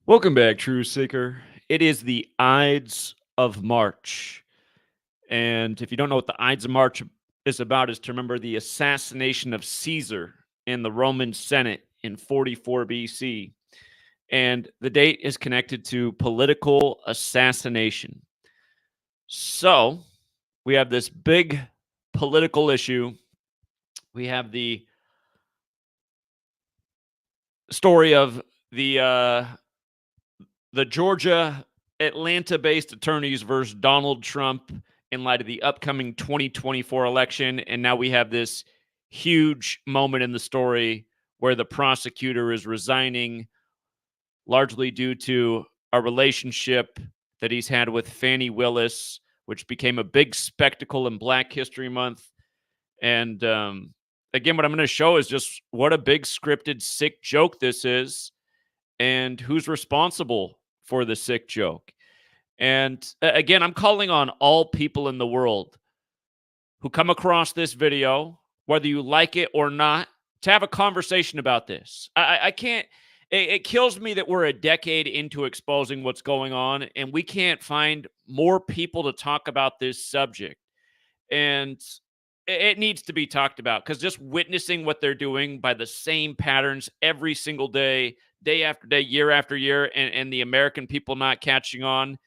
Welcome back, True Seeker. It is the Ides of March. And if you don't know what the Ides of March is about, is to remember the assassination of Caesar in the Roman Senate in 44 BC. And the date is connected to political assassination. So we have this big political issue. We have the story of the Georgia Atlanta-based attorneys versus Donald Trump in light of the upcoming 2024 election. And now we have this huge moment in the story where the prosecutor is resigning, largely due to a relationship that he's had with Fani Willis, which became a big spectacle in Black History Month. And again, what I'm going to show is just what a big scripted, sick joke this is and who's responsible for the sick joke. And again, I'm calling on all people in the world who come across this video, whether you like it or not, to have a conversation about this. I can't, it kills me that we're a decade into exposing what's going on and we can't find more people to talk about this subject. And it needs to be talked about because just witnessing what they're doing by the same patterns every single day, day after day, year after year, and the American people not catching on,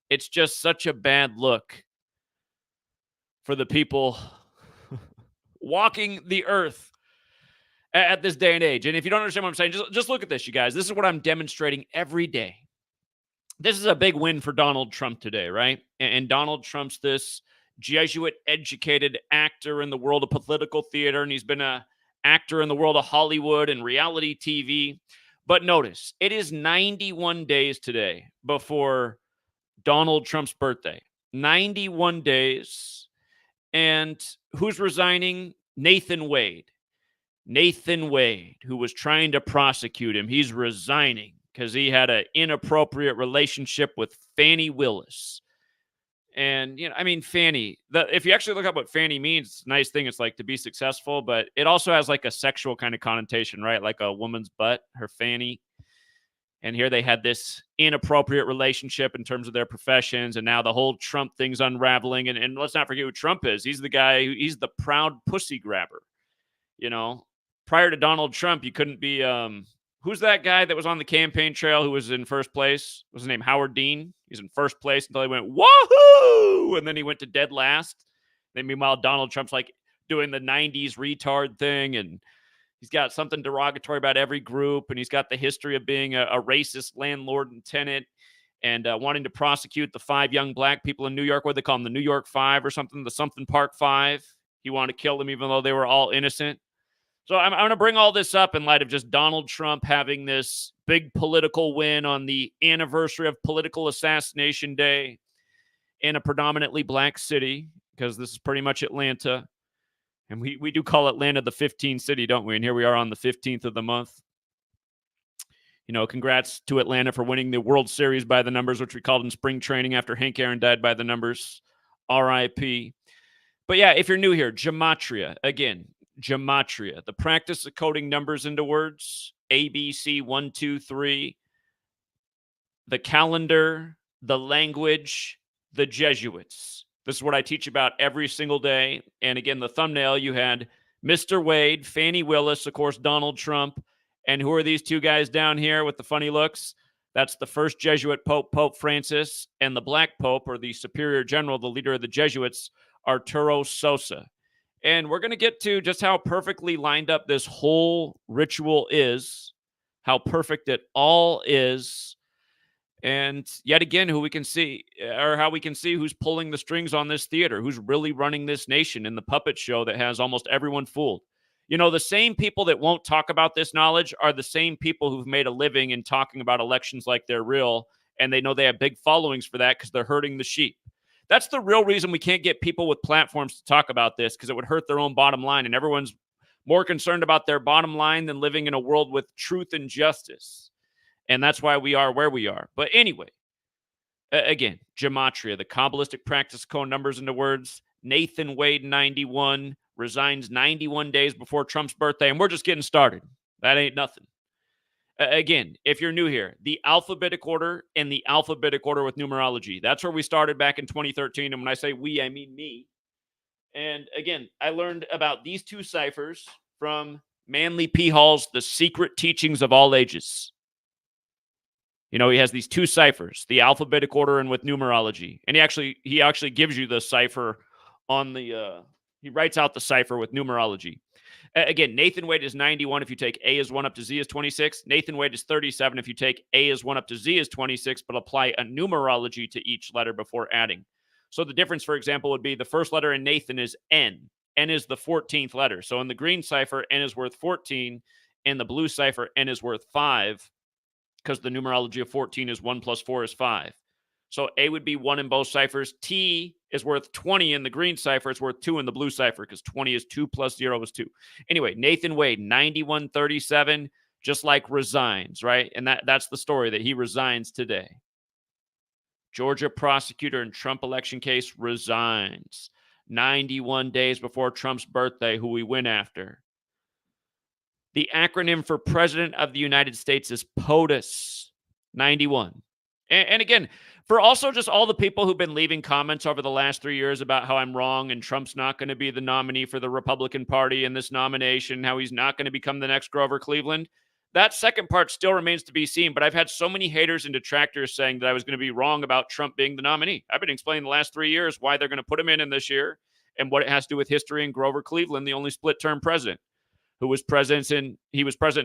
it's just such a bad look for the people walking the earth at this day and age. And if you don't understand what I'm saying, just look at this, you guys. This is what I'm demonstrating every day. This is a big win for Donald Trump today, right? And Donald Trump's this Jesuit-educated actor in the world of political theater, and he's been an actor in the world of Hollywood and reality TV. But notice, it is 91 days today before Donald Trump's birthday. 91 days. And who's resigning? Nathan Wade. Nathan Wade, who was trying to prosecute him, he's resigning because he had an inappropriate relationship with Fani Willis. And, you know, I mean, Fani, if you actually look up what Fani means, it's a nice thing. It's like to be successful, but it also has like a sexual kind of connotation, right? Like a woman's butt, her fanny. And here they had this inappropriate relationship in terms of their professions. And now the whole Trump thing's unraveling. And let's not forget who Trump is. He's the guy, he's the proud pussy grabber. You know, prior to Donald Trump, you couldn't be, who's that guy that was on the campaign trail who was in first place? What was his name? Howard Dean. He's in first place until he went, woohoo! And then he went to dead last. Then meanwhile, Donald Trump's like doing the 90s retard thing. And he's got something derogatory about every group. And he's got the history of being a racist landlord and tenant and wanting to prosecute the 5 young Black people in New York. What do they call them? The New York 5 or something? The something Park 5. He wanted to kill them even though they were all innocent. So I'm going to bring all this up in light of just Donald Trump having this big political win on the anniversary of political assassination day in a predominantly Black city, because this is pretty much Atlanta. And we do call Atlanta the 15th city, don't we? And here we are on the 15th of the month. You know, congrats to Atlanta for winning the World Series by the numbers, which we called in spring training after Hank Aaron died by the numbers. R.I.P. But yeah, if you're new here, Gematria, again, Gematria, the practice of coding numbers into words, A, B, C, 1, 2, 3, the calendar, the language, the Jesuits. This is what I teach about every single day. And again, the thumbnail, you had Mr. Wade, Fani Willis, of course, Donald Trump. And who are these two guys down here with the funny looks? That's the first Jesuit Pope, Pope Francis, and the Black Pope, or the Superior General, the leader of the Jesuits, Arturo Sosa. And we're going to get to just how perfectly lined up this whole ritual is, how perfect it all is, and yet again, who we can see, or how we can see who's pulling the strings on this theater, who's really running this nation in the puppet show that has almost everyone fooled. You know, the same people that won't talk about this knowledge are the same people who've made a living in talking about elections like they're real, and they know they have big followings for that because they're hurting the sheep. That's the real reason we can't get people with platforms to talk about this, because it would hurt their own bottom line. And everyone's more concerned about their bottom line than living in a world with truth and justice. And that's why we are where we are. But anyway, again, Gematria, the Kabbalistic practice code numbers into words. Nathan Wade, 91, resigns 91 days before Trump's birthday. And we're just getting started. That ain't nothing. Again, if you're new here, the alphabetic order and the alphabetic order with numerology. That's where we started back in 2013. And when I say we, I mean me. And again, I learned about these two ciphers from Manly P. Hall's The Secret Teachings of All Ages. He has these two ciphers, the alphabetic order and with numerology. And he actually gives you the cipher on the he writes out the cipher with numerology. Again, Nathan Wade is 91 if you take A is 1 up to Z is 26. Nathan Wade is 37 if you take A is 1 up to Z is 26, but apply a numerology to each letter before adding. So the difference, for example, would be the first letter in Nathan is N. N is the 14th letter. So in the green cipher, N is worth 14. In the blue cipher, N is worth 5, because the numerology of 14 is 1 plus 4 is 5. So A would be 1 in both ciphers. T is worth 20 in the green cipher. It's worth 2 in the blue cipher because 20 is 2 plus 0 is 2. Anyway, Nathan Wade, 9137, just like resigns, right? And that's the story, that he resigns today. Georgia prosecutor in Trump election case resigns 91 days before Trump's birthday, who we went after. The acronym for President of the United States is POTUS, 91. And again, for also just all the people who've been leaving comments over the last 3 years about how I'm wrong and Trump's not going to be the nominee for the Republican Party in this nomination, how he's not going to become the next Grover Cleveland, that second part still remains to be seen. But I've had so many haters and detractors saying that I was going to be wrong about Trump being the nominee. I've been explaining the last 3 years why they're going to put him in this year and what it has to do with history and Grover Cleveland, the only split-term president, who was president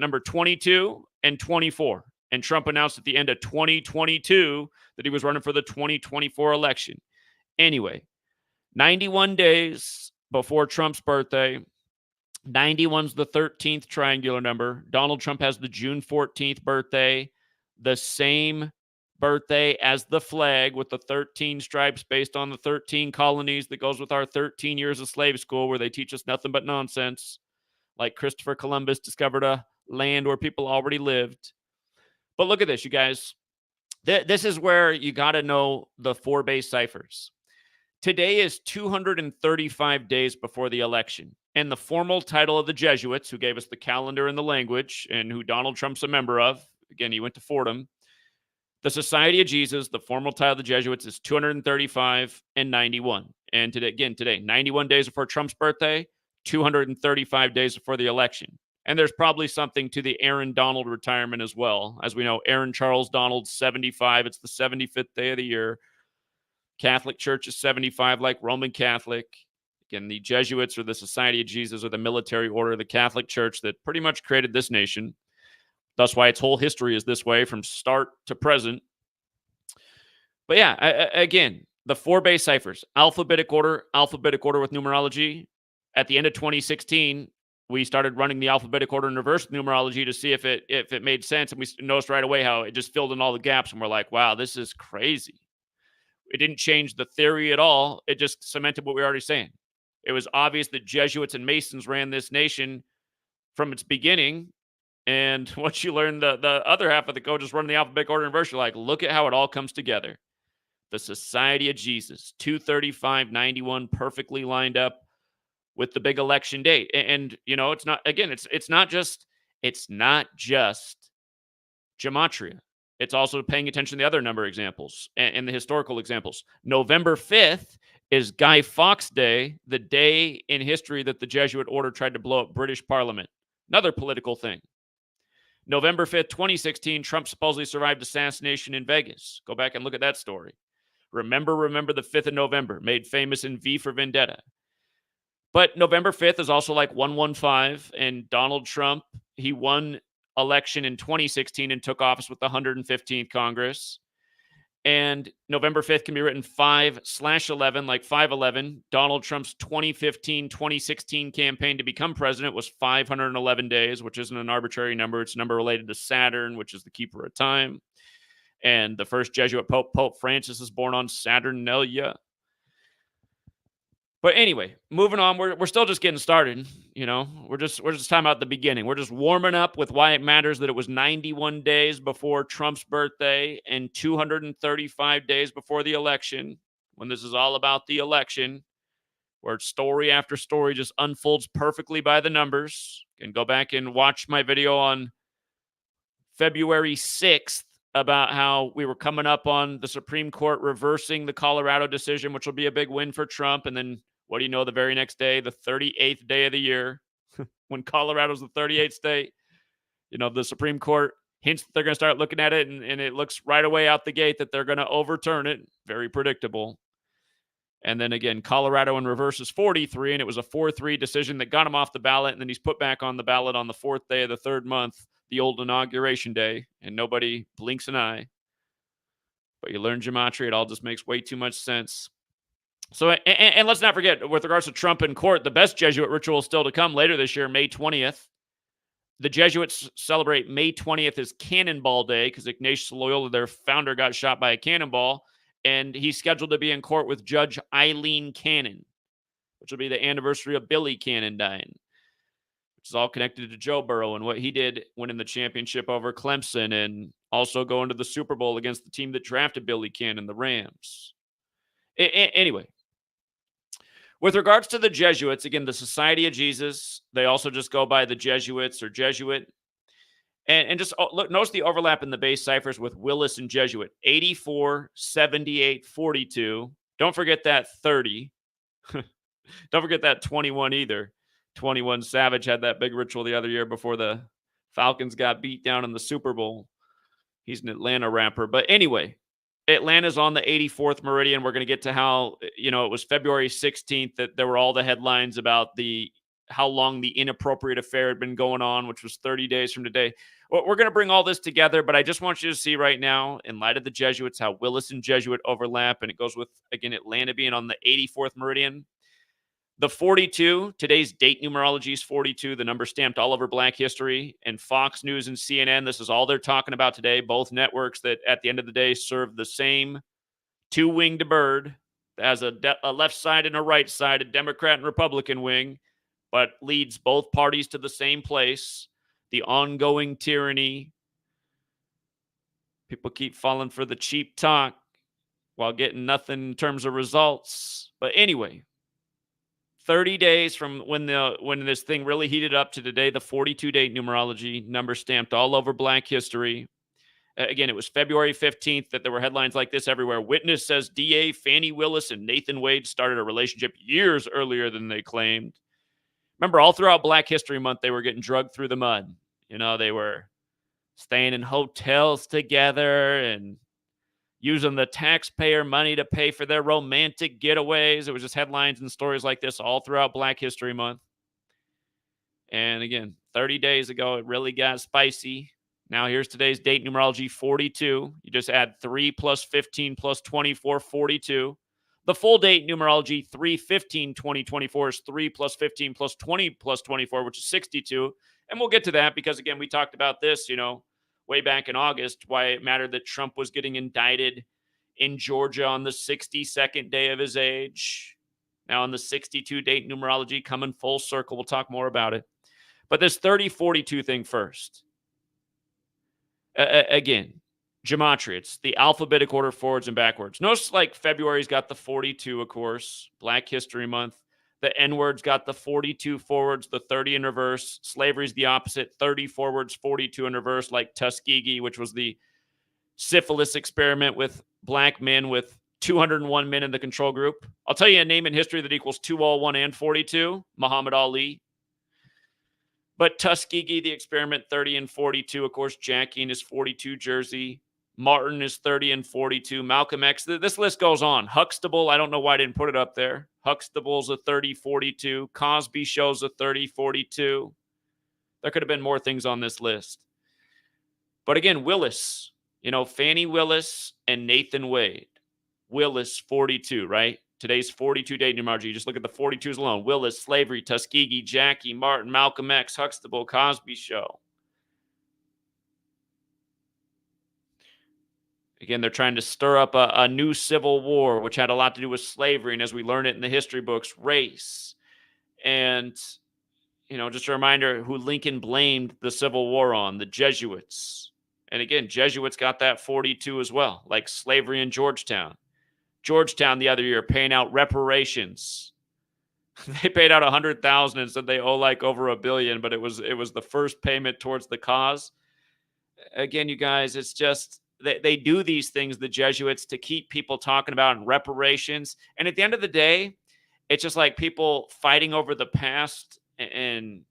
number 22 and 24. And Trump announced at the end of 2022 that he was running for the 2024 election. Anyway, 91 days before Trump's birthday, 91's the 13th triangular number. Donald Trump has the June 14th birthday, the same birthday as the flag with the 13 stripes based on the 13 colonies that goes with our 13 years of slave school where they teach us nothing but nonsense. Like Christopher Columbus discovered a land where people already lived. But look at this, you guys. This is where you got to know the 4 base ciphers. Today is 235 days before the election. And the formal title of the Jesuits, who gave us the calendar and the language, and who Donald Trump's a member of, again, he went to Fordham, the Society of Jesus, the formal title of the Jesuits is 235 and 91. And today, 91 days before Trump's birthday, 235 days before the election. And there's probably something to the Aaron Donald retirement as well. As we know, Aaron Charles Donald's 75. It's the 75th day of the year. Catholic Church is 75, like Roman Catholic. Again, the Jesuits or the Society of Jesus or the military order of the Catholic Church that pretty much created this nation. That's why its whole history is this way from start to present. But yeah, again, the 4 base ciphers, alphabetic order with numerology. At the end of 2016, we started running the alphabetic order in reverse numerology to see if it made sense. And we noticed right away how it just filled in all the gaps. And we're like, wow, this is crazy. It didn't change the theory at all. It just cemented what we were already saying. It was obvious that Jesuits and Masons ran this nation from its beginning. And once you learn the other half of the code, just running the alphabetic order in reverse, you're like, look at how it all comes together. The Society of Jesus, 235-91, perfectly lined up with the big election date. And it's not just gematria. It's also paying attention to the other number examples and the historical examples. November 5th is Guy Fawkes Day, the day in history that the Jesuit order tried to blow up British Parliament. Another political thing. November 5th, 2016, Trump supposedly survived assassination in Vegas. Go back and look at that story. Remember the 5th of November, made famous in V for Vendetta. But November 5th is also like 115, and Donald Trump, he won election in 2016 and took office with the 115th Congress. And November 5th can be written 5/11, like 5/11. Donald Trump's 2015-2016 campaign to become president was 511 days, which isn't an arbitrary number. It's a number related to Saturn, which is the keeper of time. And the first Jesuit Pope, Pope Francis, is born on Saturnalia. But anyway, moving on, we're still just getting started. We're just talking about the beginning. We're just warming up with why it matters that it was 91 days before Trump's birthday and 235 days before the election, when this is all about the election, where story after story just unfolds perfectly by the numbers. You can go back and watch my video on February 6th about how we were coming up on the Supreme Court reversing the Colorado decision, which will be a big win for Trump. And then what do you know, the very next day, the 38th day of the year, when Colorado's the 38th state, the Supreme Court hints that they're going to start looking at it, and it looks right away out the gate that they're going to overturn it. Very predictable. And then again, Colorado in reverse is 43, and it was a 4-3 decision that got him off the ballot, and then he's put back on the ballot on the 4th day of the 3rd month, the old inauguration day, and nobody blinks an eye. But you learn gematria, it all just makes way too much sense. So, and let's not forget, with regards to Trump in court, the best Jesuit ritual is still to come later this year, May 20th. The Jesuits celebrate May 20th as Cannonball Day because Ignatius Loyola, their founder, got shot by a cannonball. And he's scheduled to be in court with Judge Eileen Cannon, which will be the anniversary of Billy Cannon dying, which is all connected to Joe Burrow and what he did winning the championship over Clemson and also going to the Super Bowl against the team that drafted Billy Cannon, the Rams. Anyway, with regards to the Jesuits, again, the Society of Jesus, they also just go by the Jesuits or Jesuit. And just look, notice the overlap in the base ciphers with Willis and Jesuit. 84, 78, 42. Don't forget that 30. Don't forget that 21 either. 21 Savage had that big ritual the other year before the Falcons got beat down in the Super Bowl. He's an Atlanta rapper. But anyway, Atlanta's on the 84th meridian. We're going to get to how, it was February 16th that there were all the headlines about how long the inappropriate affair had been going on, which was 30 days from today. Well, we're going to bring all this together, but I just want you to see right now, in light of the Jesuits, how Willis and Jesuit overlap, and it goes with, again, Atlanta being on the 84th meridian. The 42, today's date numerology is 42, the number stamped all over Black history, and Fox News and CNN, this is all they're talking about today, both networks that at the end of the day serve the same two-winged bird, has a left side and a right side, a Democrat and Republican wing, but leads both parties to the same place, the ongoing tyranny. People keep falling for the cheap talk while getting nothing in terms of results. But anyway, 30 days from when this thing really heated up to today, the 42 date numerology, number stamped all over Black history. Again, it was February 15th that there were headlines like this everywhere. Witness says DA Fani Willis and Nathan Wade started a relationship years earlier than they claimed. Remember, all throughout Black History Month, they were getting drugged through the mud. They were staying in hotels together and using the taxpayer money to pay for their romantic getaways. It was just headlines and stories like this all throughout Black History Month. And again, 30 days ago, it really got spicy. Now here's today's date numerology, 42. You just add 3 plus 15 plus 24, 42. The full date numerology, 3/15/2024, is 3 plus 15 plus 20 plus 24, which is 62. And we'll get to that because, again, we talked about this, way back in August, why it mattered that Trump was getting indicted in Georgia on the 62nd day of his age. Now on the 62 date numerology, coming full circle. We'll talk more about it. But this 3042 thing first. Again, gematria, it's the alphabetic order forwards and backwards. Notice like February's got the 42, of course, Black History Month. The N-word's got the 42 forwards, the 30 in reverse. Slavery's the opposite, 30 forwards, 42 in reverse, like Tuskegee, which was the syphilis experiment with Black men with 201 men in the control group. I'll tell you a name in history that equals 201 and 42, Muhammad Ali. But Tuskegee, the experiment, 30 and 42. Of course, Jackie in his 42 jersey. Martin is 30 and 42. Malcolm X. This list goes on. Huxtable, I don't know why I didn't put it up there. Huxtable's a 30-42. Cosby Show's a 30-42. There could have been more things on this list. But again, Willis. Fani Willis and Nathan Wade. Willis, 42, right? Today's 42 date numerology. You just look at the 42s alone. Willis, slavery, Tuskegee, Jackie, Martin, Malcolm X, Huxtable, Cosby Show. Again, they're trying to stir up a new civil war, which had a lot to do with slavery. And as we learn it in the history books, race. And, just a reminder who Lincoln blamed the Civil War on, the Jesuits. And again, Jesuits got that 42 as well, like slavery in Georgetown. Georgetown the other year paying out reparations. They paid out $100,000 and said they owe like over $1 billion, but it was the first payment towards the cause. again, you guys, it's just they do these things, the Jesuits, to keep people talking about reparations. And at the end of the day, it's just like people fighting over the past. And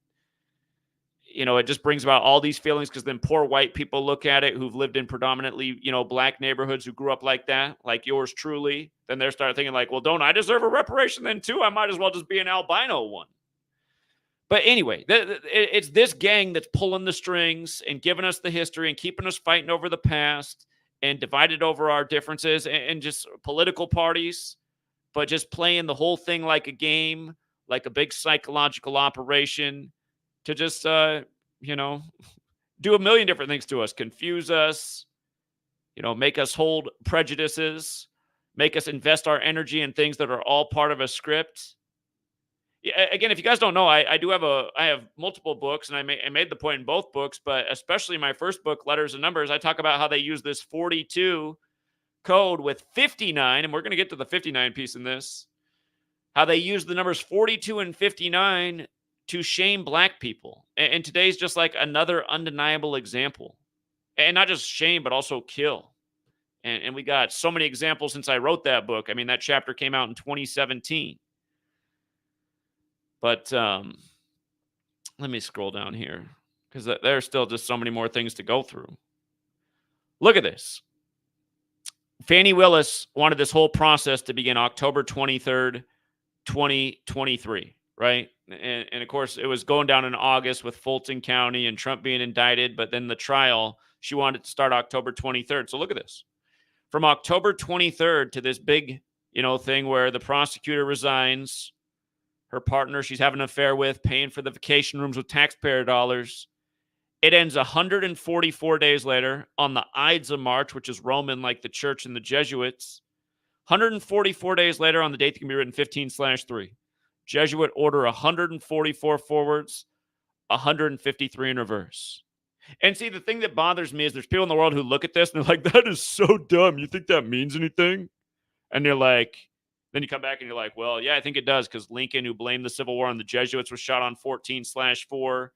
it just brings about all these feelings, because then poor white people look at it who've lived in predominantly, black neighborhoods, who grew up like that, like yours truly. Then they start thinking like, well, don't I deserve a reparation then too? I might as well just be an albino one. But anyway, it's this gang that's pulling the strings and giving us the history and keeping us fighting over the past and divided over our differences, and just political parties, but just playing the whole thing like a game, like a big psychological operation to just, do a million different things to us, confuse us, make us hold prejudices, make us invest our energy in things that are all part of a script. Yeah, again, if you guys don't know, I have multiple books, and I made the point in both books, but especially my first book, Letters and Numbers, I talk about how they use this 42 code with 59, and we're going to get to the 59 piece in this, how they use the numbers 42 and 59 to shame black people. And today's just like another undeniable example. And not just shame, but also kill. And we got so many examples since I wrote that book. I mean, that chapter came out in 2017. But let me scroll down here, because there's still just so many more things to go through. Look at this. Fani Willis wanted this whole process to begin October 23rd, 2023, right? And of course, it was going down in August with Fulton County and Trump being indicted, but then the trial, she wanted to start October 23rd. So look at this. From October 23rd to this big, thing where the prosecutor resigns, her partner she's having an affair with, paying for the vacation rooms with taxpayer dollars. It ends 144 days later on the Ides of March, which is Roman, like the church and the Jesuits. 144 days later on the date that can be written 15/3. Jesuit order 144 forwards, 153 in reverse. And see, the thing that bothers me is there's people in the world who look at this and they're like, that is so dumb. You think that means anything? And you're like, then you come back and you're like, well, yeah, I think it does, because Lincoln, who blamed the Civil War on the Jesuits, was shot on 14/4.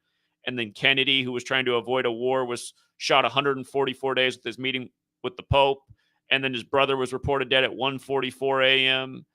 And then Kennedy, who was trying to avoid a war, was shot 144 days with his meeting with the Pope. And then his brother was reported dead at 1:44 a.m.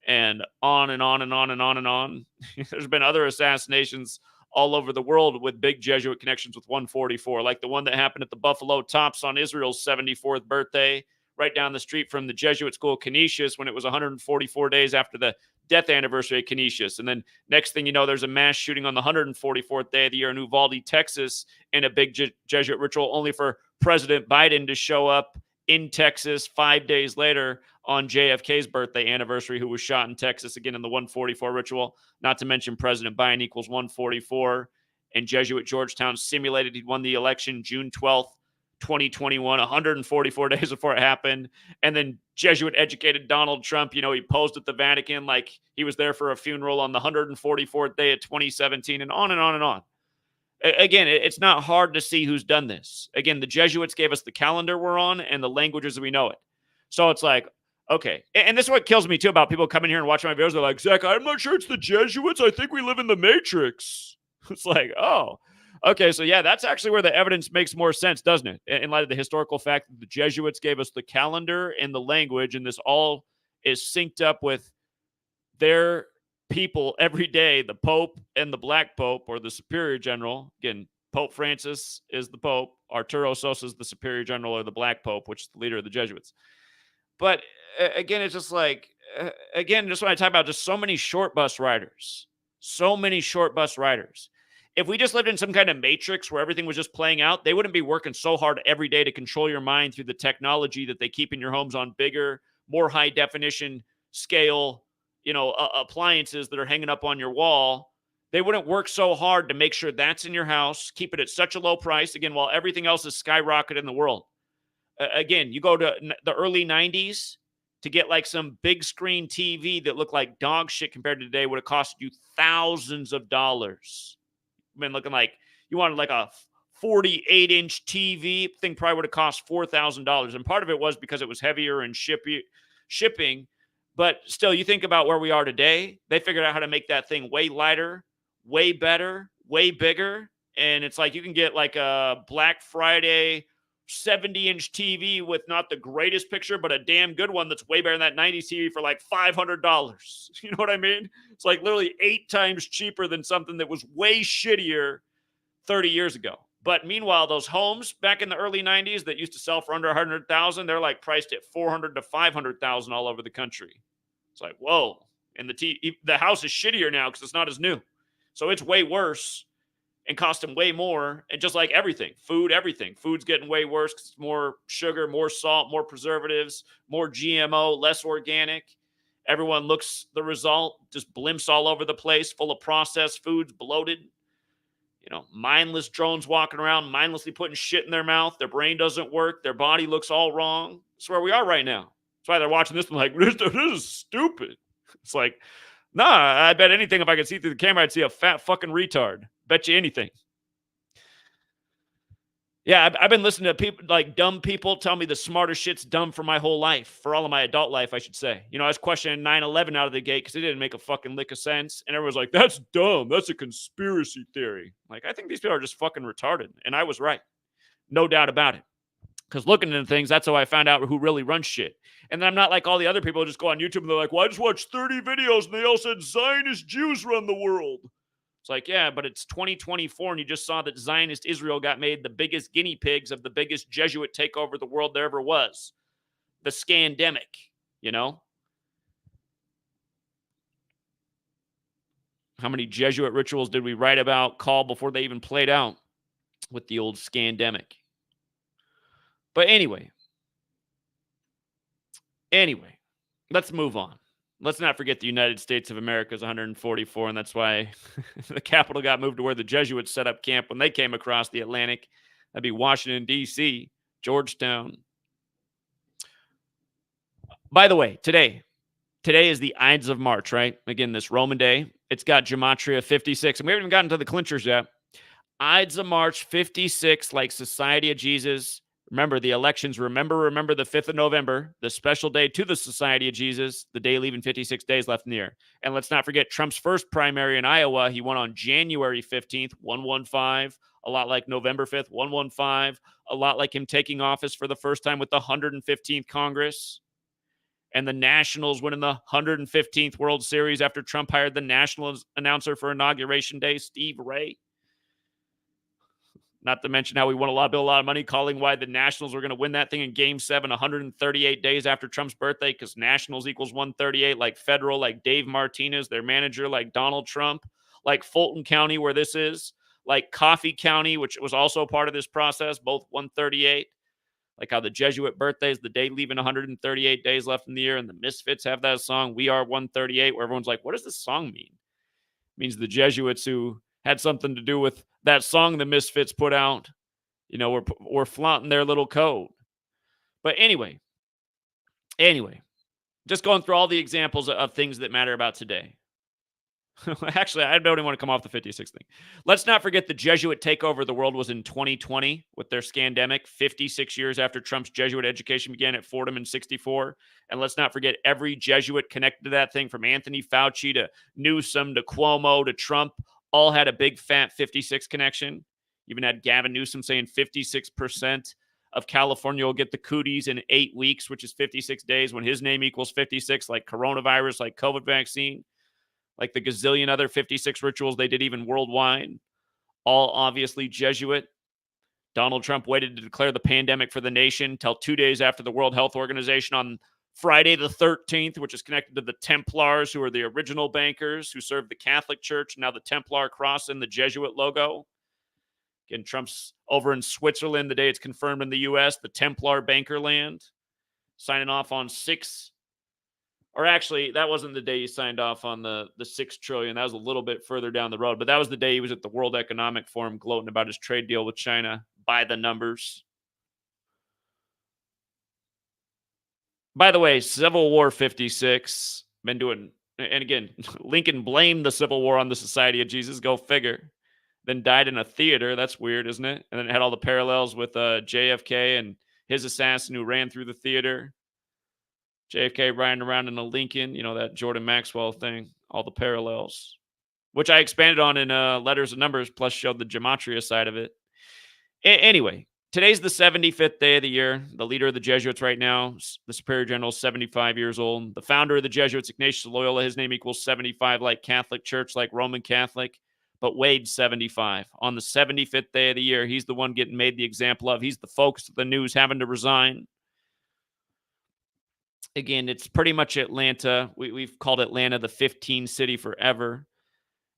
And on and on and on and on and on. There's been other assassinations all over the world with big Jesuit connections with 144, like the one that happened at the Buffalo Tops on Israel's 74th birthday, right down the street from the Jesuit school Canisius, when it was 144 days after the death anniversary of Canisius. And then next thing you know, there's a mass shooting on the 144th day of the year in Uvalde, Texas, in a big Jesuit ritual, only for President Biden to show up in Texas 5 days later on JFK's birthday anniversary, who was shot in Texas again in the 144 ritual. Not to mention President Biden equals 144. And Jesuit Georgetown simulated he'd won the election June 12th, 2021, 144 days before it happened. And then Jesuit educated Donald Trump, he posed at the Vatican like he was there for a funeral on the 144th day of 2017, and on and on and on. Again, it's not hard to see who's done this. Again, the Jesuits gave us the calendar we're on and the languages as we know it. So it's like, okay. And this is what kills me too about people coming here and watching my videos. They're like, Zach, I'm not sure it's the Jesuits. I think we live in the Matrix. It's like, oh, okay. So yeah, that's actually where the evidence makes more sense, doesn't it? In light of the historical fact that the Jesuits gave us the calendar and the language, and this all is synced up with their people every day, the Pope and the Black Pope, or the Superior General. Again, Pope Francis is the Pope. Arturo Sosa is the Superior General, or the Black Pope, which is the leader of the Jesuits. But again, it's just like, just when I talk about just so many short bus riders, If we just lived in some kind of matrix where everything was just playing out, they wouldn't be working so hard every day to control your mind through the technology that they keep in your homes on bigger, more high definition scale, appliances that are hanging up on your wall. They wouldn't work so hard to make sure that's in your house, keep it at such a low price, again, while everything else is skyrocketed in the world. Again, you go to the early 90s to get like some big screen TV that looked like dog shit compared to today would have cost you thousands of dollars. I mean, looking like you wanted like a 48-inch TV thing, probably would have cost $4,000. And part of it was because it was heavier and shipping. But still, you think about where we are today. They figured out how to make that thing way lighter, way better, way bigger. And it's like you can get like a Black Friday 70-inch TV with not the greatest picture, but a damn good one that's way better than that 90s TV for like $500. You know what I mean? It's like literally 8 times cheaper than something that was way shittier 30 years ago. But meanwhile, those homes back in the early 90s that used to sell for under 100,000, they're like priced at 400 to 500,000 all over the country. It's like, whoa. And the house is shittier now because it's not as new. So it's way worse and cost them way more. And just like everything, everything. Food's getting way worse because it's more sugar, more salt, more preservatives, more GMO, less organic. Everyone looks the result, just blimps all over the place, full of processed foods, bloated. Mindless drones walking around, mindlessly putting shit in their mouth. Their brain doesn't work. Their body looks all wrong. That's where we are right now. That's why they're watching this and like, this is stupid. It's like, nah, I bet anything if I could see through the camera, I'd see a fat fucking retard. Bet you anything. Yeah, I've been listening to people, like dumb people, tell me the smartest shit's dumb for my whole life, for all of my adult life, I should say. I was questioning 9/11 out of the gate because it didn't make a fucking lick of sense. And everyone's like, that's dumb. That's a conspiracy theory. Like, I think these people are just fucking retarded. And I was right. No doubt about it. Because looking into things, that's how I found out who really runs shit. And then I'm not like all the other people who just go on YouTube and they're like, well, I just watched 30 videos and they all said Zionist Jews run the world. It's like, yeah, but it's 2024 and you just saw that Zionist Israel got made the biggest guinea pigs of the biggest Jesuit takeover the world there ever was. The scandemic, How many Jesuit rituals did we write about, call before they even played out with the old scandemic? But anyway, let's move on. Let's not forget the United States of America is 144, and that's why the capital got moved to where the Jesuits set up camp when they came across the Atlantic. That'd be Washington, D.C., Georgetown. By the way, today is the Ides of March, right? Again, this Roman day. It's got Gematria 56, and we haven't even gotten to the clinchers yet. Ides of March 56, like Society of Jesus. Remember the elections. Remember the 5th of November, the special day to the Society of Jesus, the day leaving 56 days left in the year. And let's not forget Trump's first primary in Iowa. He won on January 15th, 115, a lot like November 5th, 115, a lot like him taking office for the first time with the 115th Congress. And the Nationals winning the 115th World Series after Trump hired the national announcer for Inauguration Day, Steve Ray. Not to mention how we won a lot of money calling why the Nationals were going to win that thing in Game 7 138 days after Trump's birthday because Nationals equals 138, like Federal, like Dave Martinez, their manager, like Donald Trump, like Fulton County, where this is, like Coffee County, which was also part of this process, both 138. Like how the Jesuit birthday is the day leaving 138 days left in the year, and the Misfits have that song, We Are 138, where everyone's like, what does this song mean? It means the Jesuits who had something to do with that song the Misfits put out, we're flaunting their little code. But anyway, just going through all the examples of things that matter about today. Actually, I don't even want to come off the 56 thing. Let's not forget the Jesuit takeover of the world was in 2020 with their scandemic, 56 years after Trump's Jesuit education began at Fordham in 64. And let's not forget every Jesuit connected to that thing, from Anthony Fauci to Newsom to Cuomo to Trump, all had a big fat 56 connection. Even had Gavin Newsom saying 56% of California will get the cooties in 8 weeks, which is 56 days, when his name equals 56, like coronavirus, like COVID vaccine. Like the gazillion other 56 rituals they did even worldwide, all obviously Jesuit. Donald Trump waited to declare the pandemic for the nation till 2 days after the World Health Organization on Friday the 13th, which is connected to the Templars, who are the original bankers who served the Catholic Church. Now the Templar cross in the Jesuit logo. Again, Trump's over in Switzerland the day it's confirmed in the U.S., the Templar banker land, signing off on or actually, that wasn't the day he signed off on the $6 trillion. That was a little bit further down the road. But that was the day he was at the World Economic Forum gloating about his trade deal with China. By the numbers. By the way, Civil War 56. Been doing, and again, Lincoln blamed the Civil War on the Society of Jesus. Go figure. Then died in a theater. That's weird, isn't it? And then it had all the parallels with JFK and his assassin who ran through the theater. JFK riding around in a Lincoln, that Jordan Maxwell thing, all the parallels. which I expanded on in Letters and Numbers, plus showed the gematria side of it. Anyway, today's the 75th day of the year. The leader of the Jesuits right now, the Superior General, is 75 years old. The founder of the Jesuits, Ignatius of Loyola, his name equals 75, like Catholic Church, like Roman Catholic. But Wade's 75. On the 75th day of the year, he's the one getting made the example of. He's the focus of the news, having to resign. Again, it's pretty much Atlanta. We've called Atlanta the 15 city forever.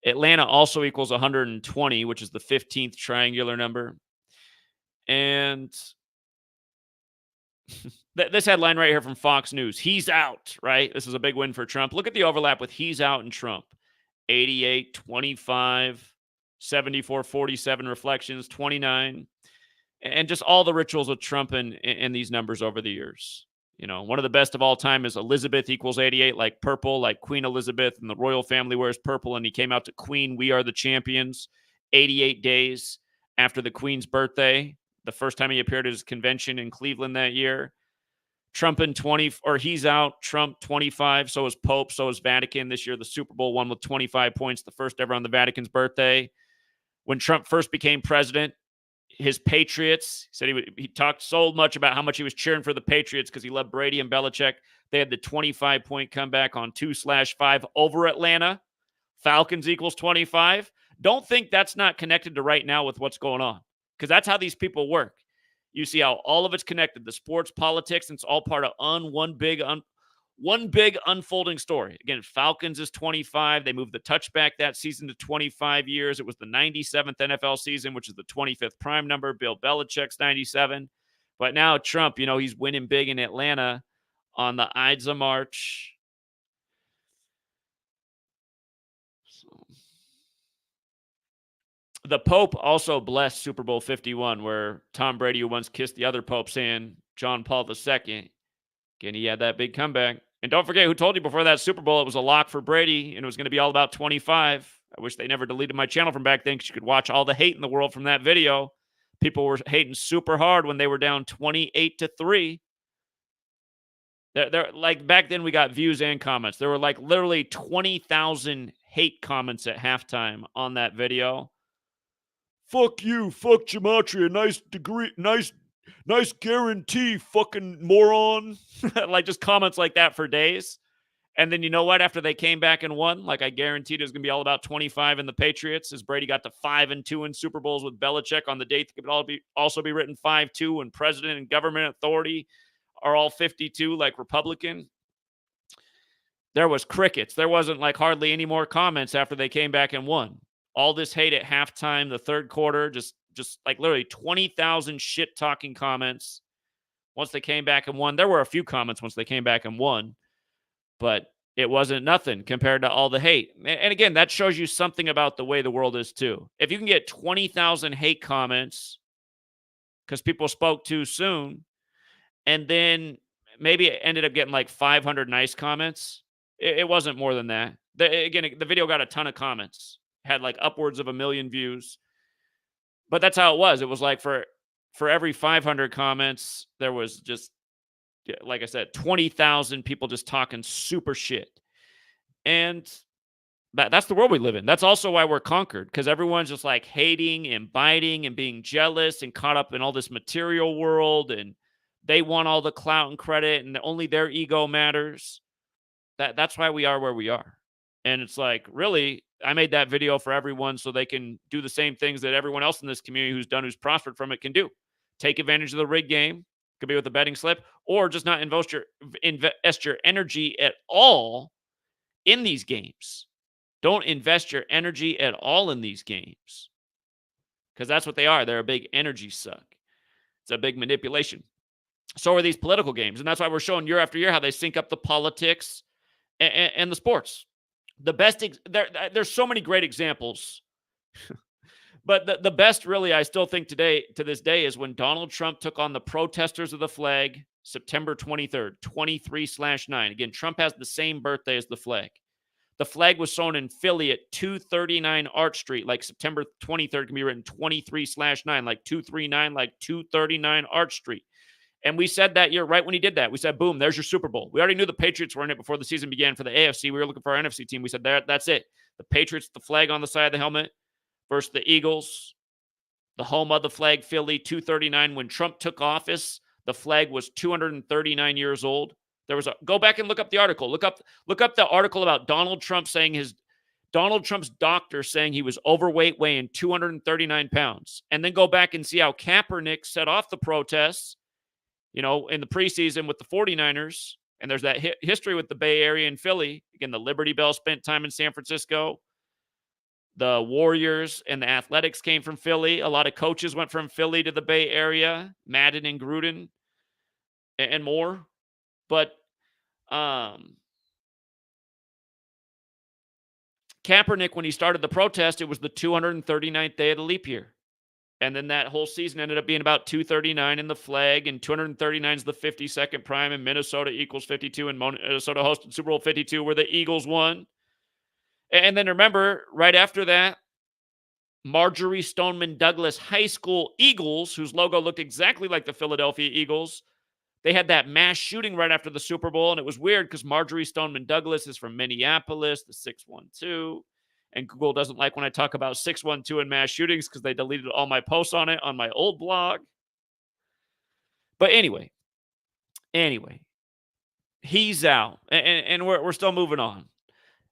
Atlanta also equals 120, which is the 15th triangular number. And this headline right here from Fox News, he's out, right? This is a big win for Trump. Look at the overlap with he's out and Trump. 88, 25, 74, 47 reflections, 29. And just all the rituals with Trump and these numbers over the years. You know, one of the best of all time is Elizabeth equals 88, like purple, like Queen Elizabeth, and the royal family wears purple. And he came out to Queen, we are the champions, 88 days after the Queen's birthday. The first time he appeared at his convention in Cleveland that year. Trump in 20, or he's out, Trump 25, so is Pope, so is Vatican. This year, the Super Bowl won with 25 points, the first ever on the Vatican's birthday. When Trump first became president, his Patriots, he said he talked so much about how much he was cheering for the Patriots because he loved Brady and Belichick. They had the 25-point comeback on 2/5 over Atlanta. Falcons equals 25. Don't think that's not connected to right now with what's going on, because that's how these people work. You see how all of it's connected, the sports, politics, and it's all part of one big unfolding story. Again, Falcons is 25. They moved the touchback that season to 25 years. It was the 97th NFL season, which is the 25th prime number. Bill Belichick's 97. But now Trump, you know, he's winning big in Atlanta on the Ides of March. The Pope also blessed Super Bowl 51, where Tom Brady, who once kissed the other Pope's hand, John Paul II, again, he had that big comeback. And don't forget who told you before that Super Bowl it was a lock for Brady, and it was going to be all about 25. I wish they never deleted my channel from back then, because you could watch all the hate in the world from that video. People were hating super hard when they were down 28-3. They're like, back then we got views and comments. There were like literally 20,000 hate comments at halftime on that video. Fuck you, fuck Gematria, nice degree, nice guarantee, fucking moron. Like, just comments like that for days. And then you know what? After they came back and won, like I guaranteed it was going to be all about 25 in the Patriots, as Brady got to 5-2 in Super Bowls with Belichick on the date that could also be written 5-2, and president and government authority are all 52 like Republican. There was crickets. There wasn't like hardly any more comments after they came back and won. All this hate at halftime, the third quarter, just like literally 20,000 shit-talking comments once they came back and won. There were a few comments once they came back and won, but it wasn't nothing compared to all the hate. And again, that shows you something about the way the world is too. If you can get 20,000 hate comments because people spoke too soon, and then maybe it ended up getting like 500 nice comments, it wasn't more than that. Again, the video got a ton of comments. Had like upwards of 1 million views. But that's how it was. It was like for every 500 comments, there was just, like I said, 20,000 people just talking super shit. And that's the world we live in. That's also why we're conquered, because everyone's just like hating and biting and being jealous and caught up in all this material world, and they want all the clout and credit, and only their ego matters. That's why we are where we are. And it's like, really, I made that video for everyone so they can do the same things that everyone else in this community who's prospered from it can do. Take advantage of the rig game. Could be with a betting slip, or just not invest your energy at all in these games. Don't invest your energy at all in these games, because that's what they are. They're a big energy suck. It's a big manipulation. So are these political games. And that's why we're showing year after year how they sync up the politics and the sports. The best, there's so many great examples, but the best, really, I still think to this day, is when Donald Trump took on the protesters of the flag, September 23rd, 23/9. Again, Trump has the same birthday as the flag. The flag was sewn in Philly at 239 Arch Street, like September 23rd can be written 23/9, like 239, like 239 Arch Street. And we said that year, right when he did that, we said, boom, there's your Super Bowl. We already knew the Patriots were in it before the season began for the AFC. We were looking for our NFC team. We said, that's it. The Patriots, the flag on the side of the helmet versus the Eagles, the home of the flag, Philly, 239. When Trump took office, the flag was 239 years old. Go back and look up the article. Look up the article about Donald Trump's doctor saying he was overweight, weighing 239 pounds. And then go back and see how Kaepernick set off the protests, in the preseason with the 49ers. And there's that history with the Bay Area and Philly. Again, the Liberty Bell spent time in San Francisco. The Warriors and the Athletics came from Philly. A lot of coaches went from Philly to the Bay Area, Madden and Gruden and more. But Kaepernick, when he started the protest, it was the 239th day of the leap year. And then that whole season ended up being about 239 in the flag, and 239 is the 52nd prime, and Minnesota equals 52, and Minnesota hosted Super Bowl 52 where the Eagles won. And then remember, right after that, Marjorie Stoneman Douglas High School Eagles, whose logo looked exactly like the Philadelphia Eagles, they had that mass shooting right after the Super Bowl, and it was weird because Marjorie Stoneman Douglas is from Minneapolis, the 612. And Google doesn't like when I talk about 612 and mass shootings because they deleted all my posts on it on my old blog. But anyway, he's out. And we're still moving on.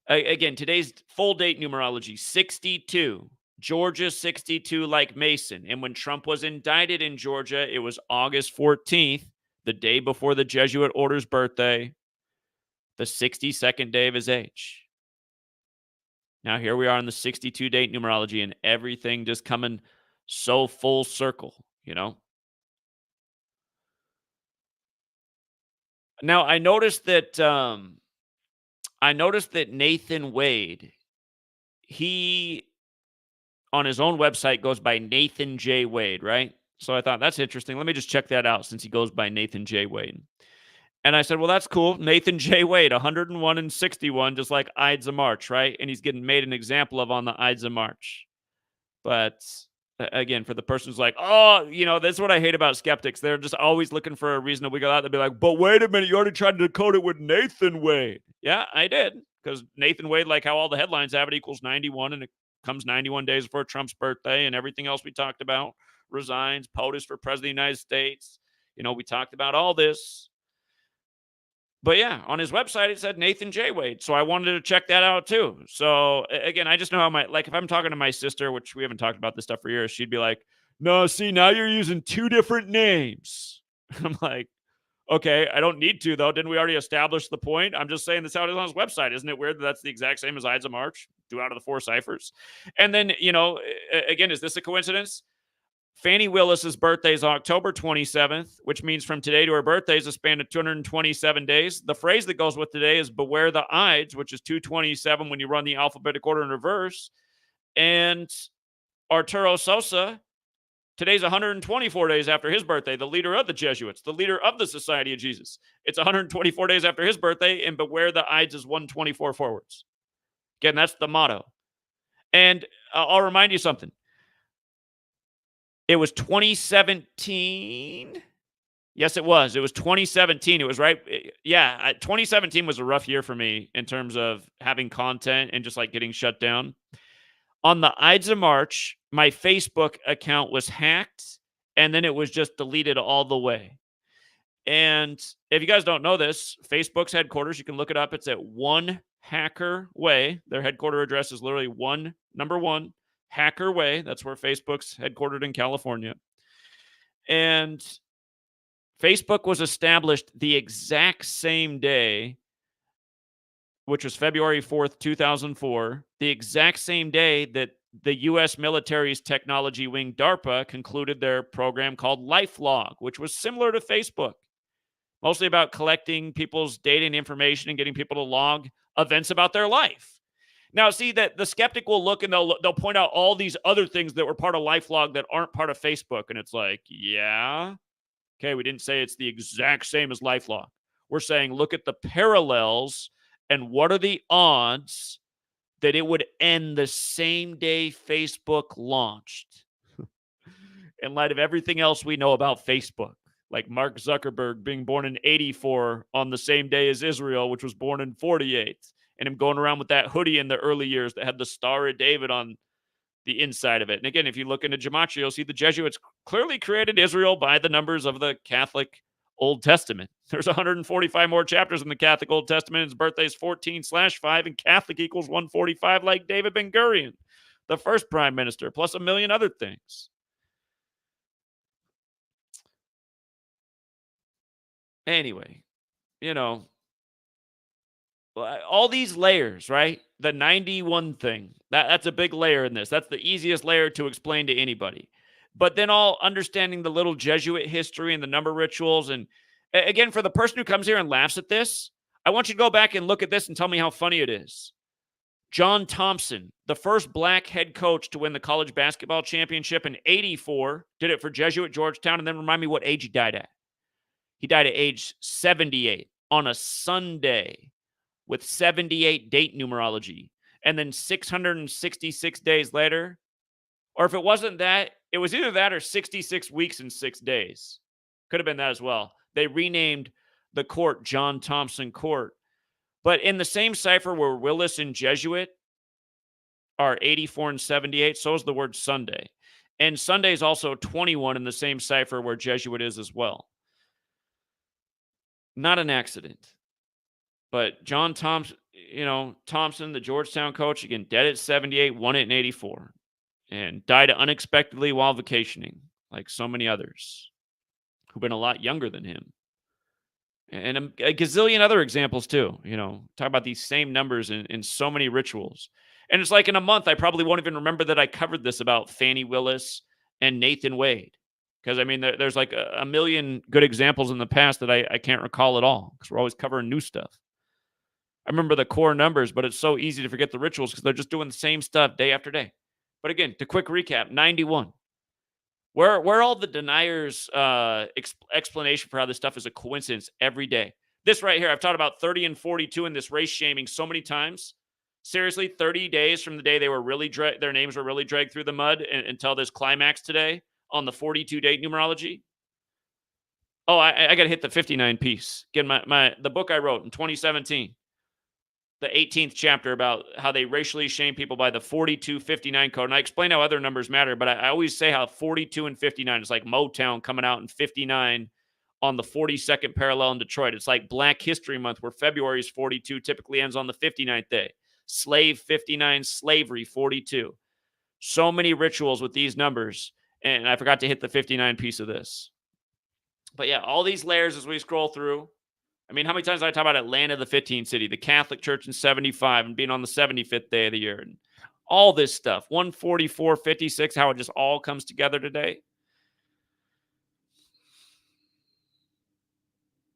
Again, today's full date numerology, 62. Georgia, 62, like Mason. And when Trump was indicted in Georgia, it was August 14th, the day before the Jesuit order's birthday, the 62nd day of his age. Now, here we are in the 62 date numerology, and everything just coming so full circle, Now, I noticed that Nathan Wade, he on his own website goes by Nathan J. Wade, right? So I thought that's interesting. Let me just check that out since he goes by Nathan J. Wade. And I said, well, that's cool. Nathan J. Wade, 101 and 61, just like Ides of March, right? And he's getting made an example of on the Ides of March. But again, for the person who's like, that's what I hate about skeptics. They're just always looking for a reason to wiggle out. They'll be like, but wait a minute, you already tried to decode it with Nathan Wade. Yeah, I did. Because Nathan Wade, like how all the headlines have it, equals 91, and it comes 91 days before Trump's birthday, and everything else we talked about, resigns, POTUS for president of the United States. We talked about all this. But yeah, on his website, it said Nathan J. Wade. So I wanted to check that out too. So again, I just know how if I'm talking to my sister, which we haven't talked about this stuff for years, she'd be like, no, see, now you're using two different names. I'm like, okay, I don't need to though. Didn't we already establish the point? I'm just saying this out on his website. Isn't it weird that that's the exact same as Ides of March? 2 out of the 4 ciphers. And then, again, is this a coincidence? Fani Willis's birthday is October 27th, which means from today to her birthday is a span of 227 days. The phrase that goes with today is beware the Ides, which is 227 when you run the alphabetic order in reverse. And Arturo Sosa, today's 124 days after his birthday, the leader of the Jesuits, the leader of the Society of Jesus. It's 124 days after his birthday, and beware the Ides is 124 forwards. Again, that's the motto. And I'll remind you something. It was 2017. Yes, it was. It was 2017. It was right. Yeah, 2017 was a rough year for me in terms of having content and just like getting shut down. On the Ides of March, my Facebook account was hacked, and then it was just deleted all the way. And if you guys don't know this, Facebook's headquarters, you can look it up. It's at 1 Hacker Way. Their headquarter address is literally 1 Hacker Way. That's where Facebook's headquartered in California. And Facebook was established the exact same day, which was February 4th, 2004, the exact same day that the U.S. military's technology wing, DARPA, concluded their program called LifeLog, which was similar to Facebook, mostly about collecting people's data and information and getting people to log events about their life. Now, see that the skeptic will look and they'll point out all these other things that were part of LifeLog that aren't part of Facebook. And it's like, yeah, okay, we didn't say it's the exact same as LifeLog. We're saying look at the parallels and what are the odds that it would end the same day Facebook launched in light of everything else we know about Facebook. like Mark Zuckerberg being born in 84 on the same day as Israel, which was born in 48, and him going around with that hoodie in the early years that had the Star of David on the inside of it. And again, if you look into Gematria, you'll see the Jesuits clearly created Israel by the numbers of the Catholic Old Testament. There's 145 more chapters in the Catholic Old Testament. His birthday is 14/5, and Catholic equals 145, like David Ben Gurion, the first prime minister, plus a million other things. Anyway, you know, all these layers, right? The 91 thing, that's a big layer in this. That's the easiest layer to explain to anybody. But then all understanding the little Jesuit history and the number rituals. And again, for the person who comes here and laughs at this, I want you to go back and look at this and tell me how funny it is. John Thompson, the first black head coach to win the college basketball championship in 84, did it for Jesuit Georgetown. And then remind me what age he died at. He died at age 78 on a Sunday with 78 date numerology. And then 666 days later, or if it wasn't that, it was either that or 66 weeks and 6 days. Could have been that as well. They renamed the court John Thompson Court. But in the same cipher where Willis and Jesuit are 84 and 78, so is the word Sunday. And Sunday is also 21 in the same cipher where Jesuit is as well. Not an accident. But John Thompson, Thompson, the Georgetown coach, again, dead at 78, won it in 84, and died unexpectedly while vacationing, like so many others who've been a lot younger than him. And a gazillion other examples too, talk about these same numbers in so many rituals. And it's like in a month, I probably won't even remember that I covered this about Fani Willis and Nathan Wade. Because, there's like a million good examples in the past that I can't recall at all because we're always covering new stuff. I remember the core numbers, but it's so easy to forget the rituals because they're just doing the same stuff day after day. But again, to quick recap, 91. Where all the deniers' explanation for how this stuff is a coincidence every day. This right here, I've taught about 30 and 42 in this race shaming so many times. Seriously, 30 days from the day they were really their names were really dragged through the mud until this climax today on the 42 date numerology. Oh, I got to hit the 59 piece. Again, the book I wrote in 2017, the 18th chapter about how they racially shame people by the 4259 code. And I explain how other numbers matter, but I always say how 42 and 59 is like Motown coming out in 59 on the 42nd parallel in Detroit. It's like Black History Month where February is 42, typically ends on the 59th day. Slave 59, slavery 42. So many rituals with these numbers. And I forgot to hit the 59 piece of this. But yeah, all these layers as we scroll through. How many times did I talk about Atlanta, the 15th city, the Catholic Church in 75 and being on the 75th day of the year and all this stuff, 144, 56, how it just all comes together today.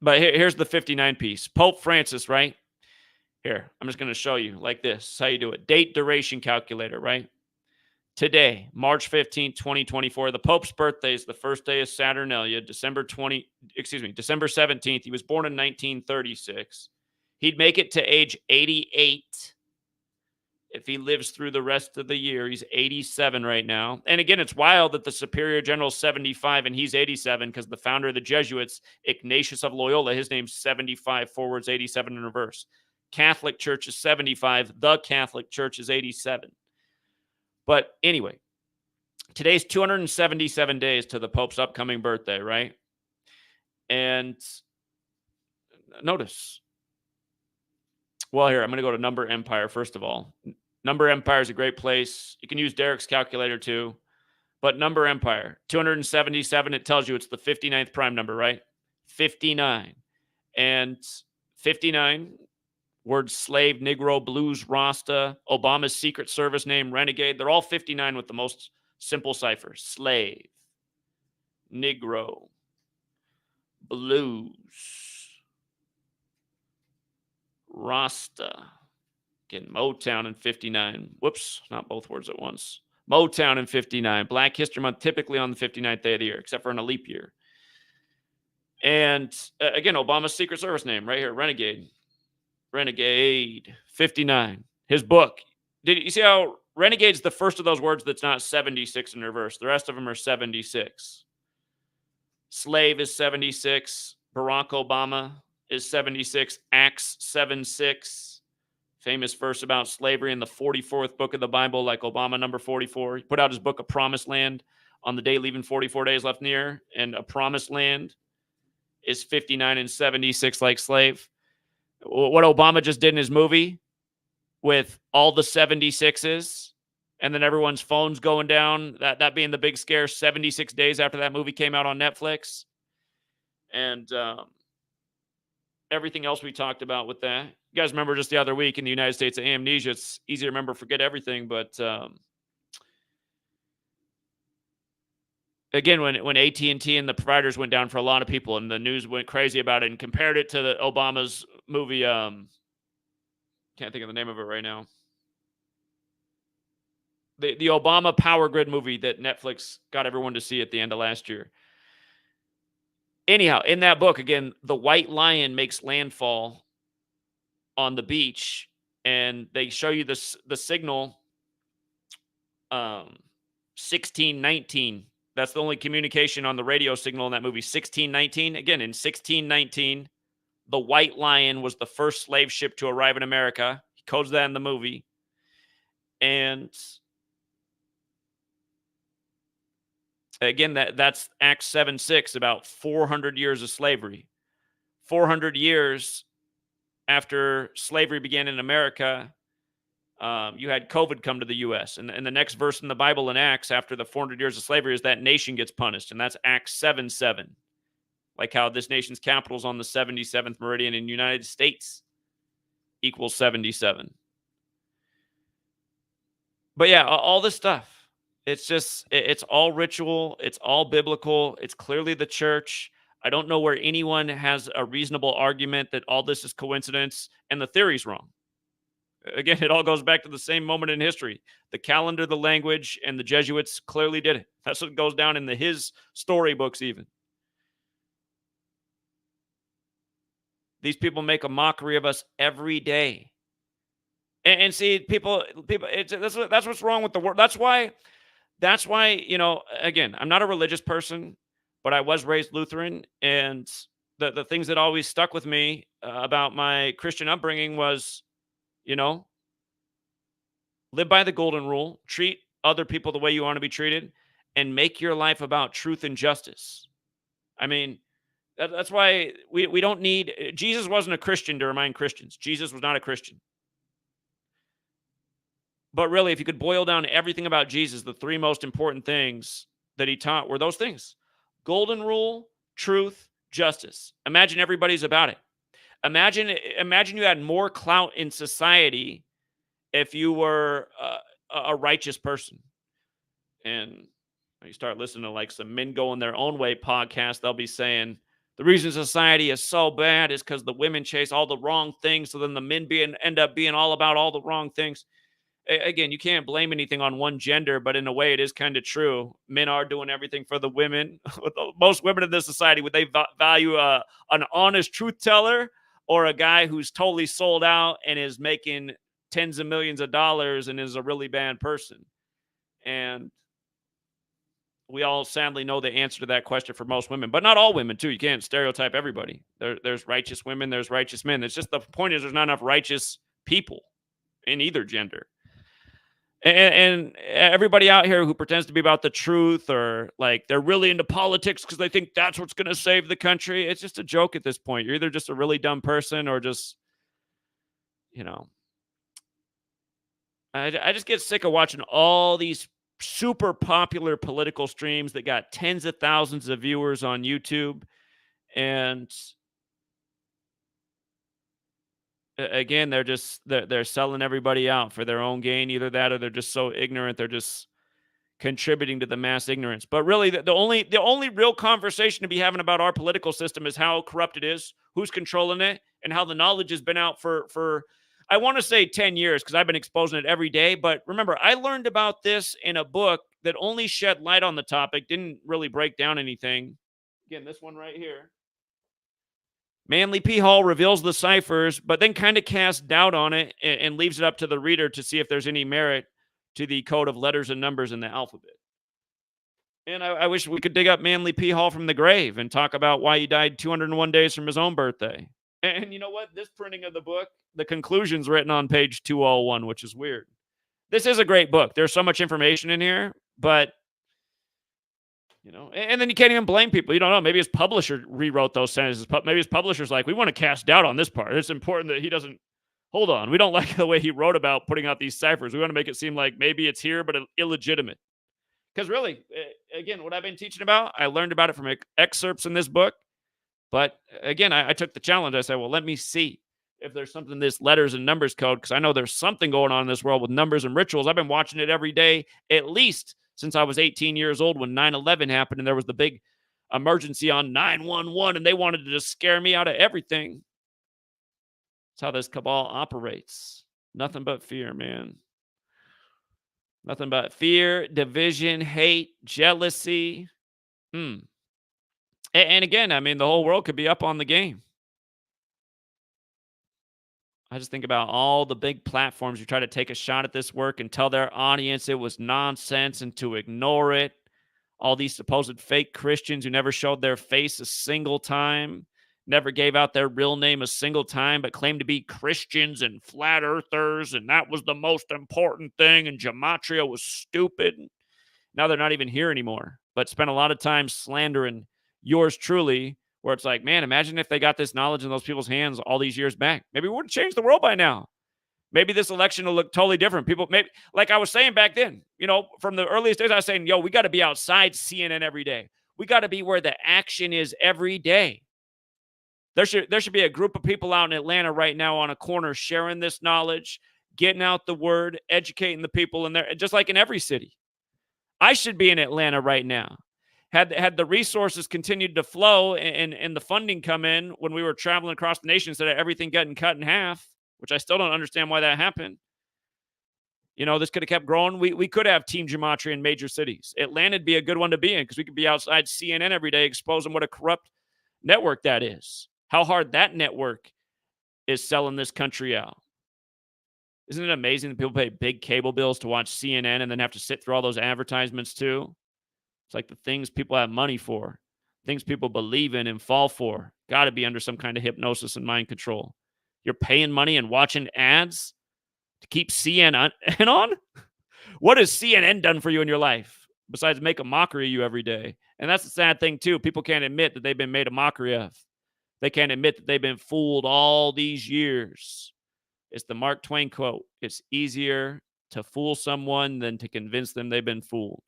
But here's the 59 piece. Pope Francis, right? Here, I'm just going to show you like this. This is how you do it. Date duration calculator, right? Today, March 15th, 2024, the Pope's birthday is the first day of Saturnalia, December 17th. He was born in 1936. He'd make it to age 88 if he lives through the rest of the year. He's 87 right now. And again, it's wild that the Superior General is 75 and he's 87 because the founder of the Jesuits, Ignatius of Loyola, his name's 75 forwards, 87 in reverse. Catholic Church is 75. The Catholic Church is 87. But anyway, today's 277 days to the Pope's upcoming birthday, right? And notice. Well, here, I'm going to go to Number Empire first of all. Number Empire is a great place. You can use Derek's calculator too. But Number Empire, 277, it tells you it's the 59th prime number, right? 59. And 59... words slave, Negro, blues, Rasta, Obama's Secret Service name, renegade. They're all 59 with the most simple ciphers. Slave, Negro, blues, Rasta. Again, Motown in 59. Whoops, not both words at once. Motown in 59. Black History Month, typically on the 59th day of the year, except for in a leap year. And again, Obama's Secret Service name right here, renegade. Renegade, 59. His book. Did you see how renegade's the first of those words that's not 76 in reverse? The rest of them are 76. Slave is 76. Barack Obama is 76. Acts 7:6. Famous verse about slavery in the 44th book of the Bible, like Obama number 44. He put out his book, A Promised Land, on the day leaving 44 days left in the year. And A Promised Land is 59 and 76, like slave. What Obama just did in his movie with all the 76s and then everyone's phones going down, that being the big scare 76 days after that movie came out on Netflix. And everything else we talked about with that. You guys remember just the other week in the United States of amnesia, it's easy to remember, forget everything. But again, when AT&T and the providers went down for a lot of people and the news went crazy about it and compared it to the Obama's movie, can't think of the name of it right now. The Obama Power Grid movie that Netflix got everyone to see at the end of last year. Anyhow, in that book, again, the white lion makes landfall on the beach, and they show you the signal 1619. That's the only communication on the radio signal in that movie, 1619. Again, in 1619, the white lion was the first slave ship to arrive in America. He codes that in the movie. And again, that's Acts 7:6, about 400 years of slavery. 400 years after slavery began in America, you had COVID come to the U.S. And the next verse in the Bible in Acts after the 400 years of slavery is that nation gets punished. And that's Acts 7:7. Like how this nation's capital is on the 77th meridian in the United States equals 77. But yeah, all this stuff. It's just, it's all ritual. It's all biblical. It's clearly the church. I don't know where anyone has a reasonable argument that all this is coincidence and the theory's wrong. Again, it all goes back to the same moment in history. The calendar, the language, and the Jesuits clearly did it. That's what goes down in his storybooks even. These people make a mockery of us every day. And see, people, that's what's wrong with the world. That's why, again, I'm not a religious person, but I was raised Lutheran. And the things that always stuck with me about my Christian upbringing was, live by the golden rule, treat other people the way you want to be treated, and make your life about truth and justice. I mean, that's why we don't need, Jesus wasn't a Christian to remind Christians. Jesus was not a Christian. But really, if you could boil down everything about Jesus, the three most important things that he taught were those things: golden rule, truth, justice. Imagine everybody's about it. Imagine you had more clout in society if you were a righteous person. And you start listening to like some Men Going Their Own Way podcast, they'll be saying, the reason society is so bad is because the women chase all the wrong things, so then the men end up being all about all the wrong things. Again, you can't blame anything on one gender, but in a way, it is kind of true. Men are doing everything for the women. Most women in this society, would they value an honest truth teller or a guy who's totally sold out and is making tens of millions of dollars and is a really bad person? And we all sadly know the answer to that question for most women, but not all women too. You can't stereotype everybody. There's righteous women, there's righteous men. It's just the point is there's not enough righteous people in either gender. And everybody out here who pretends to be about the truth or like they're really into politics because they think that's what's going to save the country, it's just a joke at this point. You're either just a really dumb person or just, I just get sick of watching all these super popular political streams that got tens of thousands of viewers on YouTube. And again, they're selling everybody out for their own gain. Either that or they're just so ignorant. They're just contributing to the mass ignorance. But really, the only real conversation to be having about our political system is how corrupt it is, who's controlling it, and how the knowledge has been out for I want to say 10 years because I've been exposing it every day. But remember, I learned about this in a book that only shed light on the topic, didn't really break down anything. Again, this one right here. Manly P. Hall reveals the ciphers, but then kind of casts doubt on it and leaves it up to the reader to see if there's any merit to the code of letters and numbers in the alphabet. And I wish we could dig up Manly P. Hall from the grave and talk about why he died 201 days from his own birthday. And you know what? This printing of the book, the conclusion's written on page 201, which is weird. This is a great book. There's so much information in here, but and then you can't even blame people. You don't know. Maybe his publisher rewrote those sentences. Maybe his publisher's like, we want to cast doubt on this part. It's important that he doesn't. Hold on. We don't like the way he wrote about putting out these ciphers. We want to make it seem like maybe it's here, but illegitimate. Because really, again, what I've been teaching about, I learned about it from excerpts in this book. But again, I took the challenge. I said, well, let me see if there's something in this letters and numbers code, because I know there's something going on in this world with numbers and rituals. I've been watching it every day, at least since I was 18 years old when 9/11 happened and there was the big emergency on 911 and they wanted to just scare me out of everything. That's how this cabal operates. Nothing but fear, man. Nothing but fear, division, hate, jealousy. And again, I mean, the whole world could be up on the game. I just think about all the big platforms who try to take a shot at this work and tell their audience it was nonsense and to ignore it. All these supposed fake Christians who never showed their face a single time, never gave out their real name a single time, but claimed to be Christians and flat earthers, and that was the most important thing, and Gematria was stupid. Now they're not even here anymore, but spent a lot of time slandering yours truly, where it's like, man, imagine if they got this knowledge in those people's hands all these years back. Maybe we would have changed the world by now. Maybe this election will look totally different. People, maybe, like I was saying back then, from the earliest days, I was saying, we got to be outside CNN every day. We got to be where the action is every day. There should be a group of people out in Atlanta right now on a corner sharing this knowledge, getting out the word, educating the people in there, just like in every city. I should be in Atlanta right now. Had the resources continued to flow and the funding come in when we were traveling across the nation instead of everything getting cut in half, which I still don't understand why that happened. This could have kept growing. We could have Team Gematria in major cities. Atlanta'd be a good one to be in because we could be outside CNN every day exposing what a corrupt network that is. How hard that network is selling this country out. Isn't it amazing that people pay big cable bills to watch CNN and then have to sit through all those advertisements too? It's like the things people have money for, things people believe in and fall for, got to be under some kind of hypnosis and mind control. You're paying money and watching ads to keep CNN on? What has CNN done for you in your life besides make a mockery of you every day? And that's the sad thing too. People can't admit that they've been made a mockery of. They can't admit that they've been fooled all these years. It's the Mark Twain quote. It's easier to fool someone than to convince them they've been fooled.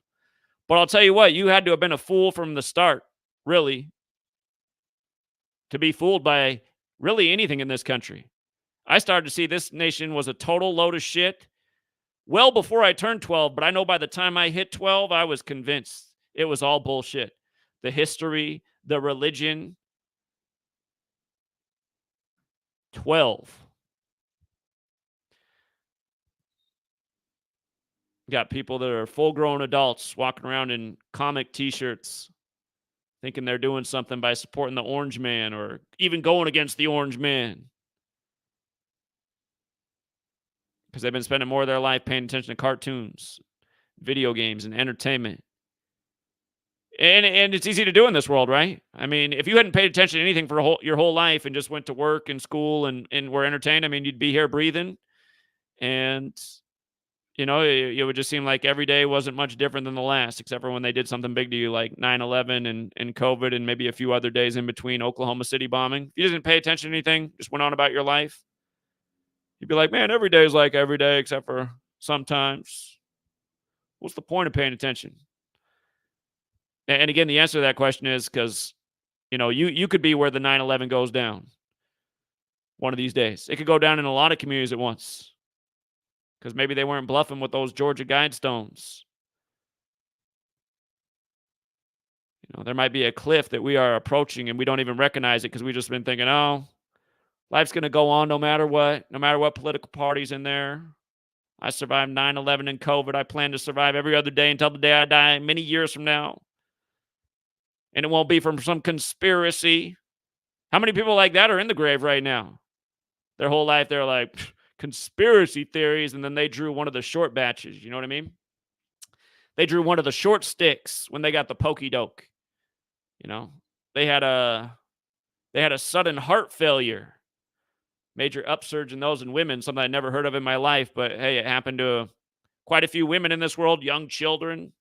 But I'll tell you what, you had to have been a fool from the start, really, to be fooled by really anything in this country. I started to see this nation was a total load of shit well before I turned 12, but I know by the time I hit 12, I was convinced it was all bullshit. The history, the religion. 12. You got people that are full-grown adults walking around in comic T-shirts thinking they're doing something by supporting the Orange Man or even going against the Orange Man. Because they've been spending more of their life paying attention to cartoons, video games, and entertainment. And it's easy to do in this world, right? I mean, if you hadn't paid attention to anything for your whole life and just went to work and school and were entertained, I mean, you'd be here breathing. And it would just seem like every day wasn't much different than the last, except for when they did something big to you like 9/11 and COVID and maybe a few other days in between Oklahoma City bombing. If you didn't pay attention to anything, just went on about your life, you'd be like, man, every day is like every day except for sometimes. What's the point of paying attention? And again, the answer to that question is because, you could be where the 9/11 goes down one of these days. It could go down in a lot of communities at once. Because maybe they weren't bluffing with those Georgia Guidestones. There might be a cliff that we are approaching and we don't even recognize it because we've just been thinking, life's going to go on no matter what political party's in there. I survived 9/11 and COVID. I plan to survive every other day until the day I die many years from now. And it won't be from some conspiracy. How many people like that are in the grave right now? Their whole life, they're like, conspiracy theories, and then they drew one of the short batches. You know what I mean? They drew one of the short sticks when they got the pokey doke. You know, they had a sudden heart failure, major upsurge in those in women, something I never heard of in my life. But hey, it happened to quite a few women in this world, young children.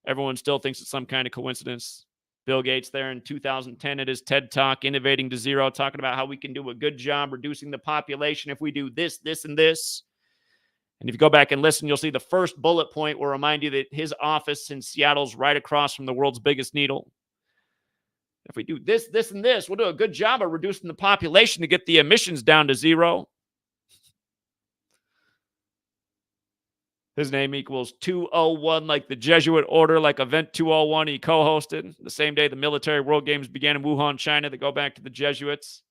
Everyone still thinks it's some kind of coincidence. Bill Gates there in 2010 at his TED Talk, Innovating to Zero, talking about how we can do a good job reducing the population if we do this, this, and this. And if you go back and listen, you'll see the first bullet point will remind you that his office in Seattle's right across from the world's biggest needle. If we do this, this, and this, we'll do a good job of reducing the population to get the emissions down to zero. His name equals 201, like the Jesuit order, like Event 201 he co-hosted the same day the military world games began in Wuhan, China, that go back to the Jesuits.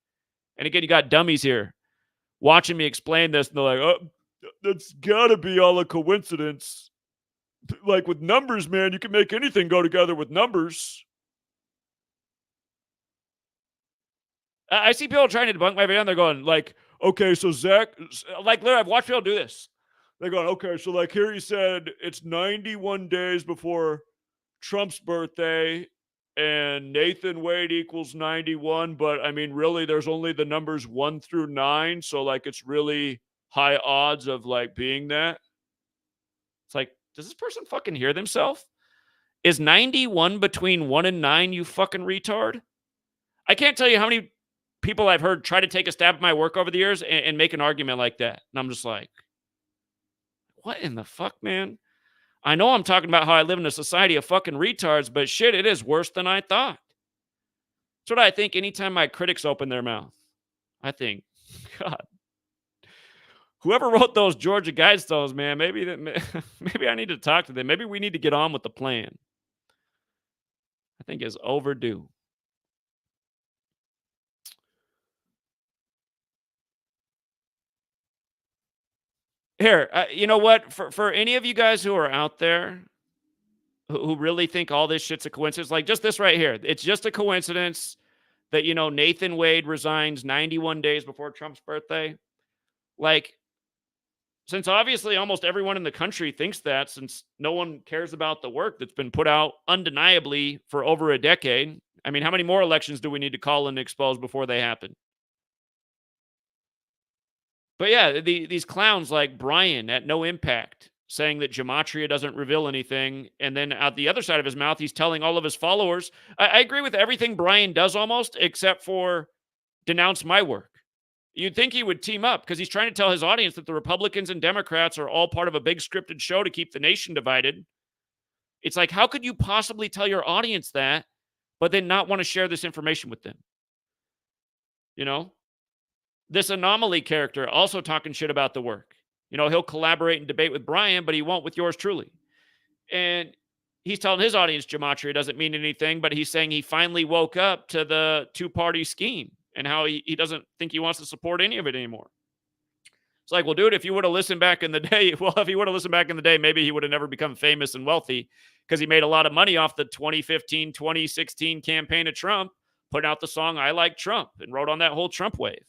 And again, you got dummies here watching me explain this, and they're like, oh, that's got to be all a coincidence. Like with numbers, man, you can make anything go together with numbers. I see people trying to debunk my video, and they're going like, okay, so Zach, like literally I've watched people do this. They're going, okay, so like here he said it's 91 days before Trump's birthday and Nathan Wade equals 91. But I mean, really, there's only the numbers 1 through 9. So like it's really high odds of like being that. It's like, does this person fucking hear themselves? Is 91 between 1 and 9, you fucking retard? I can't tell you how many people I've heard try to take a stab at my work over the years and make an argument like that. And I'm just like, what in the fuck, man? I know I'm talking about how I live in a society of fucking retards, but shit, it is worse than I thought. That's what I think anytime my critics open their mouth. I think, God, whoever wrote those Georgia Guidestones, man, maybe I need to talk to them. Maybe we need to get on with the plan. I think is overdue. Here, you know what? For any of you guys who are out there who really think all this shit's a coincidence, like just this right here, it's just a coincidence that, you know, Nathan Wade resigns 91 days before Trump's birthday. Like, since obviously almost everyone in the country thinks that, since no one cares about the work that's been put out undeniably for over a decade. I mean, how many more elections do we need to call and expose before they happen? But yeah, these clowns like Brian at No Impact saying that Gematria doesn't reveal anything. And then out the other side of his mouth, he's telling all of his followers. I agree with everything Brian does almost, except for denounce my work. You'd think he would team up because he's trying to tell his audience that the Republicans and Democrats are all part of a big scripted show to keep the nation divided. It's like, how could you possibly tell your audience that, but then not want to share this information with them? You know? This anomaly character also talking shit about the work. You know, he'll collaborate and debate with Brian, but he won't with yours truly. And he's telling his audience Gematria doesn't mean anything, but he's saying he finally woke up to the two-party scheme and how he doesn't think he wants to support any of it anymore. It's like, well, dude, if you would have listened back in the day, maybe he would have never become famous and wealthy because he made a lot of money off the 2015, 2016 campaign of Trump, putting out the song I Like Trump and rode on that whole Trump wave.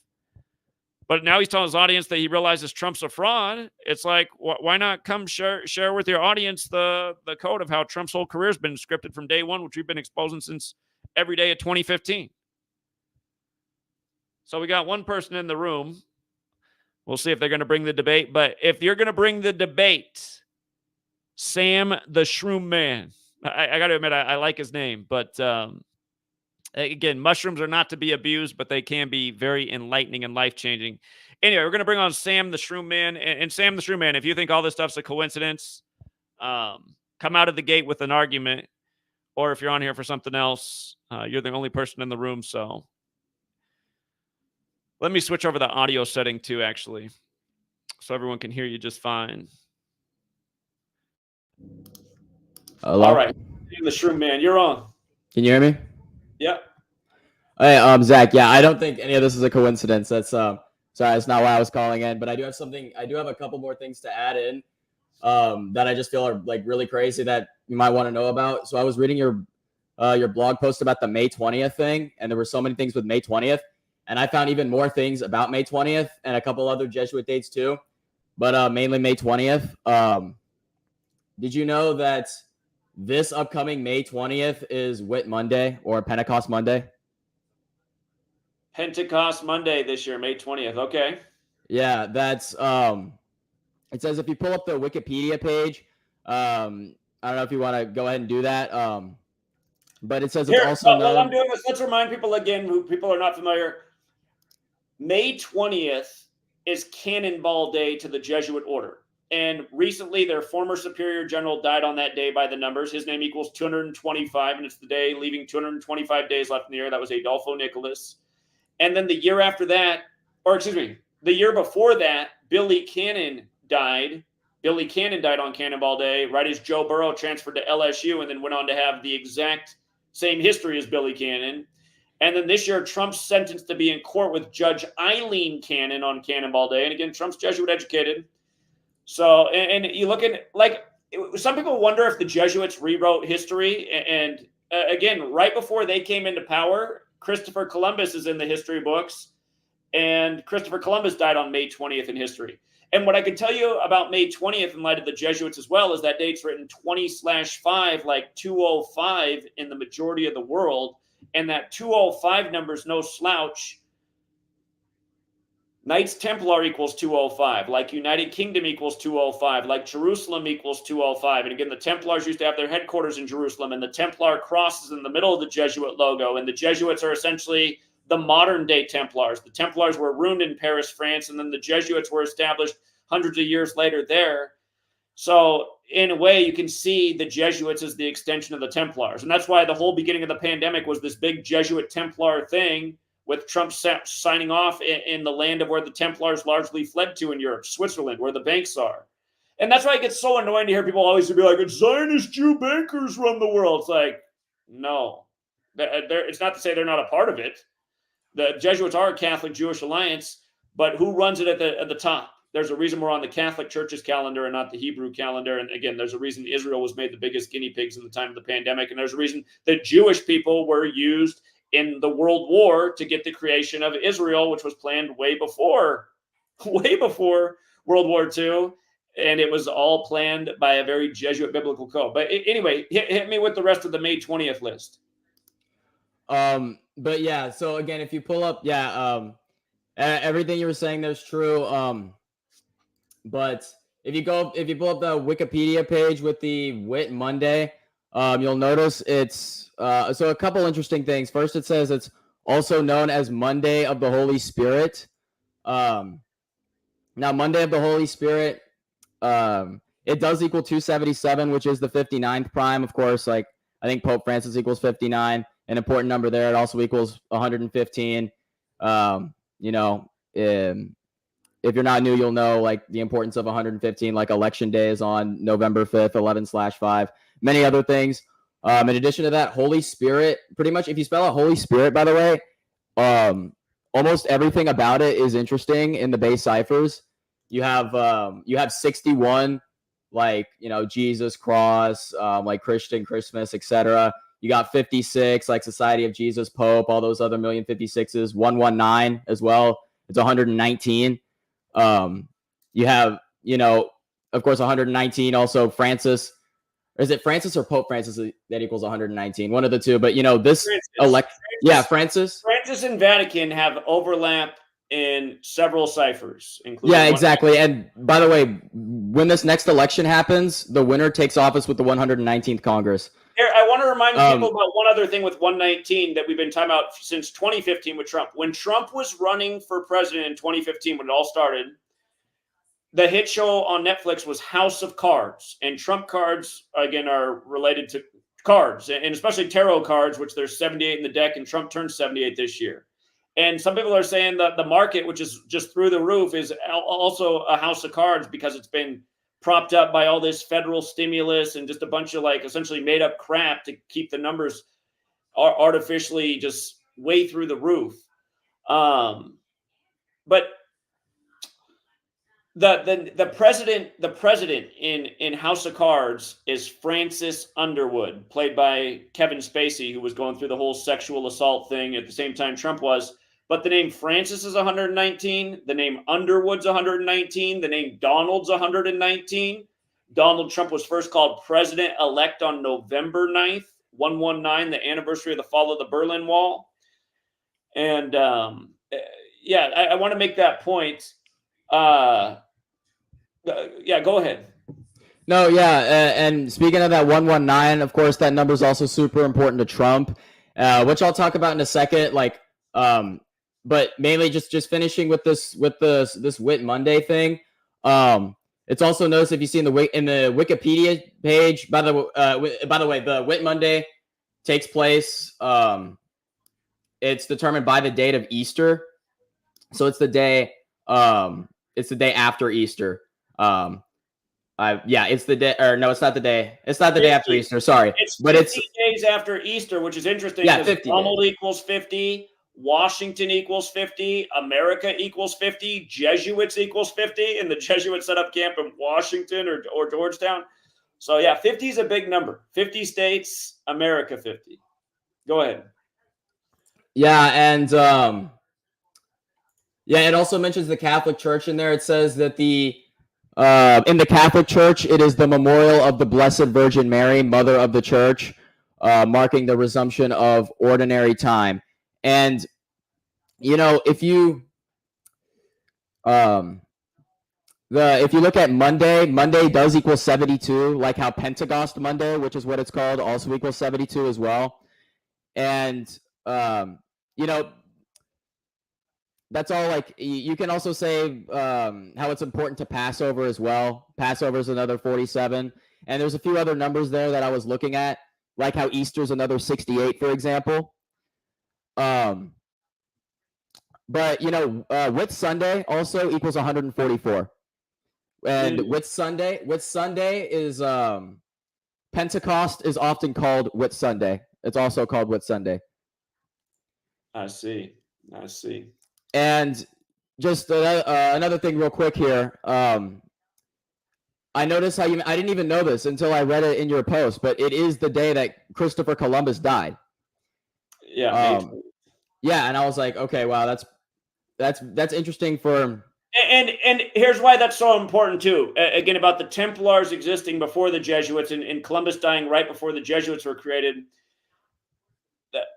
But now he's telling his audience that he realizes Trump's a fraud. It's like, why not come share with your audience the code of how Trump's whole career has been scripted from day one, which we've been exposing since every day of 2015. So we got one person in the room. We'll see if they're going to bring the debate. But if you're going to bring the debate, Sam the Shroom Man. I got to admit, I like his name. But again, mushrooms are not to be abused, but they can be very enlightening and life-changing. Anyway, we're going to bring on Sam the Shroom Man. And Sam the Shroom Man, if you think all this stuff's a coincidence, come out of the gate with an argument. Or if you're on here for something else, you're the only person in the room. So let me switch over the audio setting too, actually, so everyone can hear you just fine. Hello? All right. Sam the Shroom Man, you're on. Can you hear me? Yep. Hey, Zach. Yeah, I don't think any of this is a coincidence. That's sorry, that's not why I was calling in. But I do have a couple more things to add in that I just feel are like really crazy that you might want to know about. So I was reading your blog post about the May 20th thing, and there were so many things with May 20th, and I found even more things about May 20th and a couple other Jesuit dates too, but mainly May 20th. did you know that this upcoming May 20th is Whit Monday or Pentecost Monday? Pentecost Monday this year, May 20th. Okay. Yeah, that's it says if you pull up the Wikipedia page, I don't know if you want to go ahead and do that. But it says it's Here, also while I'm known. doing this, let's remind people again who people are not familiar. May 20th is Cannonball Day to the Jesuit order. And recently, their former superior general died on that day by the numbers. His name equals 225, and it's the day leaving 225 days left in the year. That was Adolfo Nicholas. And then the year after that, or excuse me, the year before that, Billy Cannon died. Billy Cannon died on Cannonball Day, right as Joe Burrow transferred to LSU and then went on to have the exact same history as Billy Cannon. And then this year, Trump's sentenced to be in court with Judge Eileen Cannon on Cannonball Day. And again, Trump's Jesuit educated. So, and you look at, like, some people wonder if the Jesuits rewrote history. And again, right before they came into power, Christopher Columbus is in the history books. And Christopher Columbus died on May 20th in history. And what I can tell you about May 20th in light of the Jesuits as well is that date's written 20/5, like 205 in the majority of the world. And that 205 number is no slouch. Knights Templar equals 205, like United Kingdom equals 205, like Jerusalem equals 205. And again, the Templars used to have their headquarters in Jerusalem, and the Templar cross is in the middle of the Jesuit logo. And the Jesuits are essentially the modern day Templars. The Templars were ruined in Paris, France, and then the Jesuits were established hundreds of years later there. So in a way, you can see the Jesuits as the extension of the Templars. And that's why the whole beginning of the pandemic was this big Jesuit Templar thing, with Trump signing off in the land of where the Templars largely fled to in Europe, Switzerland, where the banks are. And that's why it gets so annoying to hear people always be like, Zionist Jew bankers run the world. It's like, no. It's not to say they're not a part of it. The Jesuits are a Catholic Jewish alliance, but who runs it at the top? There's a reason we're on the Catholic Church's calendar and not the Hebrew calendar. And again, there's a reason Israel was made the biggest guinea pigs in the time of the pandemic. And there's a reason that Jewish people were used in the World War to get the creation of Israel, which was planned way before World War II. And it was all planned by a very Jesuit biblical code. But anyway, hit me with the rest of the May 20th list. But yeah, so again, if you pull up, everything you were saying there's true. But if you pull up the Wikipedia page with the Whit Monday, you'll notice it's so a couple interesting things. First, it says it's also known as Monday of the Holy Spirit. Now, Monday of the Holy Spirit, it does equal 277, which is the 59th prime. Of course, like I think Pope Francis equals 59, an important number there. It also equals 115. If you're not new, you'll know like the importance of 115, like election day is on November 5th, 11/5. Many other things. In addition to that, Holy Spirit, pretty much if you spell out Holy Spirit, by the way, almost everything about it is interesting in the base ciphers. You have 61, like, Jesus cross, like Christian Christmas, etc. You got 56, like Society of Jesus Pope, all those other 1,056s, 119 as well. It's 119. You have, of course, 119. Also Francis. Is it Francis or Pope Francis that equals 119? One of the two. But this Francis. Francis and Vatican have overlap in several ciphers, including exactly. And by the way, when this next election happens, the winner takes office with the 119th Congress. Here, I want to remind people about one other thing with 119 that we've been talking about since 2015 with Trump. When Trump was running for president in 2015, when it all started, the hit show on Netflix was House of Cards. And Trump cards, again, are related to cards, and especially tarot cards, which there's 78 in the deck, and Trump turned 78 this year. And some people are saying that the market, which is just through the roof, is also a house of cards because it's been propped up by all this federal stimulus and just a bunch of like essentially made up crap to keep the numbers artificially just way through the roof. But the president in House of Cards is Francis Underwood, played by Kevin Spacey, who was going through the whole sexual assault thing at the same time Trump was. But the name Francis is 119. The name Underwood's 119. The name Donald's 119. Donald Trump was first called president-elect on November 9th, 119, the anniversary of the fall of the Berlin Wall. And yeah, I want to make that point. Yeah, go ahead. No, yeah, and speaking of that 119, of course, that number is also super important to Trump, which I'll talk about in a second. Like, but mainly just finishing with this Whit Monday thing. It's also noticed if you see in the Wikipedia page. By the way, the Whit Monday takes place. It's determined by the date of Easter, so it's the day. It's the day after Easter. Yeah, it's the day, or no, it's not the day. It's not the day after Easter. Sorry, it's but 50 days after Easter, which is interesting. Yeah, 50 Donald equals 50, Washington equals 50, America equals 50, Jesuits equals 50, and the Jesuits set up camp in Washington or Georgetown. So yeah, 50 is a big number. 50 states, America 50. Go ahead. Yeah, and yeah, it also mentions the Catholic Church in there. It says that in the Catholic Church, it is the memorial of the Blessed Virgin Mary, Mother of the Church, marking the resumption of ordinary time. And if you look at Monday does equal 72, like how Pentecost Monday, which is what it's called, also equals 72 as well. And that's all. Like, you can also say how it's important to Passover as well. Passover is another 47, and there's a few other numbers there that I was looking at, like how Easter's another 68, for example. But Whit Sunday also equals 144, and Whit Sunday is Pentecost is often called Whit Sunday. It's also called Whit Sunday. I see. And just another thing real quick here. I noticed how I didn't even know this until I read it in your post, but it is the day that Christopher Columbus died. Yeah. Yeah, and I was like, okay, wow, that's interesting for. And here's why that's so important too. Again, about the Templars existing before the Jesuits and Columbus dying right before the Jesuits were created.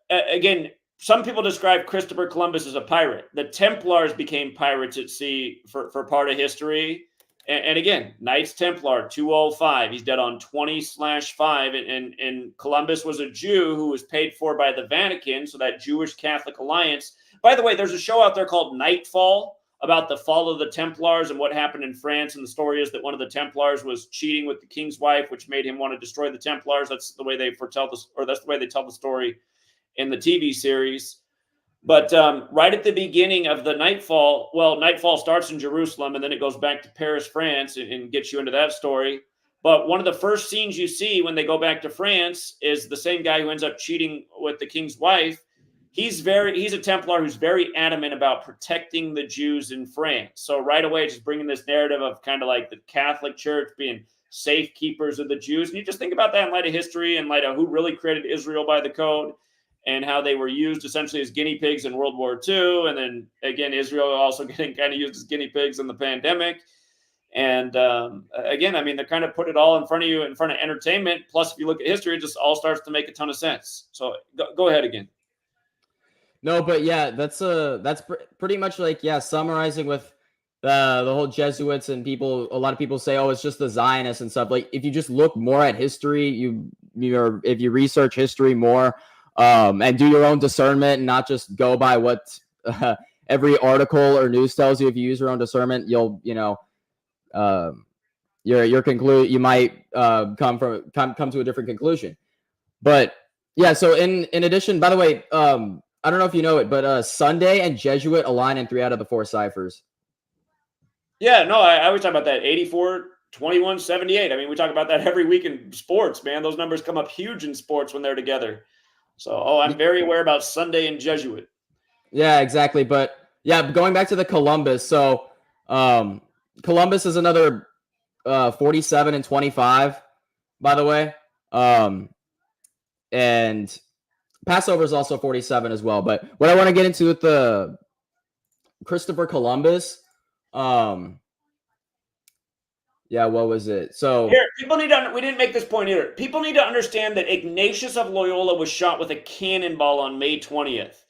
Again, some people describe Christopher Columbus as a pirate. The Templars became pirates at sea for part of history. And again, Knights Templar 205. He's dead on 20/5. And Columbus was a Jew who was paid for by the Vatican, so that Jewish Catholic alliance. By the way, there's a show out there called Nightfall about the fall of the Templars and what happened in France. And the story is that one of the Templars was cheating with the king's wife, which made him want to destroy the Templars. That's the way they foretell this, or that's the way they tell the story in the TV series. But right at the beginning of the Nightfall, Nightfall starts in Jerusalem and then it goes back to Paris, France, and gets you into that story. But one of the first scenes you see when they go back to France is the same guy who ends up cheating with the king's wife. He's a Templar who's very adamant about protecting the Jews in France. So right away, just bringing this narrative of kind of like the Catholic Church being safekeepers of the Jews. And you just think about that in light of history and light of who really created Israel by the code, and how they were used essentially as guinea pigs in World War II. And then again, Israel also getting kind of used as guinea pigs in the pandemic. And again, I mean, they kind of put it all in front of you, in front of entertainment. Plus, if you look at history, it just all starts to make a ton of sense. So go ahead again. No, but yeah, that's pretty much like, yeah, summarizing with the whole Jesuits and people. A lot of people say, oh, it's just the Zionists and stuff. Like, if you just look more at history, if you research history more, and do your own discernment and not just go by what every article or news tells you. If you use your own discernment, you'll you might come to a different conclusion. But yeah, so in addition, by the way, I don't know if you know it, but Sunday and Jesuit align in 3 out of the 4 ciphers. Yeah, no, I always talk about that 84, 21, 78. I mean, we talk about that every week in sports, man. Those numbers come up huge in sports when they're together. So, I'm very aware about Sunday and Jesuit. Yeah, exactly. But yeah, going back to the Columbus. So Columbus is another 47 and 25, by the way. And Passover is also 47 as well. But what I want to get into with the Christopher Columbus, Yeah, what was it? So Here, people need to, we didn't make this point either. People need to understand that Ignatius of Loyola was shot with a cannonball on May 20th.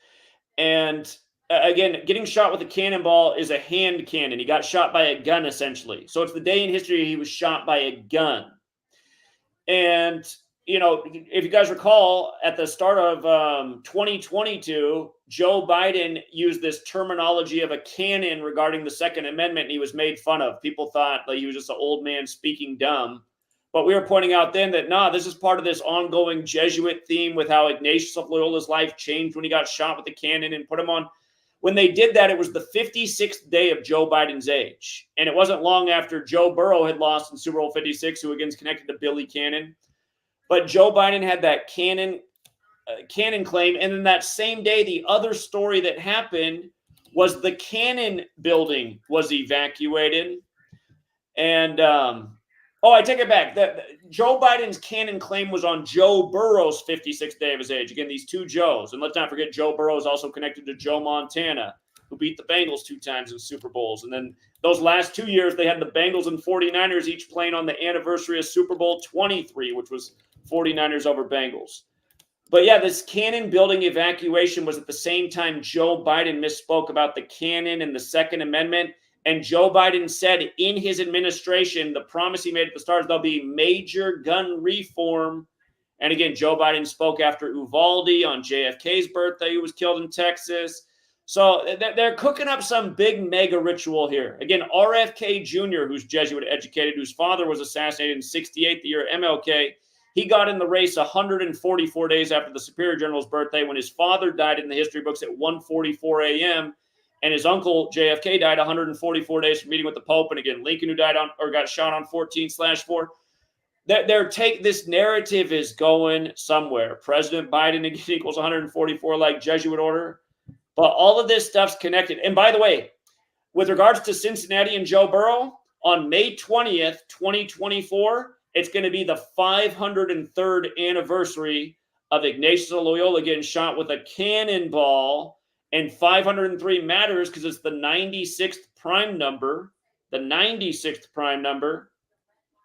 And again, getting shot with a cannonball is a hand cannon. He got shot by a gun, essentially. So it's the day in history he was shot by a gun. And, you know, if you guys recall, at the start of 2022, Joe Biden used this terminology of a cannon regarding the Second Amendment, and he was made fun of. People thought like he was just an old man speaking dumb. But we were pointing out then that, this is part of this ongoing Jesuit theme with how Ignatius of Loyola's life changed when he got shot with a cannon and put him on. When they did that, it was the 56th day of Joe Biden's age. And it wasn't long after Joe Burrow had lost in Super Bowl 56, who again is connected to Billy Cannon. But Joe Biden had that cannon claim. And then that same day, the other story that happened was the Cannon building was evacuated. And, I take it back. Joe Biden's Cannon claim was on Joe Burrow's 56th day of his age. Again, these two Joes. And let's not forget, Joe Burrow is also connected to Joe Montana, who beat the Bengals 2 times in Super Bowls. And then those last 2 years, they had the Bengals and 49ers each playing on the anniversary of Super Bowl 23, which was 49ers over Bengals. But yeah, this cannon building evacuation was at the same time Joe Biden misspoke about the cannon and the Second Amendment. And Joe Biden said in his administration, the promise he made at the start is there'll be major gun reform. And again, Joe Biden spoke after Uvalde on JFK's birthday, who was killed in Texas. So they're cooking up some big mega ritual here. Again, RFK Jr., who's Jesuit educated, whose father was assassinated in 68, the year MLK, he got in the race 144 days after the Superior General's birthday when his father died in the history books at 1:44 a.m., and his uncle JFK died 144 days from meeting with the Pope. And again, Lincoln, who died on or got shot on 14/4. This narrative is going somewhere. President Biden again equals 144 like Jesuit order. But all of this stuff's connected. And by the way, with regards to Cincinnati and Joe Burrow, on May 20th, 2024, it's going to be the 503rd anniversary of Ignatius of Loyola getting shot with a cannonball. And 503 matters because it's the 96th prime number. The 96th prime number.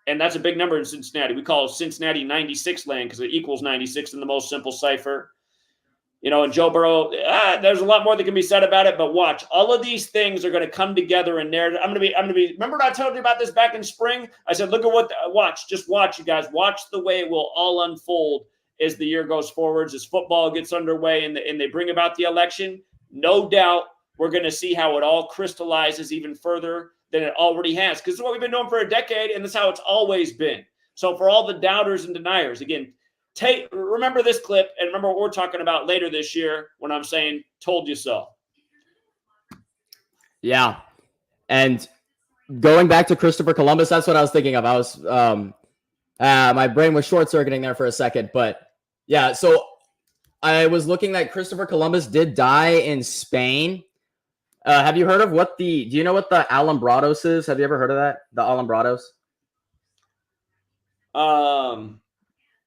And that's a big number in Cincinnati. We call Cincinnati 96 land because it equals 96 in the most simple cipher. You know, and Joe Burrow, there's a lot more that can be said about it, but watch. All of these things are going to come together in narrative. I'm going to be, remember I told you about this back in spring? I said, look at just watch, you guys. Watch the way it will all unfold as the year goes forwards, as football gets underway and they bring about the election. No doubt we're going to see how it all crystallizes even further than it already has, because it's what we've been doing for a decade, and that's how it's always been. So for all the doubters and deniers, again, remember this clip and remember what we're talking about later this year when I'm saying told you so. Yeah. And going back to Christopher Columbus, that's what I was thinking of. I was my brain was short circuiting there for a second, but yeah, so I was looking that Christopher Columbus did die in Spain. Have you heard of do you know what the Alumbrados is? Have you ever heard of that? The Alumbrados?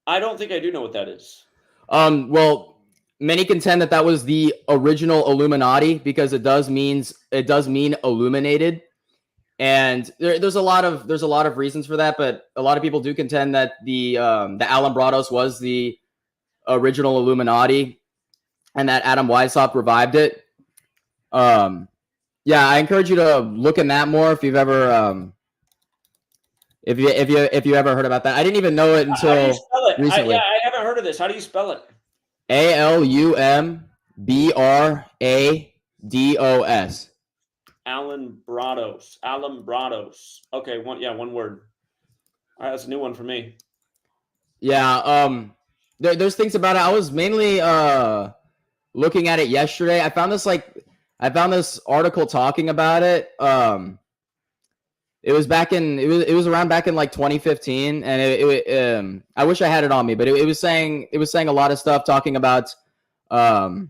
I don't think I do know what that is. Well, many contend that was the original Illuminati because it does mean illuminated, and there's a lot of reasons for that. But a lot of people do contend that the Alumbrados was the original Illuminati, and that Adam Weishaupt revived it. Yeah, I encourage you to look in that more if you've ever if you ever heard about that. I didn't even know it until How do you spell it? recently. I haven't heard of this. How do you spell it? Alumbrados. Alumbrados. Okay, one word. All right, that's a new one for me. Yeah, there's things about it. I was mainly looking at it yesterday. I found this article talking about it. It was around back in like 2015, and I wish I had it on me, but it was saying a lot of stuff talking about the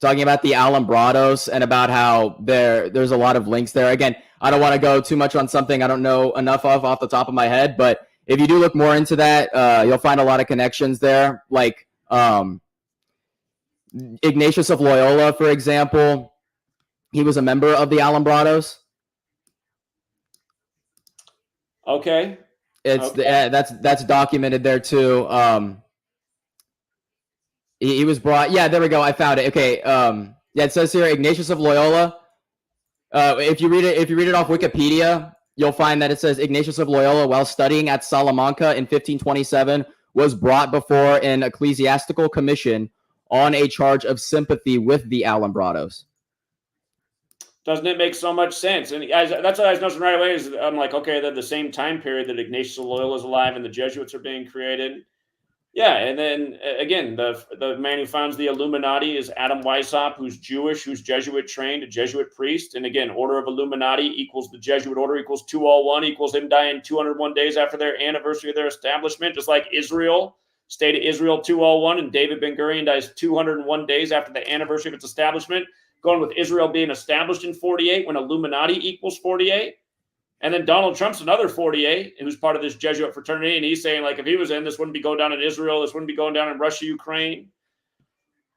Alumbrados and about how there's a lot of links there. Again, I don't want to go too much on something I don't know enough of off the top of my head, but if you do look more into that, you'll find a lot of connections there. Like Ignatius of Loyola, for example, he was a member of the Alumbrados. Okay. It's that's documented there too. He was brought. Yeah, there we go. I found it. Okay. Yeah, it says here Ignatius of Loyola. If you read it off Wikipedia, you'll find that it says Ignatius of Loyola, while studying at Salamanca in 1527, was brought before an ecclesiastical commission on a charge of sympathy with the Alumbrados. Doesn't it make so much sense? And that's what I was noticing right away. Is I'm like, okay, they're the same time period that Ignatius of Loyola is alive and the Jesuits are being created. Yeah, and then again, the man who founds the Illuminati is Adam Weishaupt, who's Jewish, who's Jesuit trained, a Jesuit priest. And again, Order of Illuminati equals the Jesuit order equals 201 equals him dying 201 days after their anniversary of their establishment, just like Israel, State of Israel 201, and David Ben-Gurion dies 201 days after the anniversary of its establishment, going with Israel being established in 48 when Illuminati equals 48. And then Donald Trump's another 48, who's part of this Jesuit fraternity. And he's saying, like, if he was in, this wouldn't be going down in Israel. This wouldn't be going down in Russia, Ukraine.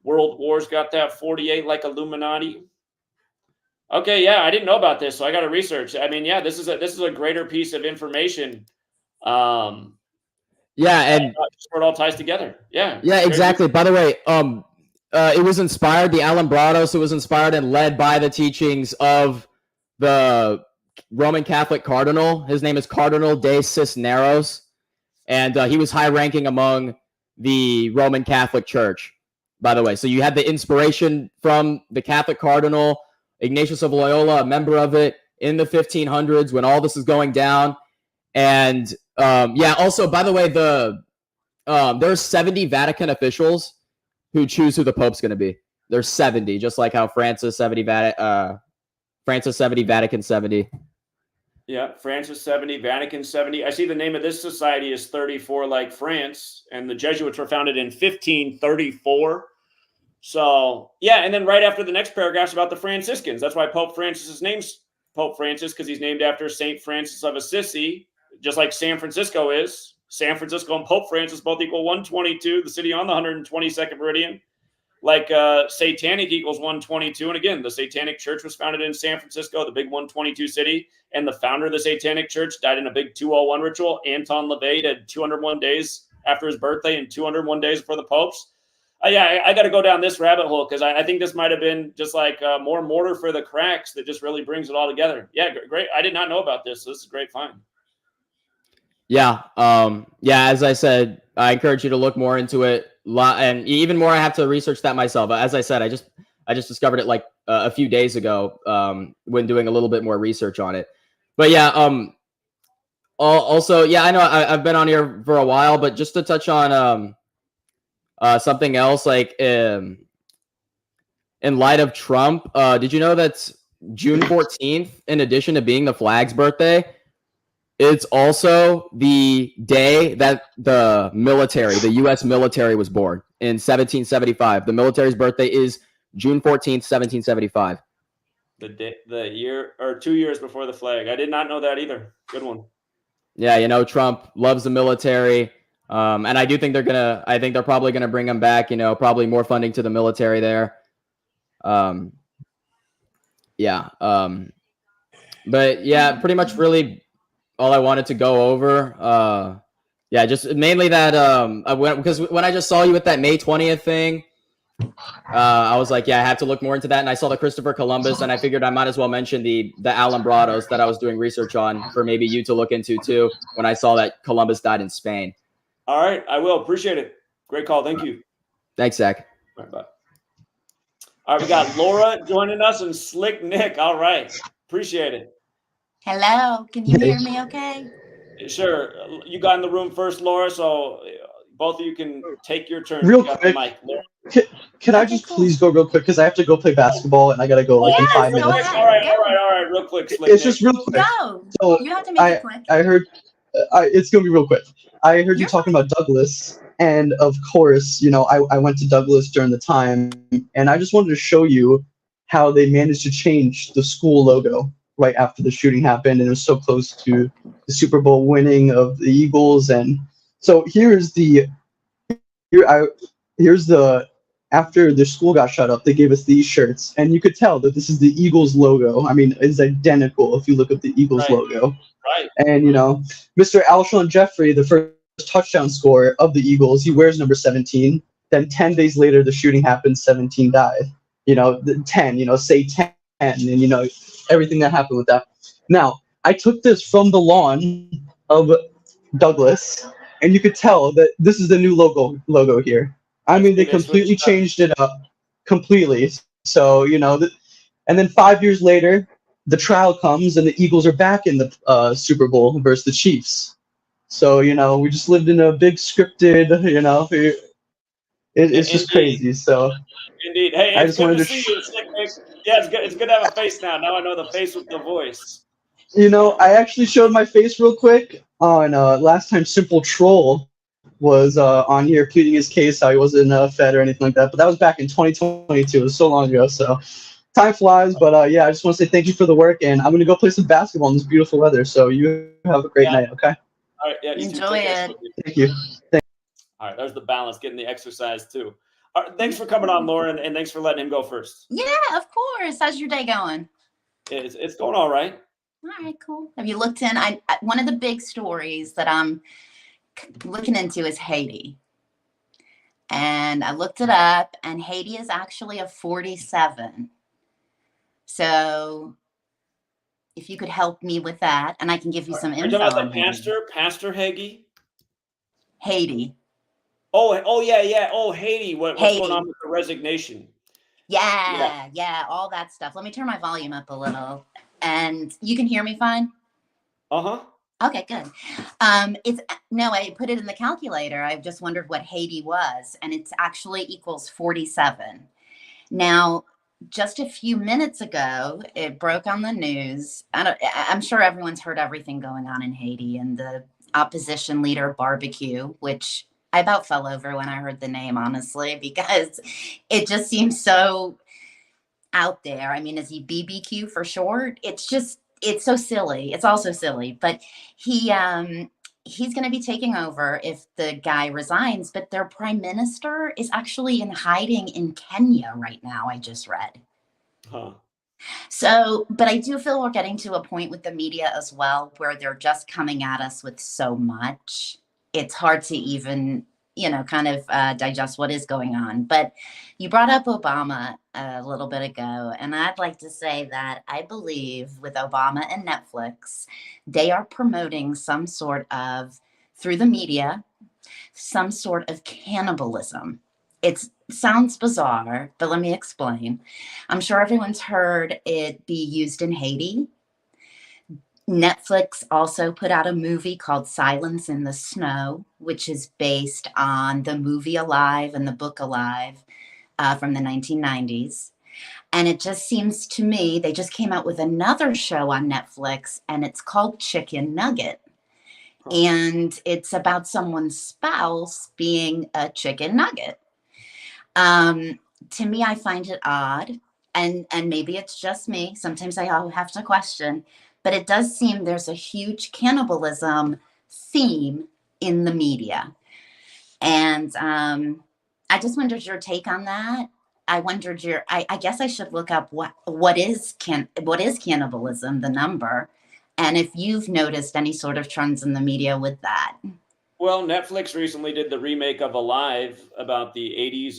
World War's got that 48 like Illuminati. Okay, yeah, I didn't know about this, so I got to research. I mean, yeah, this is a greater piece of information. Yeah, and where it all ties together. Yeah. Yeah, exactly. By the way, it was inspired, the Alumbrados, it was inspired and led by the teachings of the Roman Catholic cardinal. His name is Cardinal de Cisneros, and he was high-ranking among the Roman Catholic Church, by the way. So you had the inspiration from the Catholic cardinal, Ignatius of Loyola, a member of it in the 1500s when all this is going down. And yeah, also, by the way, there's 70 Vatican officials who choose who the Pope's going to be. There's 70, just like how Francis 70, Vatican 70. Yeah, Francis 70, Vatican 70. I see the name of this society is 34, like France, and the Jesuits were founded in 1534. So, yeah, and then right after the next paragraph is about the Franciscans. That's why Pope Francis' name's Pope Francis, because he's named after St. Francis of Assisi, just like San Francisco is. San Francisco and Pope Francis both equal 122, the city on the 122nd meridian. Like satanic equals 122. And again, the Satanic Church was founded in San Francisco, the big 122 city. And the founder of the Satanic Church died in a big 201 ritual. Anton LaVey had 201 days after his birthday and 201 days before the popes. Yeah, I got to go down this rabbit hole because I think this might have been just like more mortar for the cracks that just really brings it all together. Yeah, great. I did not know about this. So this is a great find. Yeah. Yeah, as I said, I encourage you to look more into it. And even more, I have to research that myself. As I said, I just discovered it like a few days ago when doing a little bit more research on it. But yeah, also, yeah, I know I've been on here for a while, but just to touch on something else, like in light of Trump, did you know that June 14th, in addition to being the flag's birthday, it's also the day that the U.S. military was born in 1775. The military's birthday is June 14th, 1775. The year or 2 years before the flag. I did not know that either. Good one. Yeah, you know, Trump loves the military. And I do think they're probably gonna bring him back, you know, probably more funding to the military there. Yeah. But yeah, pretty much really all I wanted to go over. Yeah, just mainly that because when I just saw you with that May 20th thing, I was like, yeah, I have to look more into that. And I saw the Christopher Columbus, and I figured I might as well mention the Alumbrados that I was doing research on for maybe you to look into too, when I saw that Columbus died in Spain. All right, I will. Appreciate it. Great call. Thank you. Thanks, Zach. All right, bye. All right, we got Laura joining us and Slick Nick. All right. Appreciate it. Hello. Can you hear me okay? Sure. You got in the room first, Laura, so both of you can take your turn. Real quick. Can I just please go real quick? Because I have to go play basketball and I got to go like in 5 minutes. All right. Real quick, Slick It's just real quick. Go. So You have to make it quick. I heard it's going to be real quick. I heard you talking about Douglas. And of course, you know, I went to Douglas during the time. And I just wanted to show you how they managed to change the school logo right after the shooting happened. And it was so close to the Super Bowl winning of the Eagles. And so here's the after the school got shut up, they gave us these shirts, and you could tell that this is the Eagles logo. I mean, it's identical if you look at the Eagles logo. Right. And Mr. Alshon Jeffrey, the first touchdown scorer of the Eagles, he wears number 17. Then 10 days later, the shooting happened. 17 died. The 10. Say 10, and everything that happened with that. Now, I took this from the lawn of Douglas, and you could tell that this is the new logo here. I mean, they completely changed it up, completely. So and then 5 years later, the trial comes, and the Eagles are back in the Super Bowl versus the Chiefs. So we just lived in a big scripted. It's just crazy. So indeed, hey, I it's just good wanted to to. see you. Yeah, it's good. It's good to have a face now. Now I know the face with the voice. I actually showed my face real quick on last time Simple Troll was on here pleading his case how he wasn't fed or anything like that. But that was back in 2022. It was so long ago. So time flies. But yeah, I just want to say thank you for the work, and I'm going to go play some basketball in this beautiful weather. So you have a great night, okay? All right, yeah, you Enjoy it. Thank you. All right, there's the balance, getting the exercise too. All right, thanks for coming on, Lauren, and thanks for letting him go first. Yeah, of course. How's your day going? It's going all right. All right, cool. Have you looked in? One of the big stories that I'm looking into is Haiti. And I looked it up, and Haiti is actually a 47. So if you could help me with that, and I can give you some info. Are you talking about on the Pastor Hagee? Haiti. Oh, yeah. Oh, Haiti. What's going on with the resignation? Yeah, all that stuff. Let me turn my volume up a little, and you can hear me fine? Uh-huh. Okay, good. I put it in the calculator. I just wondered what Haiti was, and it's actually equals 47. Now, just a few minutes ago, it broke on the news. I'm sure everyone's heard everything going on in Haiti and the opposition leader barbecue, which I about fell over when I heard the name, honestly, because it just seems so out there. I mean, is he BBQ for short? It's so silly. It's also silly, but he's going to be taking over if the guy resigns, but their prime minister is actually in hiding in Kenya right now. I just read. Huh. So, but I do feel we're getting to a point with the media as well, where they're just coming at us with so much. It's hard to even, kind of digest what is going on. But you brought up Obama a little bit ago, and I'd like to say that I believe with Obama and Netflix, they are promoting some sort of, through the media, some sort of cannibalism. It sounds bizarre, but let me explain. I'm sure everyone's heard it be used in Haiti. Netflix also put out a movie called Silence in the Snow, which is based on the movie Alive and the book Alive from the 1990s. And it just seems to me, they just came out with another show on Netflix, and it's called Chicken Nugget. And it's about someone's spouse being a chicken nugget. To me, I find it odd, and maybe it's just me. Sometimes I have to question, but it does seem there's a huge cannibalism theme in the media. And I just wondered your take on that. I wondered I guess I should look up what is cannibalism, the number, and if you've noticed any sort of trends in the media with that. Well, Netflix recently did the remake of Alive about the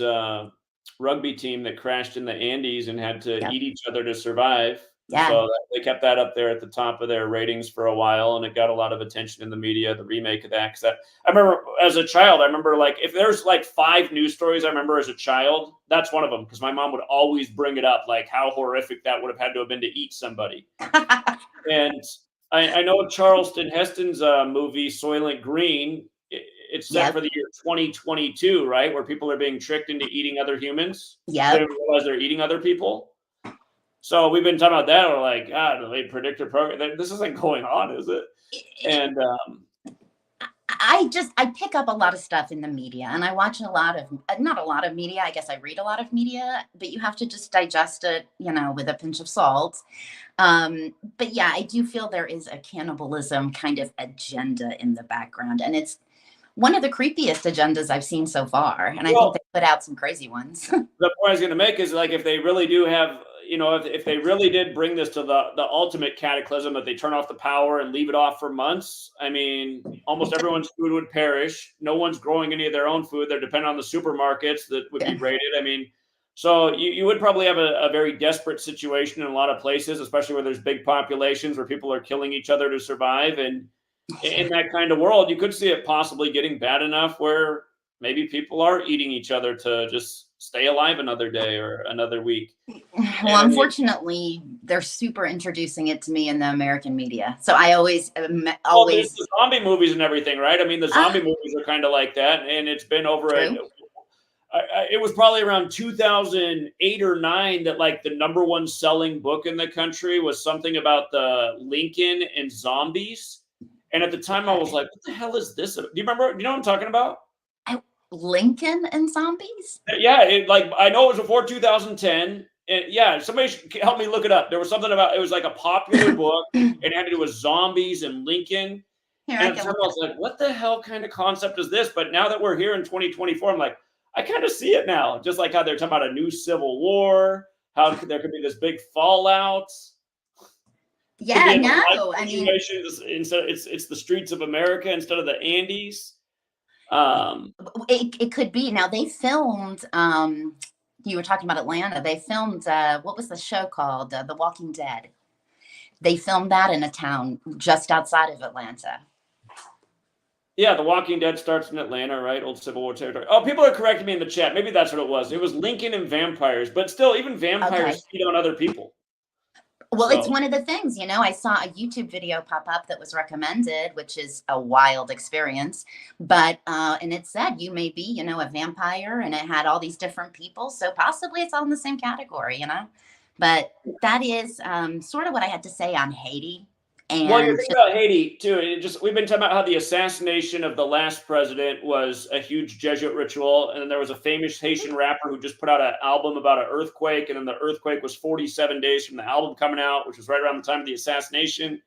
80s rugby team that crashed in the Andes and had to eat each other to survive. Yeah. So they kept that up there at the top of their ratings for a while, and it got a lot of attention in the media, the remake of that. Because I remember as a child, like if there's like 5 news stories I remember as a child, that's one of them, because my mom would always bring it up, like how horrific that would have had to have been to eat somebody. And I know Charleston Heston's movie Soylent Green, it's set for the year 2022, right? Where people are being tricked into eating other humans. Yeah. They don't realize they're eating other people. So we've been talking about that. We're like, do they predict a program? This isn't going on, is it? And I pick up a lot of stuff in the media, and I watch not a lot of media. I guess I read a lot of media, but you have to just digest it, with a pinch of salt. But yeah, I do feel there is a cannibalism kind of agenda in the background, and it's one of the creepiest agendas I've seen so far, and I Well, think they put out some crazy ones. the point I was going to make is like if they really do have, if they really did bring this to the ultimate cataclysm that they turn off the power and leave it off for months, I mean, almost everyone's food would perish. No one's growing any of their own food. They're dependent on the supermarkets that would be raided. I mean, so you would probably have a very desperate situation in a lot of places, especially where there's big populations where people are killing each other to survive. And in that kind of world, you could see it possibly getting bad enough where maybe people are eating each other to just stay alive another day or another week. Well, unfortunately, they're super introducing it to me in the American media. So I always. There's the zombie movies and everything, right? I mean, the zombie movies are kind of like that. And it's been over it was probably around 2008 or 9 that like the #1 selling book in the country was something about the Lincoln and zombies. And at the time I was like, what the hell is this? Do you remember? Do you know what I'm talking about? Lincoln and zombies? Yeah, I know it was before 2010. And yeah, somebody should help me look it up. There was something about it was like a popular book and it had to do with zombies and Lincoln. And at the time I was like, what the hell kind of concept is this? But now that we're here in 2024, I'm like, I kind of see it now. Just like how they're talking about a new civil war, how there could be this big fallout. Yeah, no, I mean, it's the streets of America instead of the Andes. It could be. Now they filmed. You were talking about Atlanta. They filmed. What was the show called? The Walking Dead. They filmed that in a town just outside of Atlanta. Yeah, The Walking Dead starts in Atlanta, right? Old Civil War territory. Oh, people are correcting me in the chat. Maybe that's what it was. It was Lincoln and vampires, but still, even vampires feed on other people. Well, it's one of the things, I saw a YouTube video pop up that was recommended, which is a wild experience. But, and it said you may be, a vampire, and it had all these different people. So possibly it's all in the same category, But that is sort of what I had to say on Haiti. And well, you're thinking about Haiti too. We've been talking about how the assassination of the last president was a huge Jesuit ritual, and then there was a famous Haitian rapper who just put out an album about an earthquake, and then the earthquake was 47 days from the album coming out, which was right around the time of the assassination.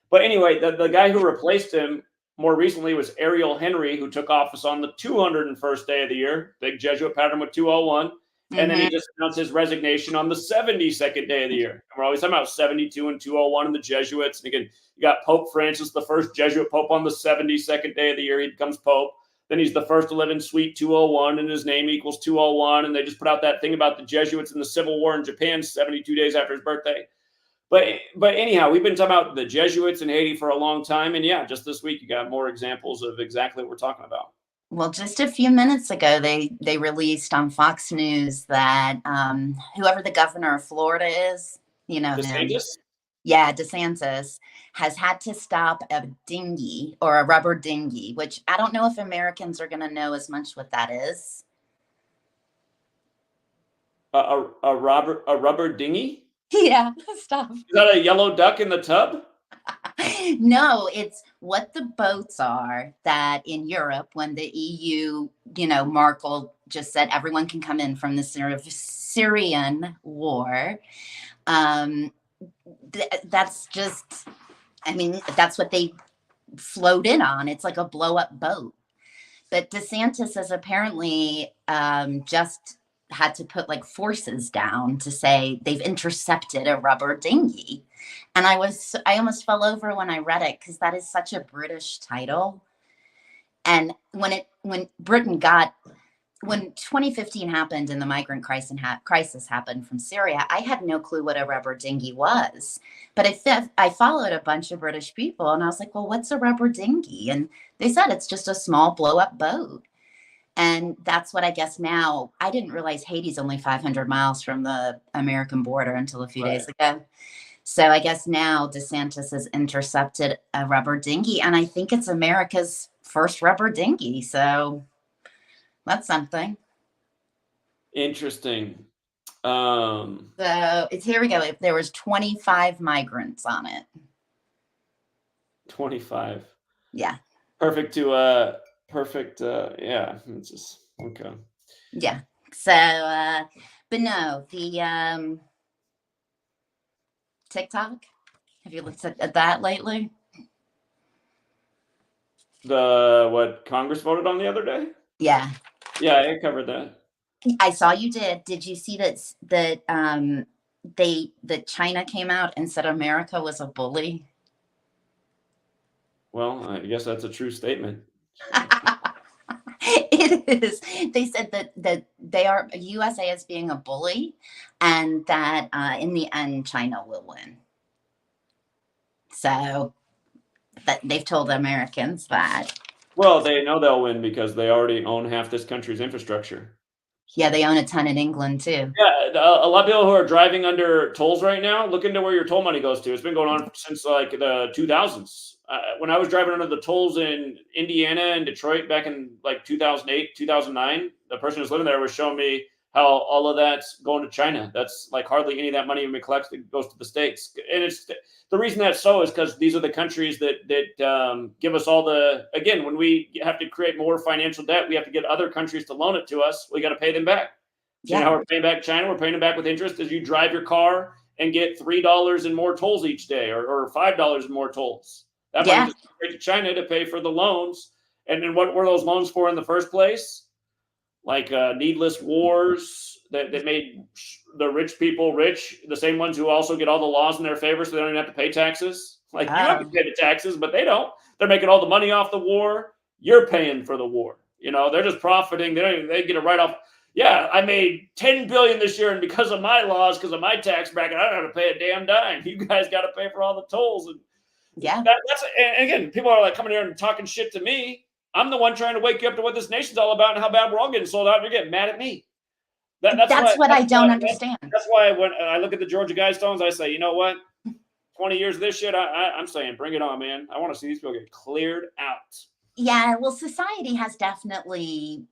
But anyway, the guy who replaced him more recently was Ariel Henry, who took office on the 201st day of the year, big Jesuit pattern with 201. And then he just announced his resignation on the 72nd day of the year. And we're always talking about 72 and 201 and the Jesuits. And again, you got Pope Francis, the first Jesuit pope, on the 72nd day of the year. He becomes pope. Then he's the first to live in Suite 201, and his name equals 201. And they just put out that thing about the Jesuits in the Civil War in Japan 72 days after his birthday. But anyhow, we've been talking about the Jesuits in Haiti for a long time. And yeah, just this week, you got more examples of exactly what we're talking about. Well, just a few minutes ago, they released on Fox News that whoever the governor of Florida is, DeSantis? him. Yeah, DeSantis has had to stop a dinghy or a rubber dinghy, which I don't know if Americans are going to know as much what that is. A rubber dinghy? Yeah, stop. Is that a yellow duck in the tub? No, it's what the boats are that in Europe, when the EU, Merkel just said everyone can come in from the Syrian war. That's just, that's what they float in on. It's like a blow up boat. But DeSantis has apparently just had to put forces down to say they've intercepted a rubber dinghy. And I almost fell over when I read it because that is such a British title. And when 2015 happened and the migrant crisis happened from Syria, I had no clue what a rubber dinghy was. But I followed a bunch of British people and I was like, well, what's a rubber dinghy? And they said it's just a small blow up boat. And that's what I guess now, I didn't realize Haiti's only 500 miles from the American border until a few days ago. So I guess now DeSantis has intercepted a rubber dinghy, and I think it's America's first rubber dinghy. So that's something. Interesting. So here we go. If there was 25 migrants on it. 25. Yeah. Perfect. Yeah. It's just okay. Yeah. So, but no, the TikTok. Have you looked at that lately? What Congress voted on the other day? Yeah, Yeah, I covered that. I saw you did. Did you see that China came out and said America was a bully? Well, I guess that's a true statement. It is. They said that USA is being a bully, and that in the end China will win. So that they've told Americans that. Well, they know they'll win because they already own half this country's infrastructure. Yeah, they own a ton in England too. Yeah, a lot of people who are driving under tolls right now, look into where your toll money goes to. It's been going on since like the 2000s. When I was driving under the tolls in Indiana and Detroit back in like 2008, 2009, the person who's living there was showing me how all of that's going to China. That's like hardly any of that money we collect that goes to the States. And it's the reason that's so is because these are the countries that give us all the, again, when we have to create more financial debt, we have to get other countries to loan it to us. We got to pay them back. Yeah. You know how we're paying back China? We're paying them back with interest as you drive your car and get $3 and more tolls each day, or $5 and more tolls. That money just goes straight to China to pay for the loans. And then what were those loans for in the first place? Like needless wars that made the rich people rich, the same ones who also get all the laws in their favor so they don't even have to pay taxes. Like you have to pay the taxes, but they don't. They're making all the money off the war. You're paying for the war. You know, they're just profiting. They get a write-off. Yeah, I made $10 billion this year, and because of my laws, because of my tax bracket, I don't have to pay a damn dime. You guys got to pay for all the tolls. And and again, people are like coming here and talking shit to me. I'm the one trying to wake you up to what this nation's all about and how bad we're all getting sold out, and you're getting mad at me. That's what I don't understand. That's why when I look at the Georgia Guidestones, I say, you know what? 20 years of this shit, I'm saying, bring it on, man. I want to see these people get cleared out. Yeah, well, society has definitely,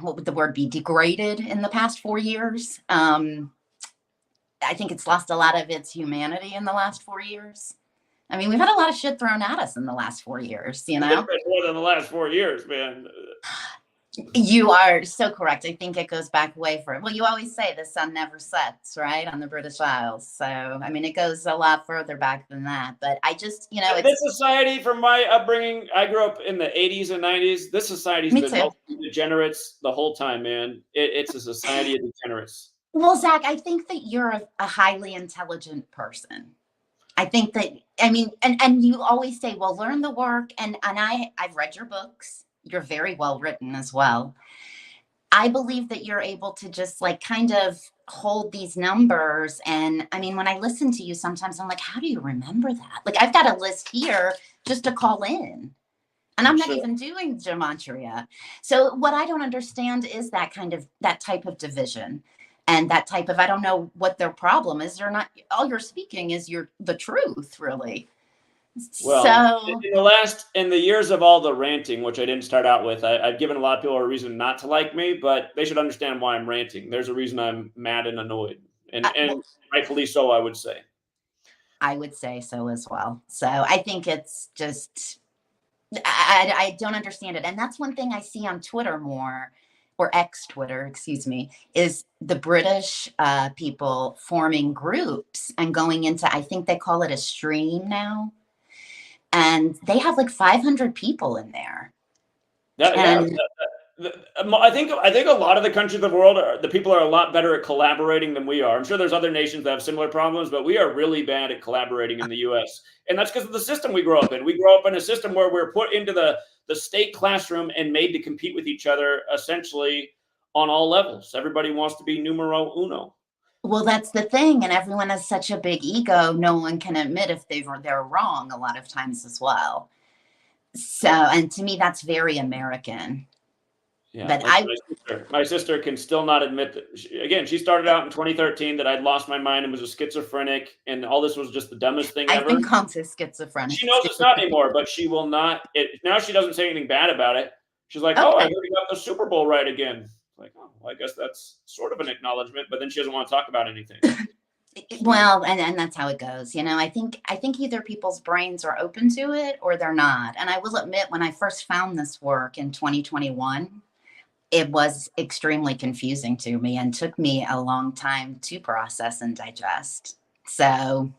what would the word be, degraded in the past 4 years. I think it's lost a lot of its humanity in the last 4 years. I mean, we've had a lot of shit thrown at us in the last 4 years, you know? More than the last 4 years, man. You are so correct. I think it goes back way further. Well, you always say the sun never sets, right, on the British Isles. So, I mean, it goes a lot further back than that. But I just, you know, this society, from my upbringing, I grew up in the 80s and 90s. This society's been degenerates the whole time, man. It's a society of degenerates. Well, Zach, I think that you're a highly intelligent person. I think that, I mean, and you always say, well, learn the work. And I've read your books. You're very well written as well. I believe that you're able to just like kind of hold these numbers. And I mean, when I listen to you, sometimes I'm like, how do you remember that? Like, I've got a list here just to call in. And I'm not even doing gematria. So what I don't understand is that type of division. And that type of, I don't know what their problem is. They're not, all you're speaking is the truth, really. Well, so, in the years of all the ranting, which I didn't start out with, I've given a lot of people a reason not to like me, but they should understand why I'm ranting. There's a reason I'm mad and annoyed, and rightfully so, I would say. I would say so as well. So I think it's just, I don't understand it. And that's one thing I see on Twitter more, or ex-Twitter, excuse me, is the British people forming groups and going into, I think they call it a stream now. And they have like 500 people in there. I think a lot of the countries of the world, the people are a lot better at collaborating than we are. I'm sure there's other nations that have similar problems, but we are really bad at collaborating in the U.S. And that's because of the system we grew up in. We grew up in a system where we're put into the state classroom and made to compete with each other, essentially on all levels. Everybody wants to be numero uno. Well, that's the thing. And everyone has such a big ego. No one can admit if they're wrong a lot of times as well. So, and to me, that's very American. Yeah, but my sister can still not admit that. She started out in 2013 that I'd lost my mind and was a schizophrenic, and all this was just the dumbest thing ever. I've been called a schizophrenic. She knows it's not anymore, but she will not. Now she doesn't say anything bad about it. She's like, "Oh, I heard you got the Super Bowl right again." Like, oh, well, I guess that's sort of an acknowledgement, but then she doesn't want to talk about anything. Well, and that's how it goes. You know, I think either people's brains are open to it or they're not. And I will admit, when I first found this work in 2021, it was extremely confusing to me and took me a long time to process and digest. So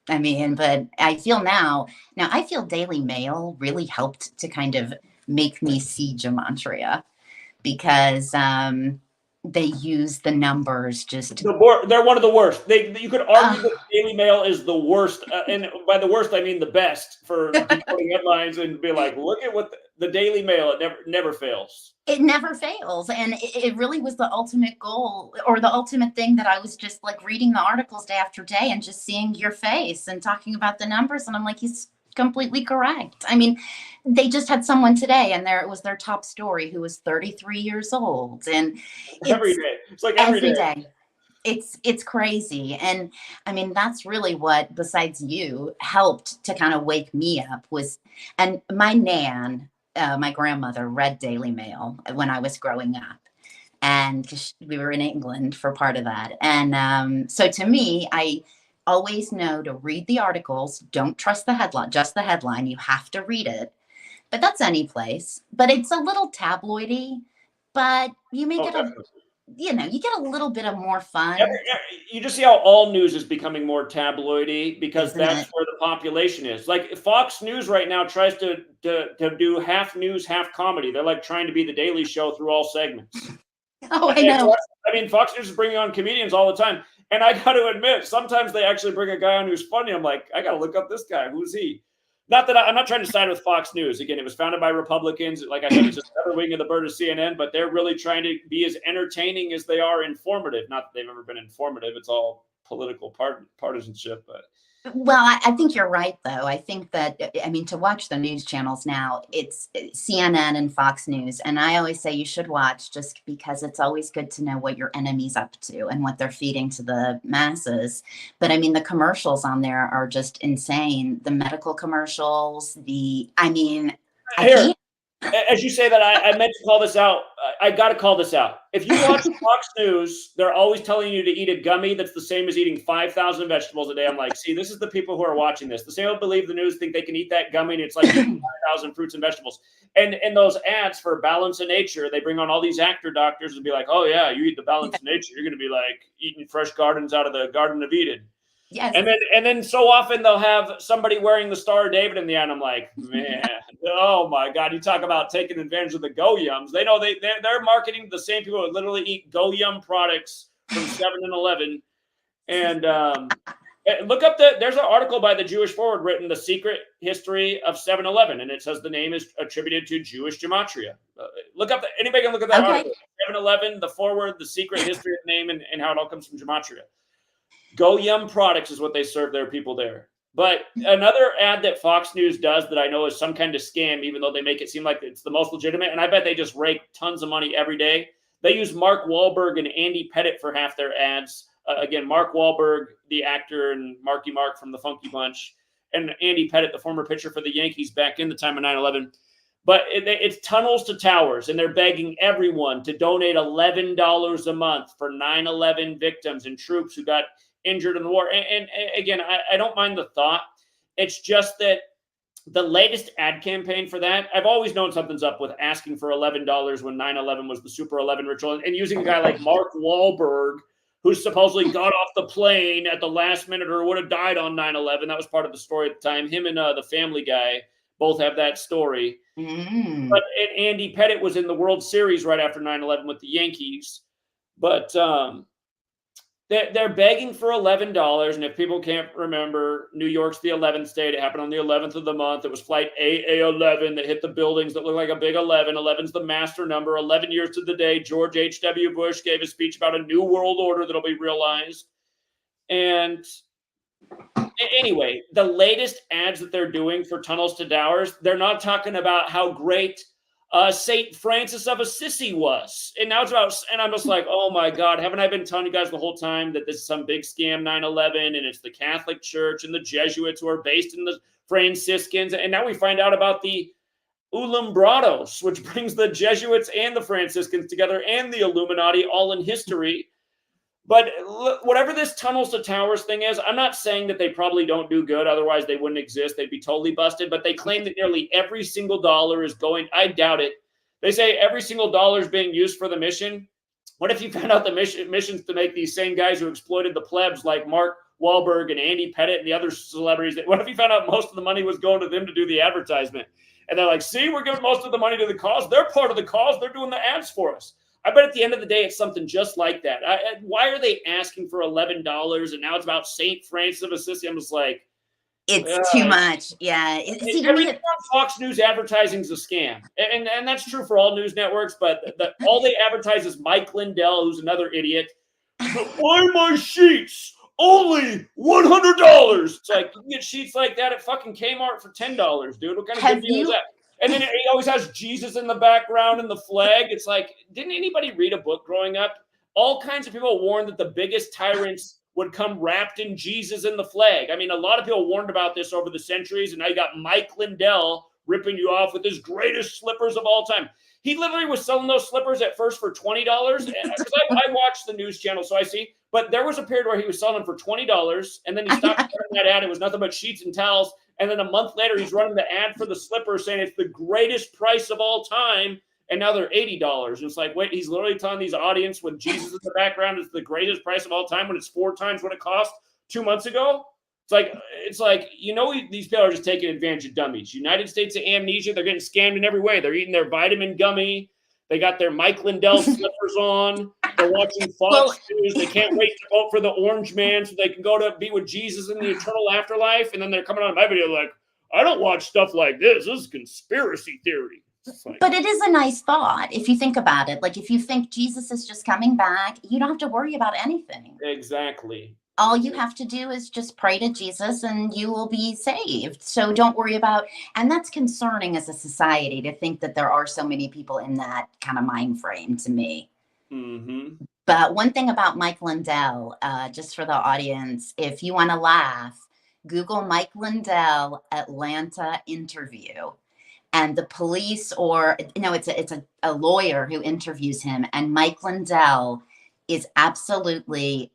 I mean, but I feel now I feel Daily Mail really helped to kind of make me see Gematria, because they use the numbers just They're one of the worst. You could argue that uh, Daily Mail is the worst, and by the worst I mean the best for decoding headlines and be like, look at what the Daily Mail. It never fails. it never fails. And it really was the ultimate goal, or the ultimate thing, that I was just like reading the articles day after day and just seeing your face and talking about the numbers. And I'm like, he's completely correct. I mean, they just had someone today, and it was their top story, who was 33 years old. And Every day. It's like every day. It's crazy. And I mean, that's really what, besides you, helped to kind of wake me up was, and my nan, my grandmother, read Daily Mail when I was growing up, and 'cause we were in England for part of that. And so to me, I always know to read the articles. Don't trust the headline, just the headline. You have to read it. But that's any place. But it's a little tabloidy, but you make it Definitely. you get a little bit of more fun. You just see how all news is becoming more tabloidy, because Isn't that's it? where the population is. Like Fox News right now tries to do half news, half comedy. They're like trying to be the Daily Show through all segments. Oh, I And know. I mean, Fox News is bringing on comedians all the time. And I got to admit, sometimes they actually bring a guy on who's funny. I'm like, I got to look up this guy. Who's he? Not that I'm not trying to side with Fox News. Again, it was founded by Republicans. Like I said, it's just another wing of the bird of CNN, but they're really trying to be as entertaining as they are informative. Not that they've ever been informative. It's all political partisanship. But Well, I think you're right, though. I think that, I mean, to watch the news channels now, it's CNN and Fox News. And I always say you should watch, just because it's always good to know what your enemy's up to and what they're feeding to the masses. But I mean, the commercials on there are just insane. The medical commercials, I mean, I here, can't. as you say that, I meant to call this out. I got to call this out. If you watch Fox News, they're always telling you to eat a gummy that's the same as eating 5,000 vegetables a day. I'm like, see, this is the people who are watching this. The same who believe the news think they can eat that gummy, and it's like eating 5,000 fruits and vegetables. And those ads for Balance of Nature, they bring on all these actor doctors and be like, oh, yeah, you eat the Balance of Nature. You're going to be like eating fresh gardens out of the Garden of Eden. Yes. And then so often they'll have somebody wearing the Star of David in the end. I'm like, man, oh my God! You talk about taking advantage of the Go Yums. They know they're marketing to the same people who literally eat Go Yum products from 7-Eleven. And look up there's an article by the Jewish Forward written, "The Secret History of 7-Eleven," and it says the name is attributed to Jewish gematria. Look up anybody can look at that article. 7-Eleven, the Forward, the secret history of the name, and how it all comes from gematria. Go Yum products is what they serve their people there. But another ad that Fox News does that I know is some kind of scam, even though they make it seem like it's the most legitimate, and I bet they just rake tons of money every day. They use Mark Wahlberg and Andy Pettit for half their ads. Again, Mark Wahlberg, the actor, and Marky Mark from the Funky Bunch, and Andy Pettit, the former pitcher for the Yankees back in the time of 9/11. But it's Tunnels to Towers, and they're begging everyone to donate $11 a month for 9/11 victims and troops who got injured in the war. And again, I don't mind the thought. It's just that the latest ad campaign for that, I've always known something's up with asking for $11 when 9/11 was the Super 11 ritual, and using a guy like Mark Wahlberg, who supposedly got off the plane at the last minute or would have died on 9/11. That was part of the story at the time. Him and the Family Guy both have that story. But Andy Pettit was in the World Series right after 9/11 with the Yankees. But they're begging for $11. And if people can't remember, New York's the 11th state. It happened on the 11th of the month. It was flight AA11 that hit the buildings that look like a big 11. 11's the master number. 11 years to the day, George H.W. Bush gave a speech about a new world order that'll be realized. And anyway, the latest ads that they're doing for Tunnels to Towers, they're not talking about how great St. Francis of Assisi was. And now it's about, and I'm just like, oh my God, haven't I been telling you guys the whole time that this is some big scam 9/11 and it's the Catholic Church and the Jesuits who are based in the Franciscans? And now we find out about the Ulumbrados, which brings the Jesuits and the Franciscans together and the Illuminati all in history. But whatever this Tunnels to Towers thing is, I'm not saying that they probably don't do good. Otherwise, they wouldn't exist. They'd be totally busted. But they claim that nearly every single dollar is going. I doubt it. They say every single dollar is being used for the mission. What if you found out the missions to make these same guys who exploited the plebs, like Mark Wahlberg and Andy Pettit and the other celebrities. What if he found out most of the money was going to them to do the advertisement? And they're like, see, we're giving most of the money to the cause. They're part of the cause. They're doing the ads for us. I bet at the end of the day, it's something just like that. Why are they asking for $11 and now it's about St. Francis of Assisi? I'm just like, it's too much. Yeah. Everything on Fox News advertising is a scam. And that's true for all news networks, but all they advertise is Mike Lindell, who's another idiot. Buy my sheets, only $100. It's like, you can get sheets like that at fucking Kmart for $10, dude. What kind of good deal is that? And then he always has Jesus in the background and the flag. It's like, didn't anybody read a book growing up? All kinds of people warned that the biggest tyrants would come wrapped in Jesus and the flag. I mean, a lot of people warned about this over the centuries, and now you got Mike Lindell ripping you off with his greatest slippers of all time. He literally was selling those slippers at first for $20. Because I watched the news channel, so I see. But there was a period where he was selling them for $20, and then he stopped running that ad. It was nothing but sheets and towels. And then a month later, he's running the ad for the slippers saying it's the greatest price of all time. And now they're $80. And it's like, wait, he's literally telling these audience with Jesus in the background it's the greatest price of all time when it's 4 times what it cost 2 months ago. It's like, these people are just taking advantage of dummies. United States of Amnesia, they're getting scammed in every way. They're eating their vitamin gummy. They got their Mike Lindell slippers on. They're watching Fox News. They can't wait to vote for the Orange Man so they can go to be with Jesus in the eternal afterlife. And then they're coming on my video like, I don't watch stuff like this. This is conspiracy theory. But it is a nice thought if you think about it. Like, if you think Jesus is just coming back, you don't have to worry about anything. Exactly. All you have to do is just pray to Jesus and you will be saved. So don't worry about, and that's concerning as a society to think that there are so many people in that kind of mind frame to me. Mm-hmm. But one thing about Mike Lindell, just for the audience, if you want to laugh, Google Mike Lindell Atlanta interview. And the police it's a lawyer who interviews him. And Mike Lindell is absolutely,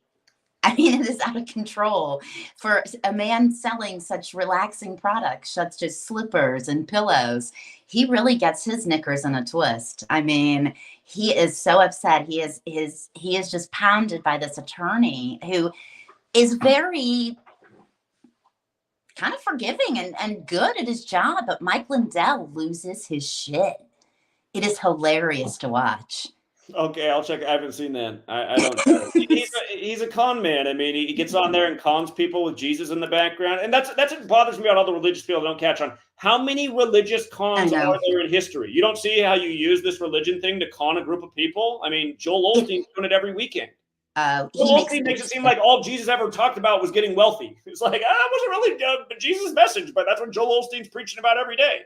it is out of control for a man selling such relaxing products, such as slippers and pillows. He really gets his knickers in a twist. I mean, he is so upset. He is just pounded by this attorney who is very kind of forgiving and good at his job, but Mike Lindell loses his shit. It is hilarious to watch. Okay, I'll check. I haven't seen that. I don't. He's a con man. I mean, he gets on there and cons people with Jesus in the background, and that's what bothers me about all the religious people that don't catch on. How many religious cons are there in history? You don't see how you use this religion thing to con a group of people. I mean, Joel Osteen's doing it every weekend. He makes it seem like all Jesus ever talked about was getting wealthy. It's like, it wasn't really Jesus' message, but that's what Joel Osteen's preaching about every day.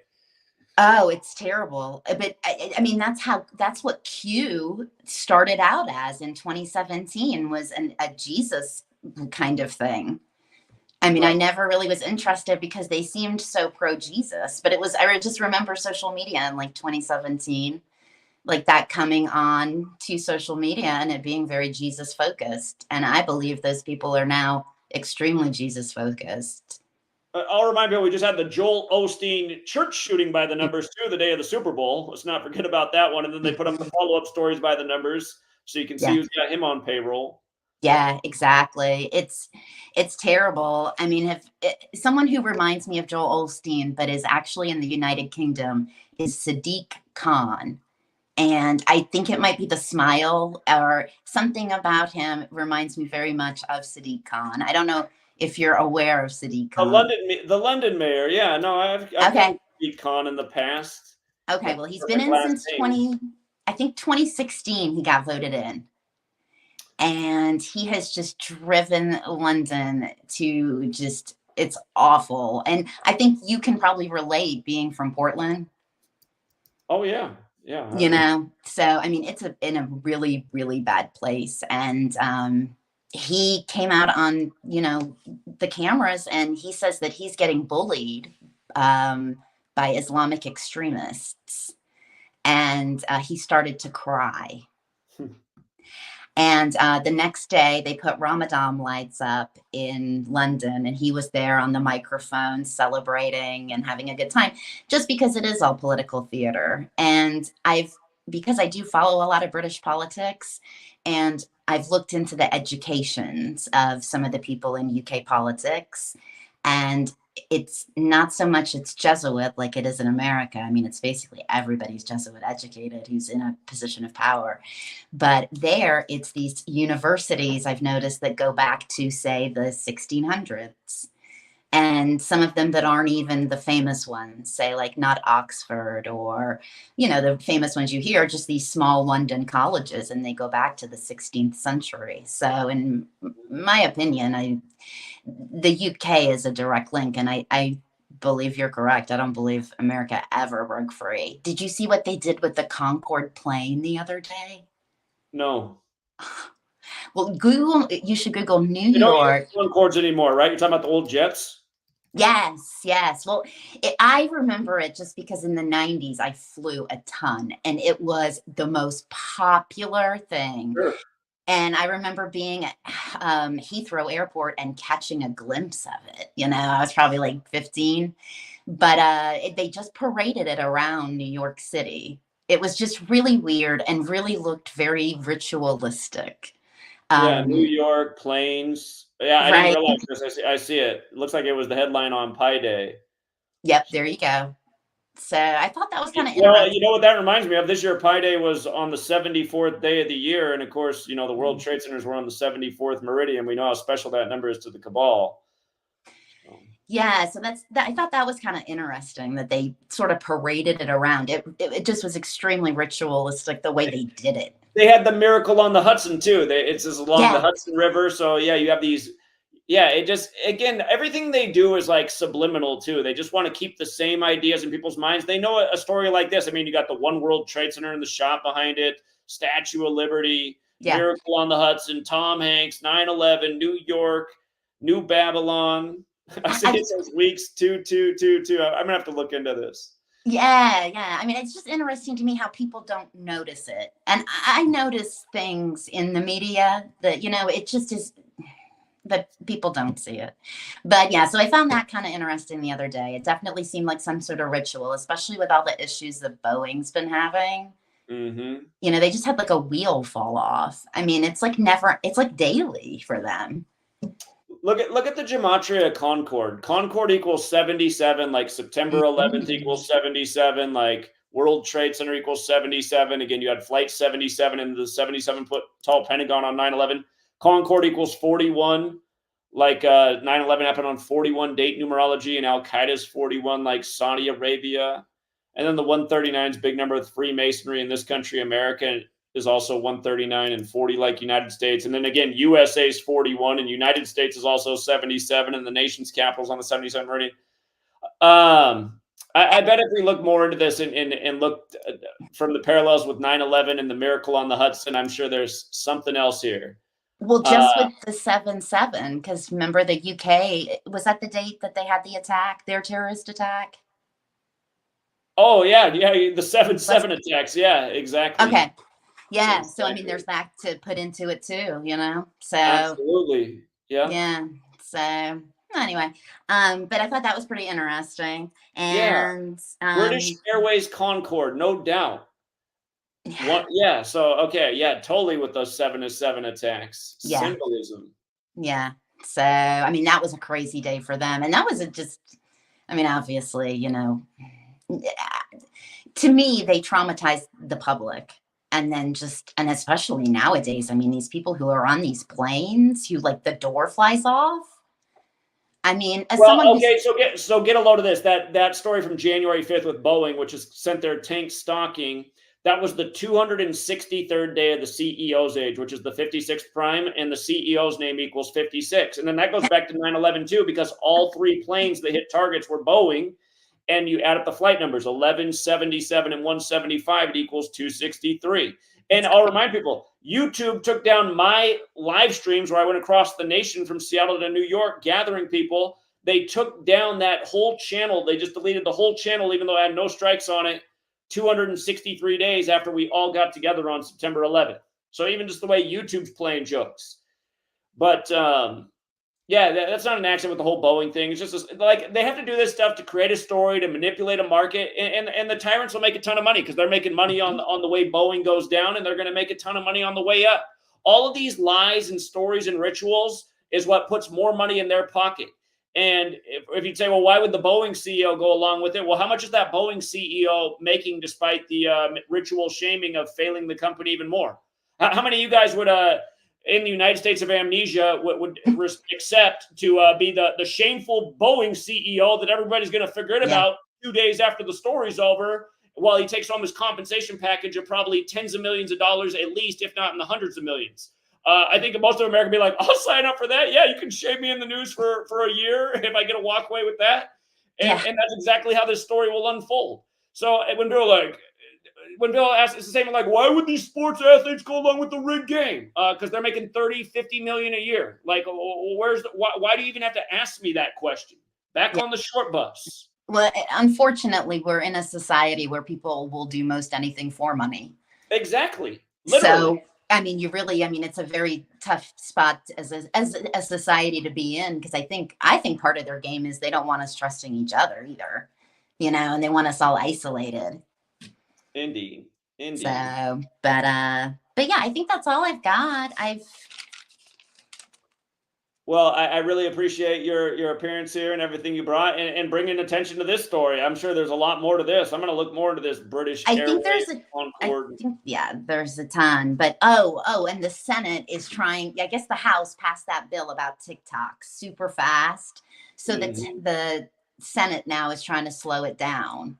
Oh, it's terrible. But I mean, that's what Q started out as in 2017 was a Jesus kind of thing. I mean, I never really was interested because they seemed so pro Jesus, but I just remember social media in like 2017. Like that coming on to social media and it being very Jesus focused. And I believe those people are now extremely Jesus focused. I'll remind you, we just had the Joel Osteen church shooting by the numbers too, the day of the Super Bowl. Let's not forget about that one. And then they put up the follow-up stories by the numbers so you can see who's got him on payroll. Yeah, exactly. It's terrible. I mean, someone who reminds me of Joel Osteen, but is actually in the United Kingdom is Sadiq Khan. And I think it might be the smile or something about him reminds me very much of Sadiq Khan. I don't know if you're aware of Sadiq Khan. The London mayor. Yeah, no, I've heard Sadiq Khan in the past. Okay, well, he's been in since 2016 he got voted in. And he has just driven London to it's awful. And I think you can probably relate being from Portland. Oh, yeah. Yeah. So, I mean, it's in a really, really bad place. And he came out on, the cameras and he says that he's getting bullied by Islamic extremists. And he started to cry. And the next day they put Ramadan lights up in London and he was there on the microphone celebrating and having a good time just because it is all political theater. And because I do follow a lot of British politics and I've looked into the educations of some of the people in UK politics, and it's not so much it's Jesuit like it is in America. I mean, it's basically everybody's Jesuit educated who's in a position of power. But there, it's these universities I've noticed that go back to, say, the 1600s. And some of them that aren't even the famous ones, say like not Oxford or, the famous ones you hear, just these small London colleges, and they go back to the 16th century. So in my opinion, the UK is a direct link, and I believe you're correct. I don't believe America ever broke free. Did you see what they did with the Concorde plane the other day? No. Well, you should Google New You don't York. use Concords anymore, right? You're talking about the old jets? Yes. Well, I remember it just because in the 90s I flew a ton, and it was the most popular thing. Sure. And I remember being at Heathrow Airport and catching a glimpse of it. I was probably like 15, but they just paraded it around New York City. It was just really weird and really looked very ritualistic. Yeah, New York, planes. Yeah, I Right. didn't realize this. I see it. It looks like it was the headline on Pi Day. Yep, there you go. So I thought that was kind of Well, interesting. you know what that reminds me of? This year, Pi Day was on the 74th day of the year. And of course, the World Trade Centers were on the 74th meridian. We know how special that number is to the cabal. Yeah, so I thought that was kind of interesting that they sort of paraded it around. It just was extremely ritualistic the way they did it. They had the Miracle on the Hudson too. It's just along the Hudson River. So yeah, you have these. Yeah, it just, again, everything they do is like subliminal too. They just want to keep the same ideas in people's minds. They know a story like this. I mean, you got the One World Trade Center in the shop behind it, Statue of Liberty, Miracle on the Hudson, Tom Hanks, 9/11, New York, New Babylon. I see it says weeks 22222. I'm gonna have to look into this. Yeah. I mean, it's just interesting to me how people don't notice it, and I notice things in the media that it just is. But people don't see it. But yeah, so I found that kind of interesting the other day. It definitely seemed like some sort of ritual, especially with all the issues that Boeing's been having. Mm-hmm. They just had like a wheel fall off. I mean, it's like daily for them. Look at the Gematria Concorde. Concorde equals 77, like September 11th equals 77, like World Trade Center equals 77. Again, you had Flight 77 and the 77-foot tall Pentagon on 9/11. Concorde equals 41, like 9/11 happened on 41 date numerology, and Al-Qaeda's 41, like Saudi Arabia. And then the 139 is big number with Freemasonry in this country. America is also 139 and 40 like United States. And then again, USA is 41 and United States is also 77, and the nation's capital is on the 77 meridian. I bet if we look more into this and look from the parallels with 9/11 and the Miracle on the Hudson, I'm sure there's something else here. Well, just with the 7/7, because remember the UK, was that the date that they had the attack, their terrorist attack? Oh, yeah, the 7/7 attacks. Yeah, exactly. Okay. Yeah, exactly. So I mean, there's that to put into it too, So absolutely. Yeah. Yeah. So anyway, but I thought that was pretty interesting. And British Airways Concorde, no doubt. So okay, totally with those 7/7 attacks. Symbolism. Yeah. So I mean, that was a crazy day for them, and that was obviously, to me, they traumatized the public, and then and especially nowadays, I mean, these people who are on these planes who like the door flies off. I mean, as so get a load of this. That story from January 5th with Boeing, which has sent their tanks stocking. That was the 263rd day of the CEO's age, which is the 56th prime, and the CEO's name equals 56. And then that goes back to 9/11 too, because all three planes that hit targets were Boeing, and you add up the flight numbers, 11, 77, and 175, it equals 263. And I'll remind people, YouTube took down my live streams where I went across the nation from Seattle to New York, gathering people. They took down that whole channel. They just deleted the whole channel, even though I had no strikes on it. 263 days after we all got together on September 11th. So even just the way YouTube's playing jokes. But that's not an accident with the whole Boeing thing. It's just like they have to do this stuff to create a story, to manipulate a market, and the tyrants will make a ton of money because they're making money on the way Boeing goes down, and they're going to make a ton of money on the way up. All of these lies and stories and rituals is what puts more money in their pocket. And if you'd say, well, why would the Boeing CEO go along with it? Well, how much is that Boeing CEO making despite the ritual shaming of failing the company even more? How many of you guys would, in the United States of amnesia, would accept to be the shameful Boeing CEO that everybody's going to forget about 2 days after the story's over, while he takes home his compensation package of probably tens of millions of dollars at least, if not in the hundreds of millions? I think most of America be like, I'll sign up for that. Yeah, you can shame me in the news for a year if I get to walk away with that. And that's exactly how this story will unfold. So when Bill asks, it's the same like, why would these sports athletes go along with the rigged game? Because they're making 30, 50 million a year. Like, why do you even have to ask me that question? Back on the short bus. Well, unfortunately, we're in a society where people will do most anything for money. Exactly. Literally. So, I mean, it's a very tough spot as a society to be in, because I think part of their game is they don't want us trusting each other either, and they want us all isolated. Indeed. So, but yeah, I think that's all I've got. Well, I really appreciate your appearance here and everything you brought and bringing attention to this story. I'm sure there's a lot more to this. I'm going to look more into this British Airways Concorde. There's a ton. But and the Senate is trying. I guess the House passed that bill about TikTok super fast, so the Senate now is trying to slow it down.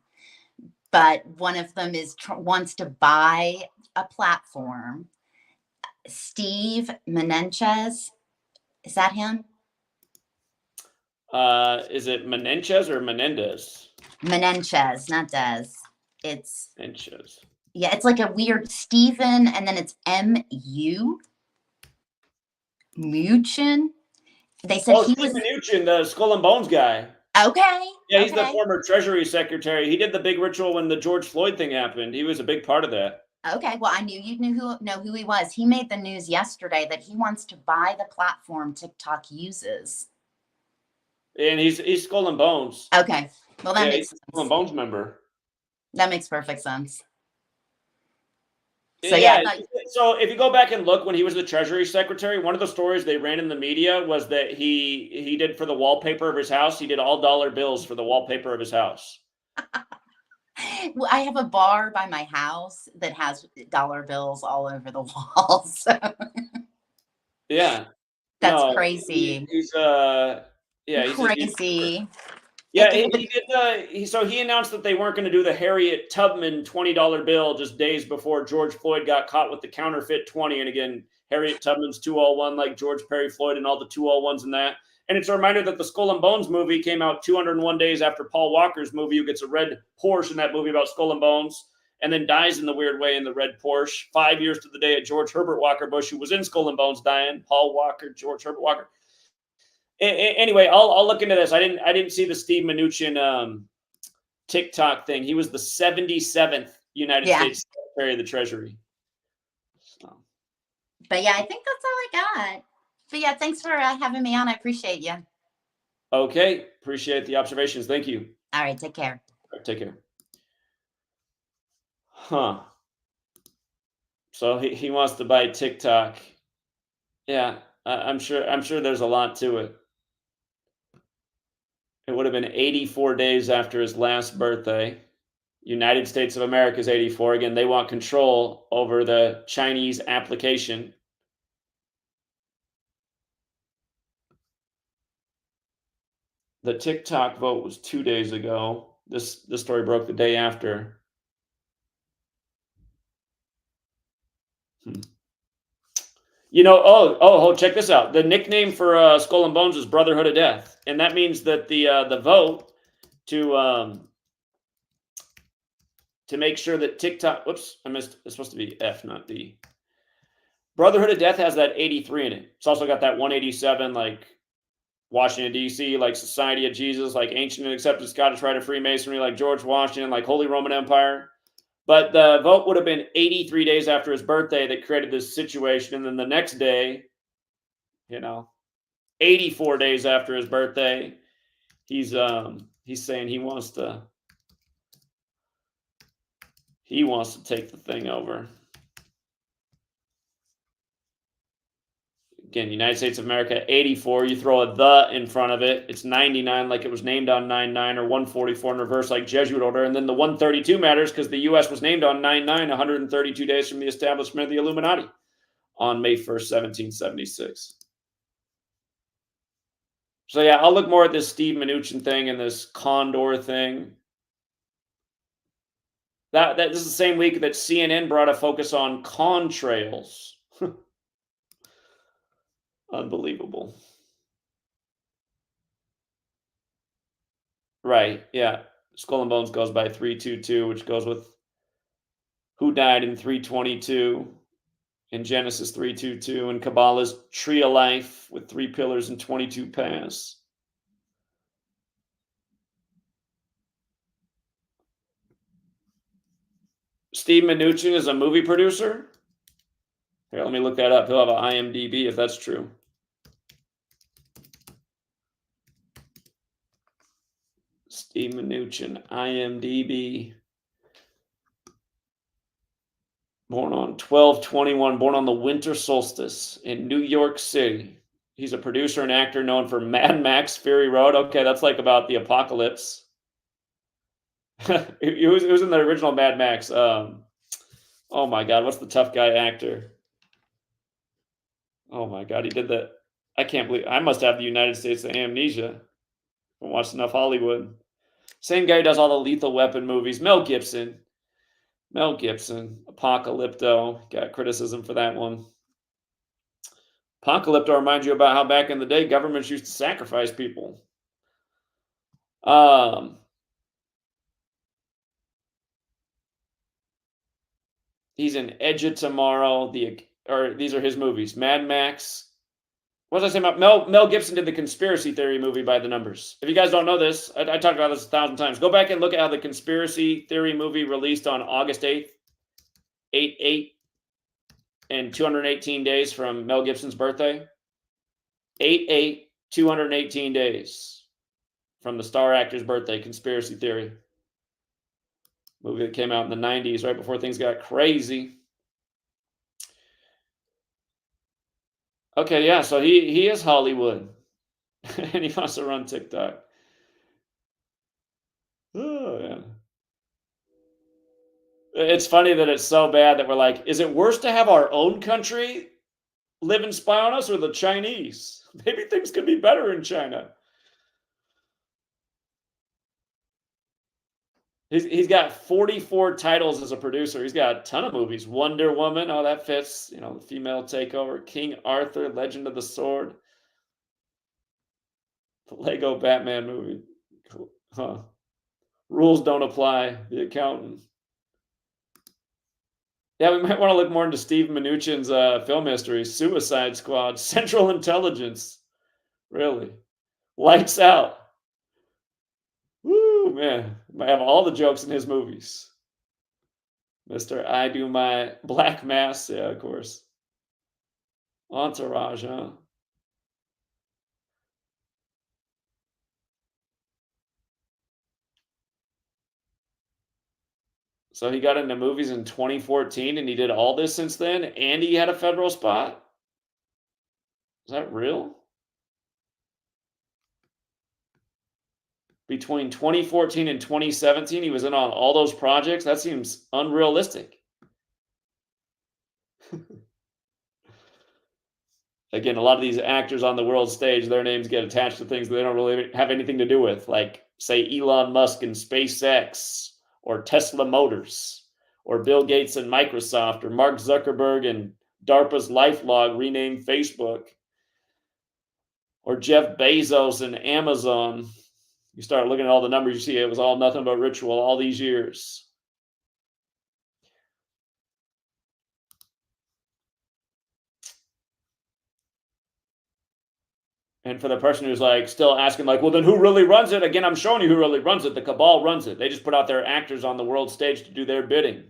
But one of them wants to buy a platform. Steve Menendez. Is that him? Is it Menendez or Menendez? Menendez, not Des. It's Menendez. Yeah, it's like a weird Stephen, and then it's M-U. Mnuchin. They said he was Mnuchin, the Skull and Bones guy. Okay. Yeah, he's the former Treasury Secretary. He did the big ritual when the George Floyd thing happened. He was a big part of that. Okay, well, I knew you'd know who he was. He made the news yesterday that he wants to buy the platform TikTok uses. And he's Skull and Bones. Okay, well, that makes sense. Skull and Bones member. That makes perfect sense. So so if you go back and look when he was the Treasury Secretary, one of the stories they ran in the media was that he did for the wallpaper of his house. He did all dollar bills for the wallpaper of his house. Well, I have a bar by my house that has dollar bills all over the walls. So. Yeah, that's crazy. He's crazy. So he announced that they weren't going to do the Harriet Tubman $20 bill just days before George Floyd got caught with the counterfeit 20. And again, Harriet Tubman's 201, like George Perry Floyd and all the 201s and that. And it's a reminder that the Skull and Bones movie came out 201 days after Paul Walker's movie, who gets a red Porsche in that movie about Skull and Bones, and then dies in the weird way in the red Porsche. 5 years to the day of George Herbert Walker Bush, who was in Skull and Bones, dying. Paul Walker, George Herbert Walker. Anyway, I'll look into this. I didn't see the Steve Mnuchin TikTok thing. He was the 77th United States Secretary of the Treasury. So. But yeah, I think that's all I got. But yeah, thanks for having me on. I appreciate you. Okay, appreciate the observations. Thank you. All right, take care. All right, take care. Huh. So he wants to buy TikTok. Yeah, I'm sure there's a lot to it. It would have been 84 days after his last birthday. United States of America is 84. Again, they want control over the Chinese application. The TikTok vote was 2 days ago. This story broke the day after. Check this out. The nickname for Skull and Bones is Brotherhood of Death, and that means that the vote to make sure that TikTok. Whoops, I missed. It's supposed to be F, not D. Brotherhood of Death has that 83 in it. It's also got that 187, like Washington D.C., like Society of Jesus, like Ancient and Accepted Scottish Rite of Freemasonry, like George Washington, like Holy Roman Empire. But the vote would have been 83 days after his birthday that created this situation. And then the next day, 84 days after his birthday, he's saying he wants to take the thing over. Again, United States of America, 84. You throw a "the" in front of it. It's 99, like it was named on 9/9, or 144 in reverse, like Jesuit order. And then the 132 matters because the U.S. was named on 9/9, 132 days from the establishment of the Illuminati on May 1st, 1776. So yeah, I'll look more at this Steve Mnuchin thing and this Condor thing. That is the same week that CNN brought a focus on contrails. Unbelievable. Right, yeah. Skull and Bones goes by 322, which goes with who died in 322 in Genesis 322, and Kabbalah's Tree of Life with 3 pillars and 22 paths. Steve Mnuchin is a movie producer? Here, let me look that up. He'll have an IMDb if that's true. Steve Mnuchin, IMDb. Born on 12/21, born on the winter solstice in New York City. He's a producer and actor known for Mad Max Fury Road. Okay, that's like about the apocalypse. Who's in the original Mad Max? Oh my God, what's the tough guy actor? Oh my God, he did that. I can't believe I must have the United States of amnesia. I watched enough Hollywood. Same guy who does all the Lethal Weapon movies. Mel Gibson, Apocalypto. Got criticism for that one. Apocalypto reminds you about how back in the day governments used to sacrifice people. He's in Edge of Tomorrow. These are his movies. Mad Max. What was I saying about Mel Gibson did the conspiracy theory movie by the numbers. If you guys don't know this, I talked about this 1,000 times. Go back and look at how the conspiracy theory movie released on August 8th, 8/8, and 218 days from Mel Gibson's birthday. 8/8, 218 days from the star actor's birthday. Conspiracy theory movie that came out in the 90s, right before things got crazy. Okay, yeah, so he is Hollywood. And he wants to run TikTok. Oh, yeah. It's funny that it's so bad that we're like, is it worse to have our own country live and spy on us or the Chinese? Maybe things could be better in China. He's got 44 titles as a producer. He's got a ton of movies. Wonder Woman, oh, that fits. You know, the female takeover. King Arthur, Legend of the Sword. The Lego Batman movie. Cool. Huh. Rules Don't Apply. The Accountant. Yeah, we might want to look more into Steve Mnuchin's film history. Suicide Squad. Central Intelligence. Really. Lights Out. Woo, man. Might have all the jokes in his movies. Mr. I Do My Black Mass. Yeah, of course. Entourage, huh? So he got into movies in 2014 and he did all this since then, and he had a federal spot? Is that real? Between 2014 and 2017, he was in on all those projects? That seems unrealistic. Again, a lot of these actors on the world stage, their names get attached to things that they don't really have anything to do with, like, say, Elon Musk and SpaceX, or Tesla Motors, or Bill Gates and Microsoft, or Mark Zuckerberg and DARPA's LifeLog renamed Facebook, or Jeff Bezos and Amazon. You start looking at all the numbers, you see it was all nothing but ritual all these years. And for the person who's like still asking, like, well, then who really runs it? Again, I'm showing you who really runs it. The cabal runs it. They just put out their actors on the world stage to do their bidding.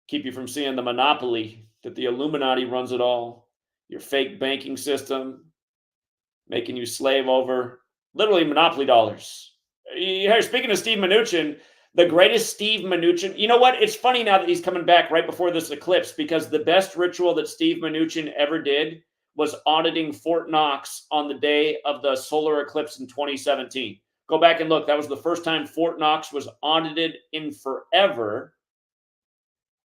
Keep you from seeing the monopoly that the Illuminati runs it all. Your fake banking system, making you slave over literally monopoly dollars. Here, speaking of Steve Mnuchin, the greatest Steve Mnuchin. You know what? It's funny now that he's coming back right before this eclipse, because the best ritual that Steve Mnuchin ever did was auditing Fort Knox on the day of the solar eclipse in 2017. Go back and look. That was the first time Fort Knox was audited in forever.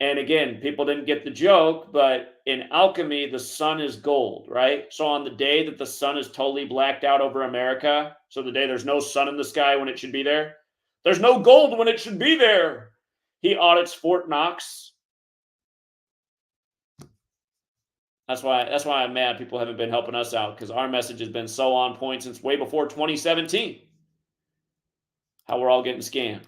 And again, people didn't get the joke, but in alchemy, the sun is gold, right? So on the day that the sun is totally blacked out over America, so the day there's no sun in the sky when it should be there, there's no gold when it should be there. He audits Fort Knox. That's why I'm mad people haven't been helping us out, because our message has been so on point since way before 2017. How we're all getting scammed.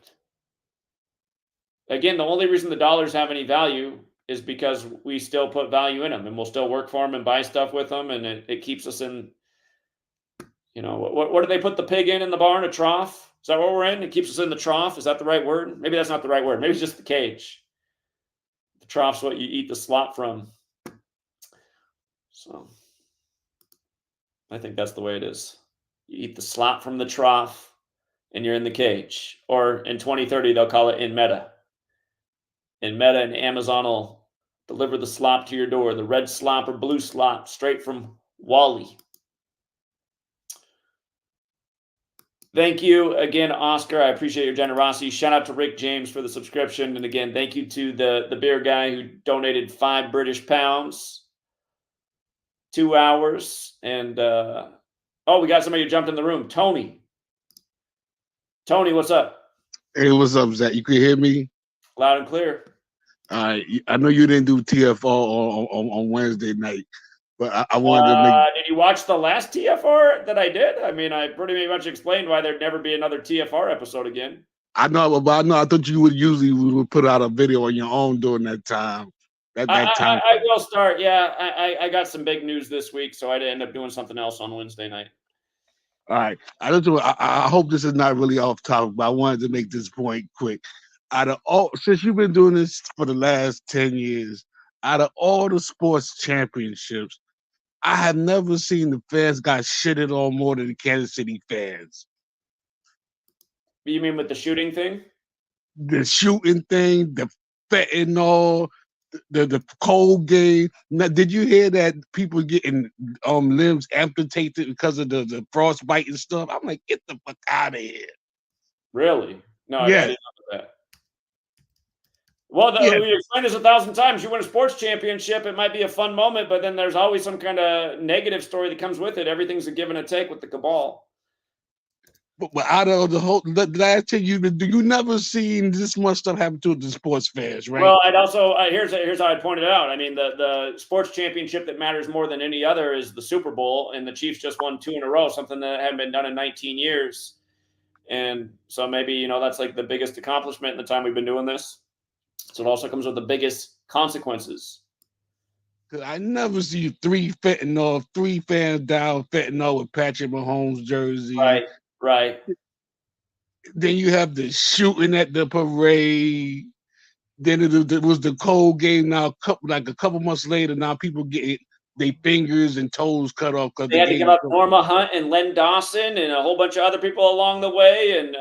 Again, the only reason the dollars have any value is because we still put value in them, and we'll still work for them and buy stuff with them, and it keeps us in, you know, what do they put the pig in the barn? A trough? Is that what we're in? It keeps us in the trough. Is that the right word? Maybe that's not the right word. Maybe it's just the cage. The trough's what you eat the slop from. So I think that's the way it is. You eat the slop from the trough and you're in the cage. Or in 2030, they'll call it in meta. In meta, and Amazon will deliver the slop to your door, the red slop or blue slop, straight from Wally. Thank you again, Oscar. I appreciate your generosity. Shout out to Rick James for the subscription. And again, thank you to the beer guy who donated £5 British. 2 hours. And oh, we got somebody who jumped in the room. Tony, what's up? Hey, what's up, Zach? You can hear me? Loud and clear. I know you didn't do TFR on Wednesday night, but I wanted to make. Did you watch the last TFR that I did? I mean, I pretty much explained why there'd never be another TFR episode again. I know, but I thought you would usually put out a video on your own during that time. I will start. Yeah, I got some big news this week, so I had to end up doing something else on Wednesday night. All right. I hope this is not really off topic, but I wanted to make this point quick. Since you've been doing this for the last 10 years, out of all the sports championships, I have never seen the fans got shitted on more than the Kansas City fans. You mean with the shooting thing? The shooting thing, the fentanyl, the cold game. Now, did you hear that people getting limbs amputated because of the frostbite and stuff? I'm like, get the fuck out of here. Really? No, yeah. I didn't know that. Well, we explained this 1,000 times. You win a sports championship, it might be a fun moment, but then there's always some kind of negative story that comes with it. Everything's a give and a take with the cabal. But out of the last 10 years, you never seen this much stuff happen to the sports fans, right? Well, I'd also here's how I'd point it out. I mean, the sports championship that matters more than any other is the Super Bowl, and the Chiefs just won 2 in a row, something that hadn't been done in 19 years. And so maybe, that's like the biggest accomplishment in the time we've been doing this. So it also comes with the biggest consequences. I never see 3 fans down fentanyl with Patrick Mahomes jersey. Right. Then you have the shooting at the parade. Then it was the cold game. Now, a couple months later, now people get their fingers and toes cut off. They had to give up Norma Hunt and Len Dawson and a whole bunch of other people along the way. And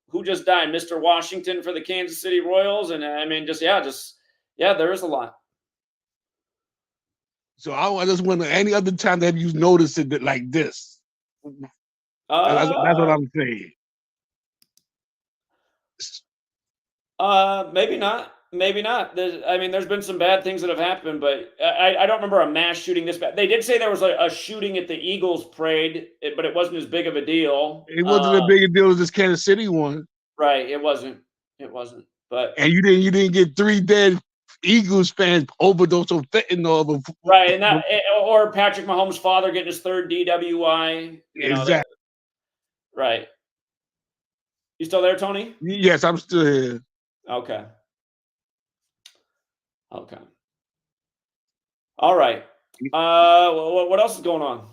who just died? Mr. Washington for the Kansas City Royals. And I mean, there is a lot. So I just wonder, any other time that you've noticed it like this? That's what I'm saying. Maybe not. There's been some bad things that have happened, but I don't remember a mass shooting this bad. They did say there was a shooting at the Eagles parade, but it wasn't as big of a deal. It wasn't as big a deal as this Kansas City one. Right. It wasn't. But you didn't get 3 dead Eagles fans overdose of fentanyl. Right, and or Patrick Mahomes' father getting his 3rd DWI. Exactly. Right. You still there, Tony? Yes, I'm still here. Okay. All right. What else is going on?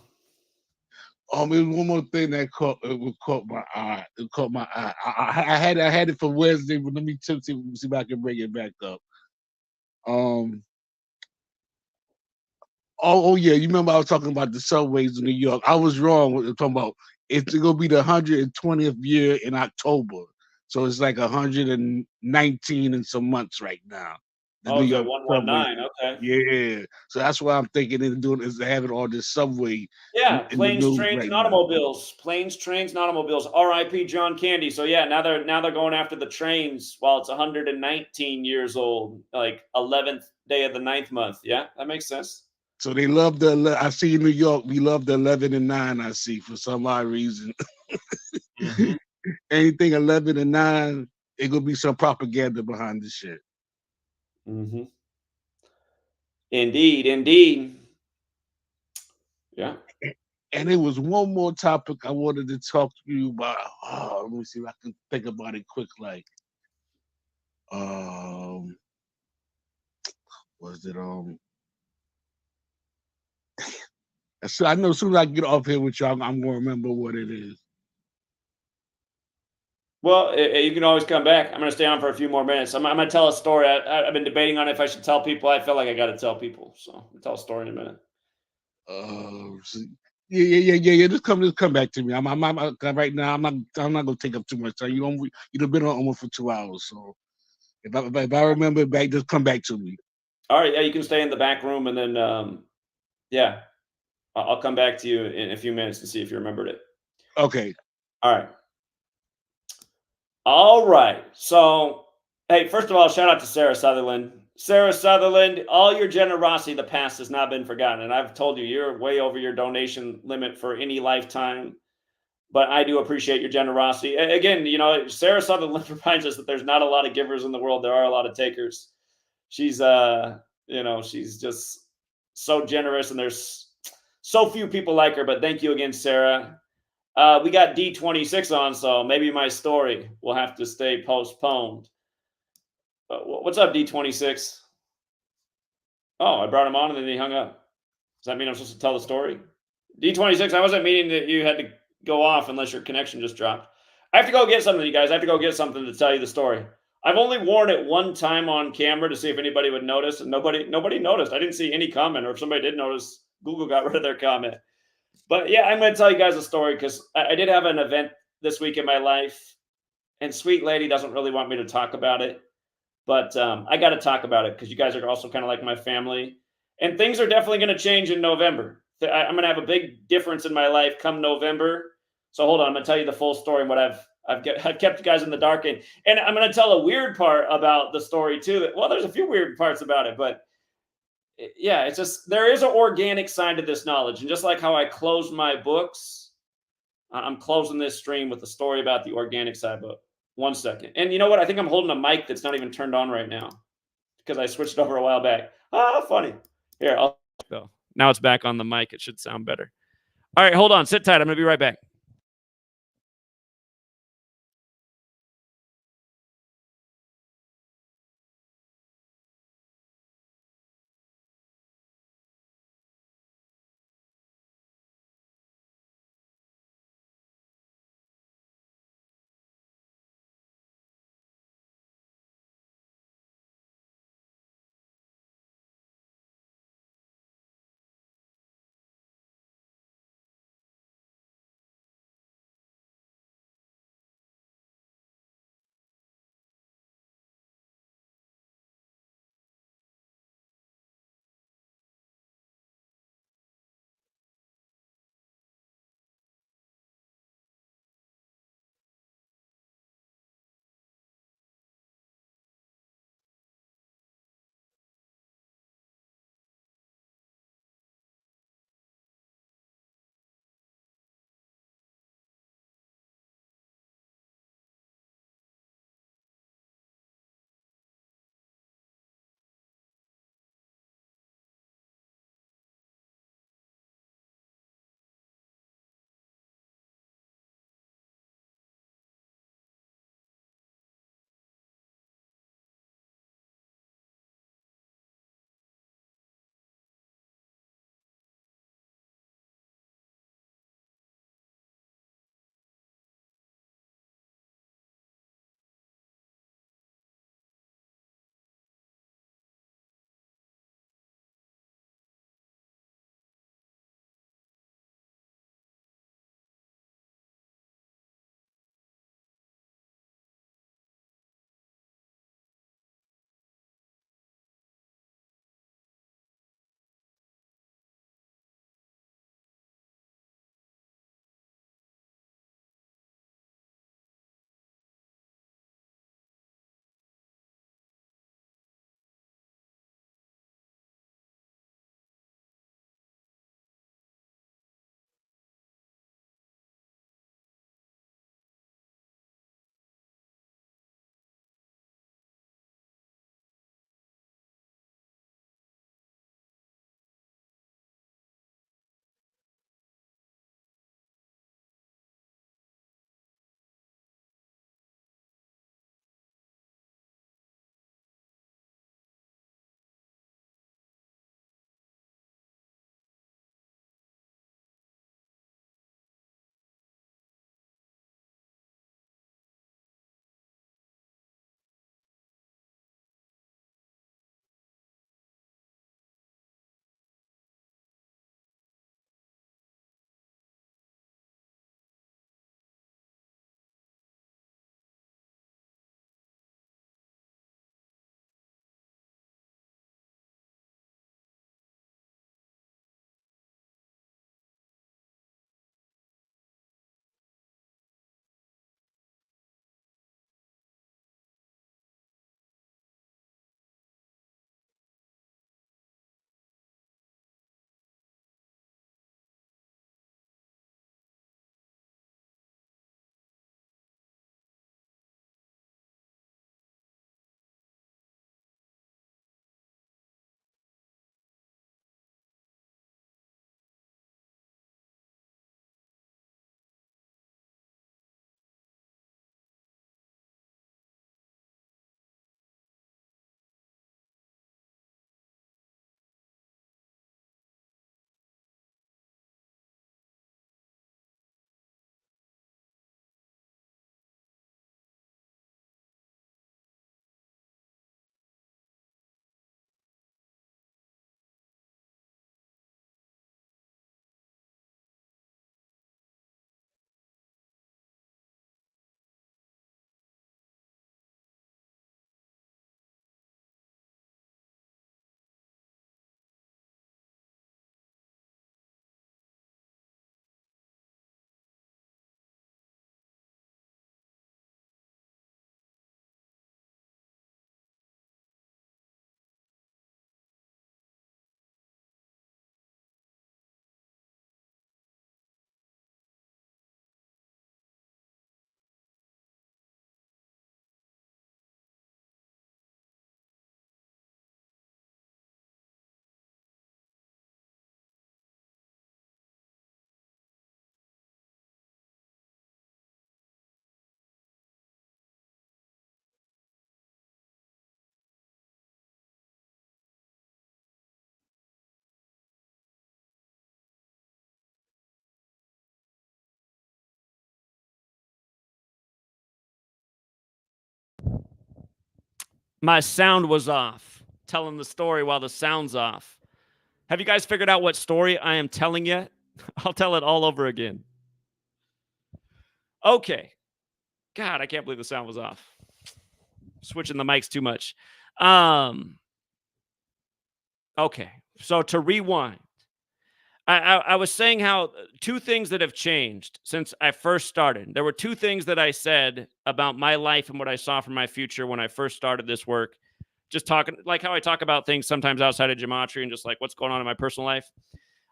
There's one more thing that caught my eye. It caught my eye. I had it for Wednesday, but let me see if I can bring it back up. Yeah, you remember I was talking about the subways in New York. I was wrong when talking about it's gonna be the 120th year in October. So it's like 119 and some months right now The Oh, New it's at York subway. 119. Okay. Yeah. So that's why I'm thinking of doing is having all this subway Yeah, in the planes, news trains, right and now. automobiles. Planes, trains, and automobiles. R.I.P. John Candy. So yeah, now they're going after the trains while it's 119 years old, like 11th day of the 9th month. Yeah, that makes sense. So they love the. I see in New York, we love the 11 and 9. I see for some odd reason. Mm-hmm. Anything 11 and 9, it gonna be some propaganda behind this shit. Mm-hmm. Indeed, indeed. Yeah. And there was one more topic I wanted to talk to you about. Oh, let me see if I can think about it quick. Like, was it so I know as soon as I get off here with y'all, I'm gonna remember what it is. Well, you can always come back. I'm going to stay on for a few more minutes. I'm going to tell a story. I've been debating on if I should tell people. I feel like I got to tell people. So I'll tell a story in a minute. So- yeah. Just come back to me. I'm right now. I'm not gonna take up too much time. You've been on almost for 2 hours. So if I remember back, just come back to me. All right. Yeah, you can stay in the back room and then, yeah, I'll come back to you in a few minutes to see if you remembered it. Okay. All right. All right. So, hey, first of all, shout out to Sarah Sutherland. Sarah Sutherland, all your generosity in the past has not been forgotten. And I've told you, you're way over your donation limit for any lifetime. But I do appreciate your generosity. Again, Sarah Sutherland reminds us that there's not a lot of givers in the world. There are a lot of takers. She's, she's just so generous, and there's so few people like her. But thank you again, Sarah. We got D26 on, so maybe my story will have to stay postponed. What's up, D26? Oh, I brought him on and then he hung up. Does that mean I'm supposed to tell the story? D26, I wasn't meaning that you had to go off unless your connection just dropped. I have to go get something, you guys. I have to go get something to tell you the story. I've only worn it one time on camera to see if anybody would notice, and nobody noticed. I didn't see any comment, or if somebody did notice, Google got rid of their comment. But yeah, I'm going to tell you guys a story because I did have an event this week in my life, and Sweet Lady doesn't really want me to talk about it. But I got to talk about it because you guys are also kind of like my family. And things are definitely going to change in November. I'm going to have a big difference in my life come November. So hold on, I'm going to tell you the full story and what I've kept you guys in the dark. And I'm going to tell a weird part about the story too. Well, there's a few weird parts about it, but yeah, it's just there is an organic side to this knowledge. And just like how I closed my books, I'm closing this stream with a story about the organic side book. 1 second. And you know what? I think I'm holding a mic that's not even turned on right now because I switched over a while back. Funny. Here, I'll go. Now it's back on the mic. It should sound better. All right, hold on. Sit tight. I'm going to be right back. My sound was off. Telling the story while the sound's off. Have you guys figured out what story I am telling yet? I'll tell it all over again. Okay. God, I can't believe the sound was off. Switching the mics too much. Okay. So to rewind, I was saying how two things that have changed since I first started. There were two things that I said about my life and what I saw for my future when I first started this work. Just talking like how I talk about things sometimes outside of gematria and just like what's going on in my personal life.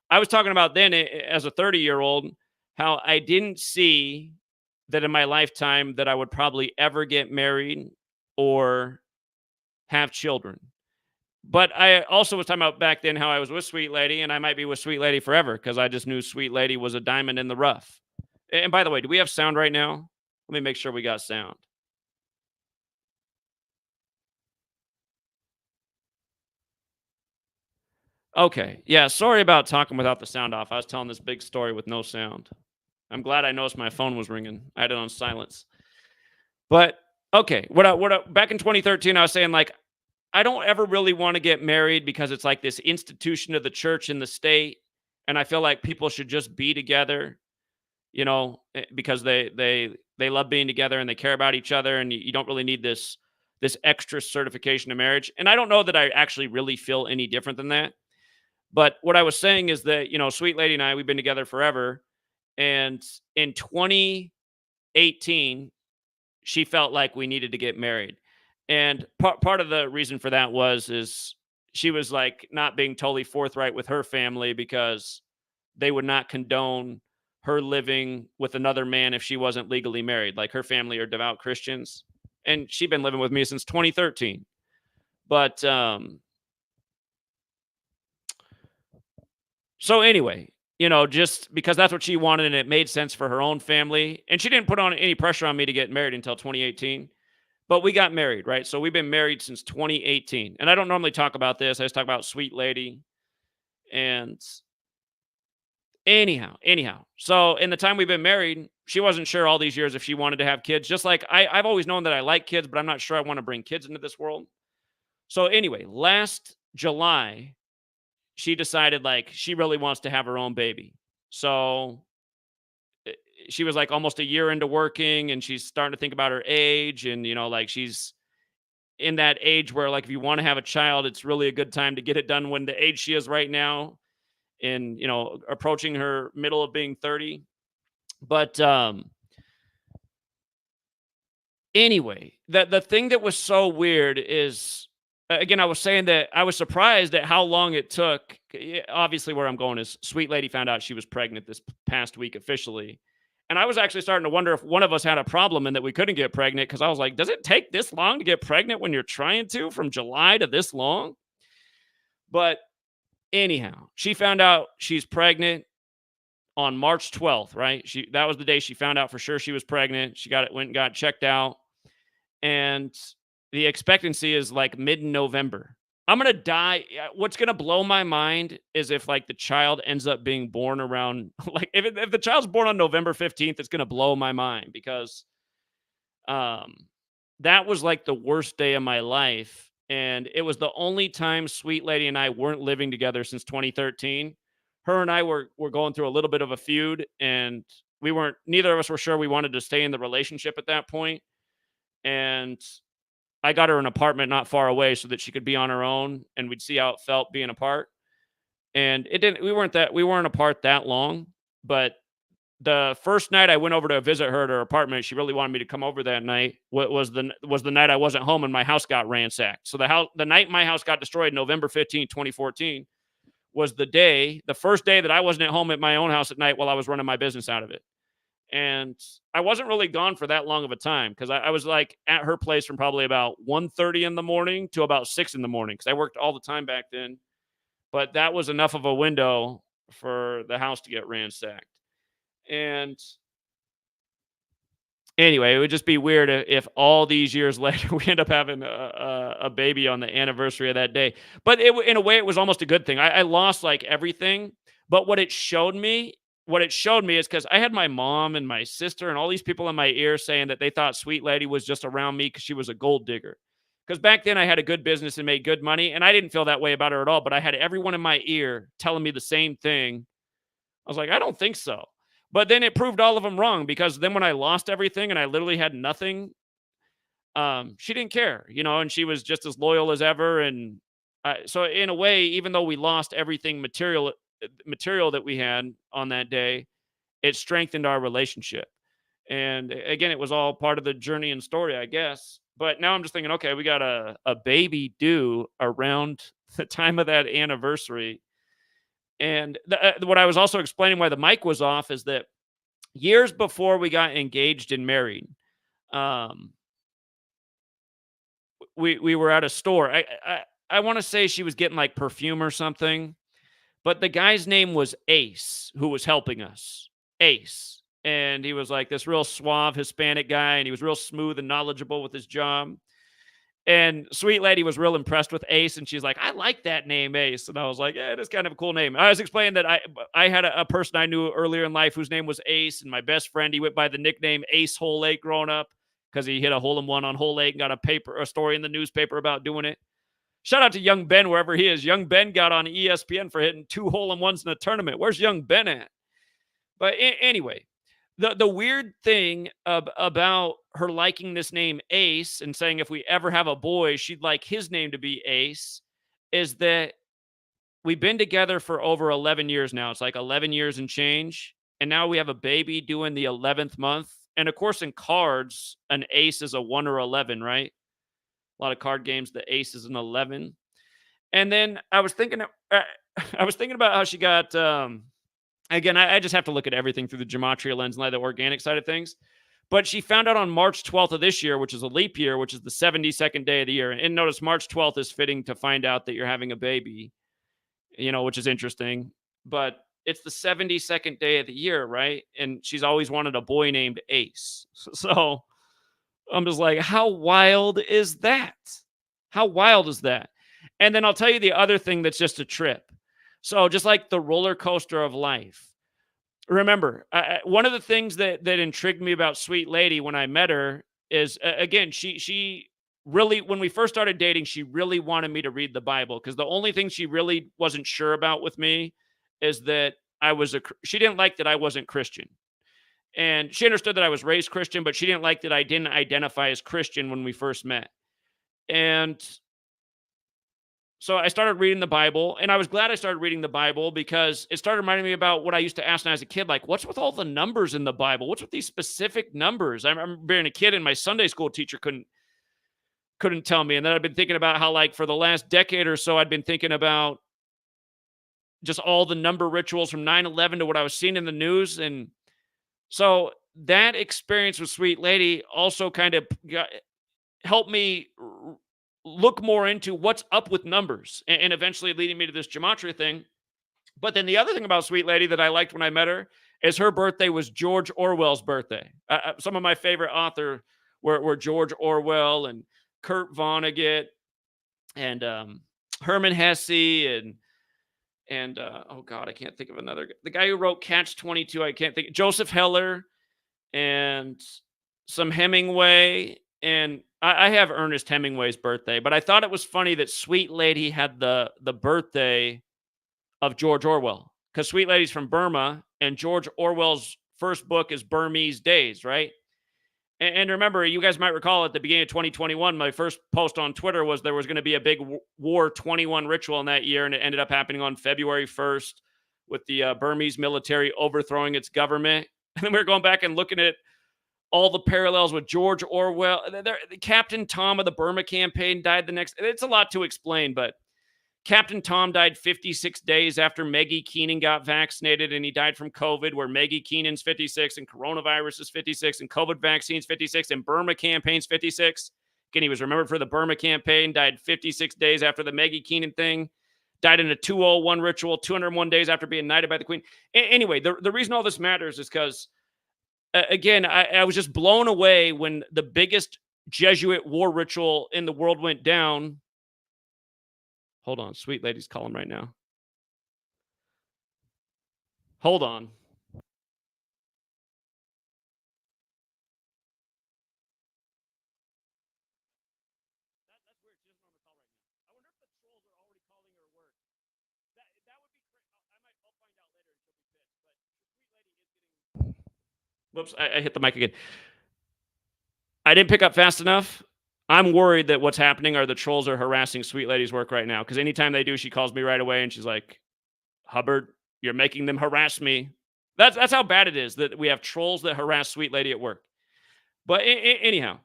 I was talking about then as a 30-year-old, how I didn't see that in my lifetime that I would probably ever get married or have children. But I also was talking about back then how I was with Sweet Lady and I might be with Sweet Lady forever because I just knew Sweet Lady was a diamond in the rough. And by the way, do we have sound right now? Let me make sure we got sound. Okay. Yeah, sorry about talking without the sound off. I was telling this big story with no sound. I'm glad I noticed my phone was ringing. I had it on silence. But okay, back in 2013 I was saying like I don't ever really want to get married because it's like this institution of the church in the state and I feel like people should just be together, because they love being together and they care about each other and you don't really need this extra certification of marriage. And I don't know that I actually really feel any different than that. But what I was saying is that, Sweet Lady and I, we've been together forever. And in 2018, she felt like we needed to get married. And part of the reason for that is she was like not being totally forthright with her family because they would not condone her living with another man if she wasn't legally married. Like her family are devout Christians. And she'd been living with me since 2013. But so anyway, just because that's what she wanted and it made sense for her own family. And she didn't put on any pressure on me to get married until 2018. But we got married, right? So we've been married since 2018. And I don't normally talk about this. I just talk about Sweet Lady. And anyhow. So in the time we've been married, she wasn't sure all these years if she wanted to have kids. Just like I've always known that I like kids, but I'm not sure I want to bring kids into this world. So anyway, last July, she decided like she really wants to have her own baby. So she was like almost a year into working and she's starting to think about her age and, like she's in that age where like if you want to have a child, it's really a good time to get it done when the age she is right now and, approaching her middle of being 30. But anyway, the thing that was so weird is, again, I was saying that I was surprised at how long it took. Obviously, where I'm going is Sweet Lady found out she was pregnant this past week officially. And I was actually starting to wonder if one of us had a problem and that we couldn't get pregnant because I was like, does it take this long to get pregnant when you're trying to from July to this long? But anyhow, she found out she's pregnant on March 12th, right? That was the day she found out for sure she was pregnant. She went and got checked out. And the expectancy is like mid-November. I'm going to die. What's going to blow my mind is if like the child ends up being born around, like if the child's born on November 15th, it's going to blow my mind because that was like the worst day of my life. And it was the only time Sweet Lady and I weren't living together since 2013. Her and I were going through a little bit of a feud and neither of us were sure we wanted to stay in the relationship at that point. And I got her an apartment not far away so that she could be on her own and we'd see how it felt being apart. And we weren't apart that long, but the first night I went over to visit her at her apartment, she really wanted me to come over that night. Was the night I wasn't home and my house got ransacked. So the night my house got destroyed, November 15th, 2014, was the first day that I wasn't at home at my own house at night while I was running my business out of it. And I wasn't really gone for that long of a time because I was like at her place from probably about 1:30 in the morning to about 6 in the morning because I worked all the time back then. But that was enough of a window for the house to get ransacked. And anyway, it would just be weird if all these years later we end up having a baby on the anniversary of that day. But in a way, it was almost a good thing. I lost like everything. But what it showed me is because I had my mom and my sister and all these people in my ear saying that they thought Sweet Lady was just around me because she was a gold digger. Because back then I had a good business and made good money, and I didn't feel that way about her at all, but I had everyone in my ear telling me the same thing. I was like, I don't think so. But then it proved all of them wrong, because then when I lost everything and I literally had nothing, she didn't care, and she was just as loyal as ever. And so in a way, even though we lost everything material that we had on that day, it strengthened our relationship. And again, it was all part of the journey and story, I guess. But now I'm just thinking, okay, we got a baby due around the time of that anniversary. And what I was also explaining why the mic was off is that years before we got engaged and married, we were at a store. I want to say she was getting like perfume or something, but the guy's name was Ace, who was helping us. Ace. And he was like this real suave Hispanic guy, and he was real smooth and knowledgeable with his job. And sweet lady was real impressed with Ace, and she's like, I like that name, Ace. And I was like, yeah, it is kind of a cool name. I was explaining that I had a person I knew earlier in life whose name was Ace, and my best friend, he went by the nickname Ace Hole 8 growing up because he hit a hole-in-one on Hole 8 and got a story in the newspaper about doing it. Shout out to young Ben, wherever he is. Young Ben got on ESPN for hitting 2 hole-in-ones in a tournament. Where's young Ben at? But anyway, the weird thing about her liking this name Ace and saying if we ever have a boy, she'd like his name to be Ace, is that we've been together for over 11 years now. It's like 11 years and change. And now we have a baby due in the 11th month. And of course, in cards, an ace is a 1 or 11, right? A lot of card games, the ace is an 11. And then I was thinking about how she got, again, I just have to look at everything through the gematria lens and like the organic side of things. But she found out on March 12th of this year, which is a leap year, which is the 72nd day of the year. And notice March 12th is fitting to find out that you're having a baby, which is interesting. But it's the 72nd day of the year, right? And she's always wanted a boy named Ace. So I'm just like, how wild is that? How wild is that? And then I'll tell you the other thing that's just a trip. So just like the roller coaster of life. Remember, one of the things that intrigued me about Sweet Lady when I met her is, again, she really, when we first started dating, she really wanted me to read the Bible, because the only thing she really wasn't sure about with me is that she didn't like that I wasn't Christian. And she understood that I was raised Christian, but she didn't like that I didn't identify as Christian when we first met. And so I started reading the Bible, and I was glad I started reading the Bible because it started reminding me about what I used to ask when I was a kid, like, what's with all the numbers in the Bible? What's with these specific numbers? I remember being a kid and my Sunday school teacher couldn't tell me. And then I've been thinking about how, like, for the last decade or so, I'd been thinking about just all the number rituals from 9/11 to what I was seeing in the news. And so that experience with Sweet Lady also kind of helped me look more into what's up with numbers, and eventually leading me to this gematria thing. But then the other thing about Sweet Lady that I liked when I met her is her birthday was George Orwell's birthday. Some of my favorite authors were George Orwell and Kurt Vonnegut and Herman Hesse and oh God, I can't think of another. The guy who wrote Catch 22, I can't think. Joseph Heller and some Hemingway. And I have Ernest Hemingway's birthday, but I thought it was funny that Sweet Lady had the birthday of George Orwell, because Sweet Lady's from Burma, and George Orwell's first book is Burmese Days, right? And remember, you guys might recall at the beginning of 2021, my first post on Twitter was there was going to be a big War 21 ritual in that year, and it ended up happening on February 1st with the Burmese military overthrowing its government. And then we were going back and looking at all the parallels with George Orwell. Captain Tom of the Burma campaign died the next. It's a lot to explain, but Captain Tom died 56 days after Maggie Keenan got vaccinated, and he died from COVID, where Maggie Keenan's 56 and coronavirus is 56 and COVID vaccines 56 and Burma campaign's 56. Again, he was remembered for the Burma campaign, died 56 days after the Maggie Keenan thing, died in a 201 ritual, 201 days after being knighted by the Queen. Anyway, the reason all this matters is because, again, I was just blown away when the biggest Jesuit war ritual in the world went down. Hold on. Sweet Lady's calling right now. Hold on. Whoops, I hit the mic again. I didn't pick up fast enough. I'm worried that what's happening are the trolls are harassing Sweet Lady's work right now. Because anytime they do, she calls me right away and she's like, Hubbard, you're making them harass me. That's how bad it is that we have trolls that harass Sweet Lady at work. But anyhow,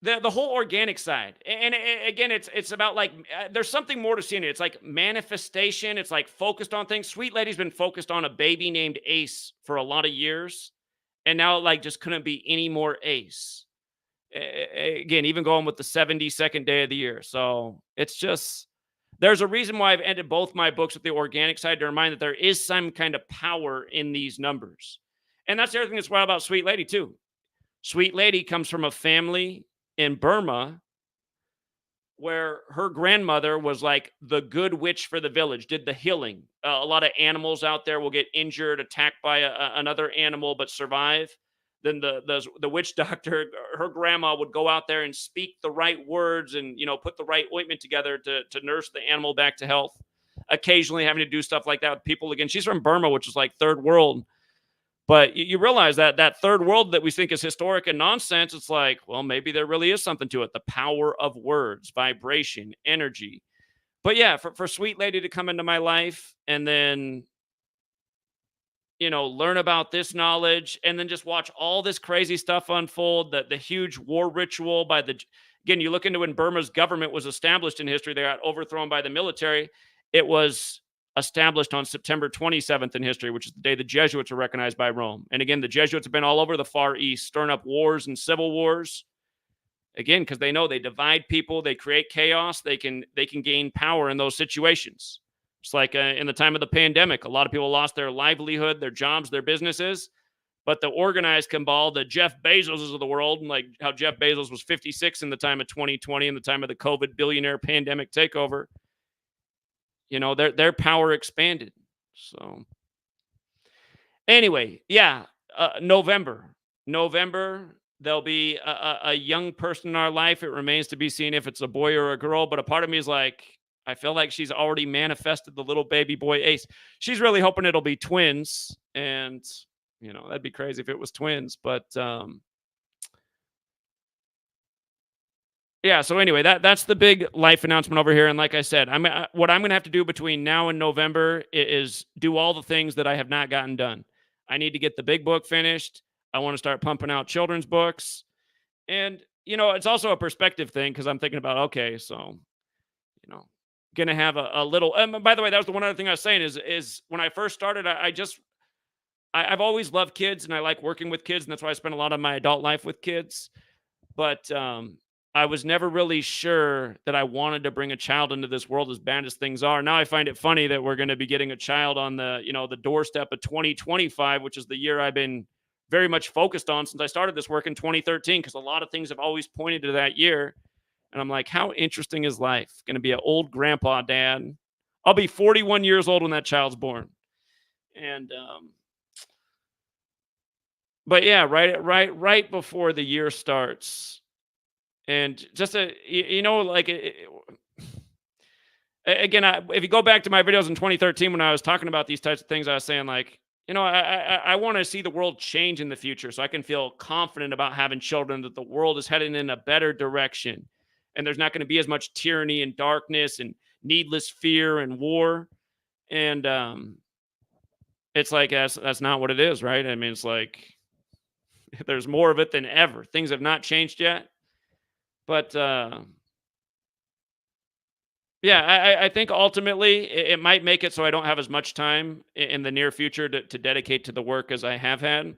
the whole organic side, and again, it's about like there's something more to seeing it. It's like manifestation. It's like focused on things. Sweet Lady's been focused on a baby named Ace for a lot of years, and now it like just couldn't be any more Ace. Again, even going with the 72nd day of the year. So it's just there's a reason why I've ended both my books with the organic side to remind that there is some kind of power in these numbers, and that's the other thing that's wild about Sweet Lady too. Sweet Lady comes from a family in Burma where her grandmother was like the good witch for the village, did the healing. A lot of animals out there will get injured, attacked by another animal, but survive. Then the witch doctor, her grandma would go out there and speak the right words and, put the right ointment together to nurse the animal back to health. Occasionally having to do stuff like that with people. Again, she's from Burma, which is like third world. But you realize that third world that we think is historic and nonsense, it's like, well, maybe there really is something to it. The power of words, vibration, energy. But yeah, for Sweet Lady to come into my life and then, learn about this knowledge and then just watch all this crazy stuff unfold, the huge war ritual again, you look into when Burma's government was established in history, they got overthrown by the military. It was established on September 27th in history, which is the day the Jesuits were recognized by Rome. And again, the Jesuits have been all over the Far East, stirring up wars and civil wars. Again, because they know they divide people, they create chaos, they can gain power in those situations. It's like in the time of the pandemic, a lot of people lost their livelihood, their jobs, their businesses. But the organized cabal, the Jeff Bezoses of the world, and like how Jeff Bezos was 56 in the time of 2020, in the time of the COVID billionaire pandemic takeover, their power expanded. So anyway, yeah, November, there'll be a young person in our life. It remains to be seen if it's a boy or a girl. But a part of me is like, I feel like she's already manifested the little baby boy Ace. She's really hoping it'll be twins. And, that'd be crazy if it was twins. But yeah, so anyway, that's the big life announcement over here. And like I said, what I'm going to have to do between now and November is do all the things that I have not gotten done. I need to get the big book finished. I want to start pumping out children's books. And, it's also a perspective thing because I'm thinking about, okay, so, going to have a little, by the way, that was the one other thing I was saying is when I first started, I've always loved kids and I like working with kids. And that's why I spent a lot of my adult life with kids. But, I was never really sure that I wanted to bring a child into this world as bad as things are. Now I find it funny that we're going to be getting a child on the doorstep of 2025, which is the year I've been very much focused on since I started this work in 2013, because a lot of things have always pointed to that year. And I'm like, how interesting is life? Going to be an old grandpa dad. I'll be 41 years old when that child's born. And, but yeah, right before the year starts, and just again, if you go back to my videos in 2013 when I was talking about these types of things, I was saying like, I want to see the world change in the future so I can feel confident about having children, that the world is heading in a better direction, and there's not going to be as much tyranny and darkness and needless fear and war. And it's like that's not what it is, right? I mean, it's like there's more of it than ever. Things have not changed yet. But, yeah, I think ultimately it might make it so I don't have as much time in the near future to dedicate to the work as I have had.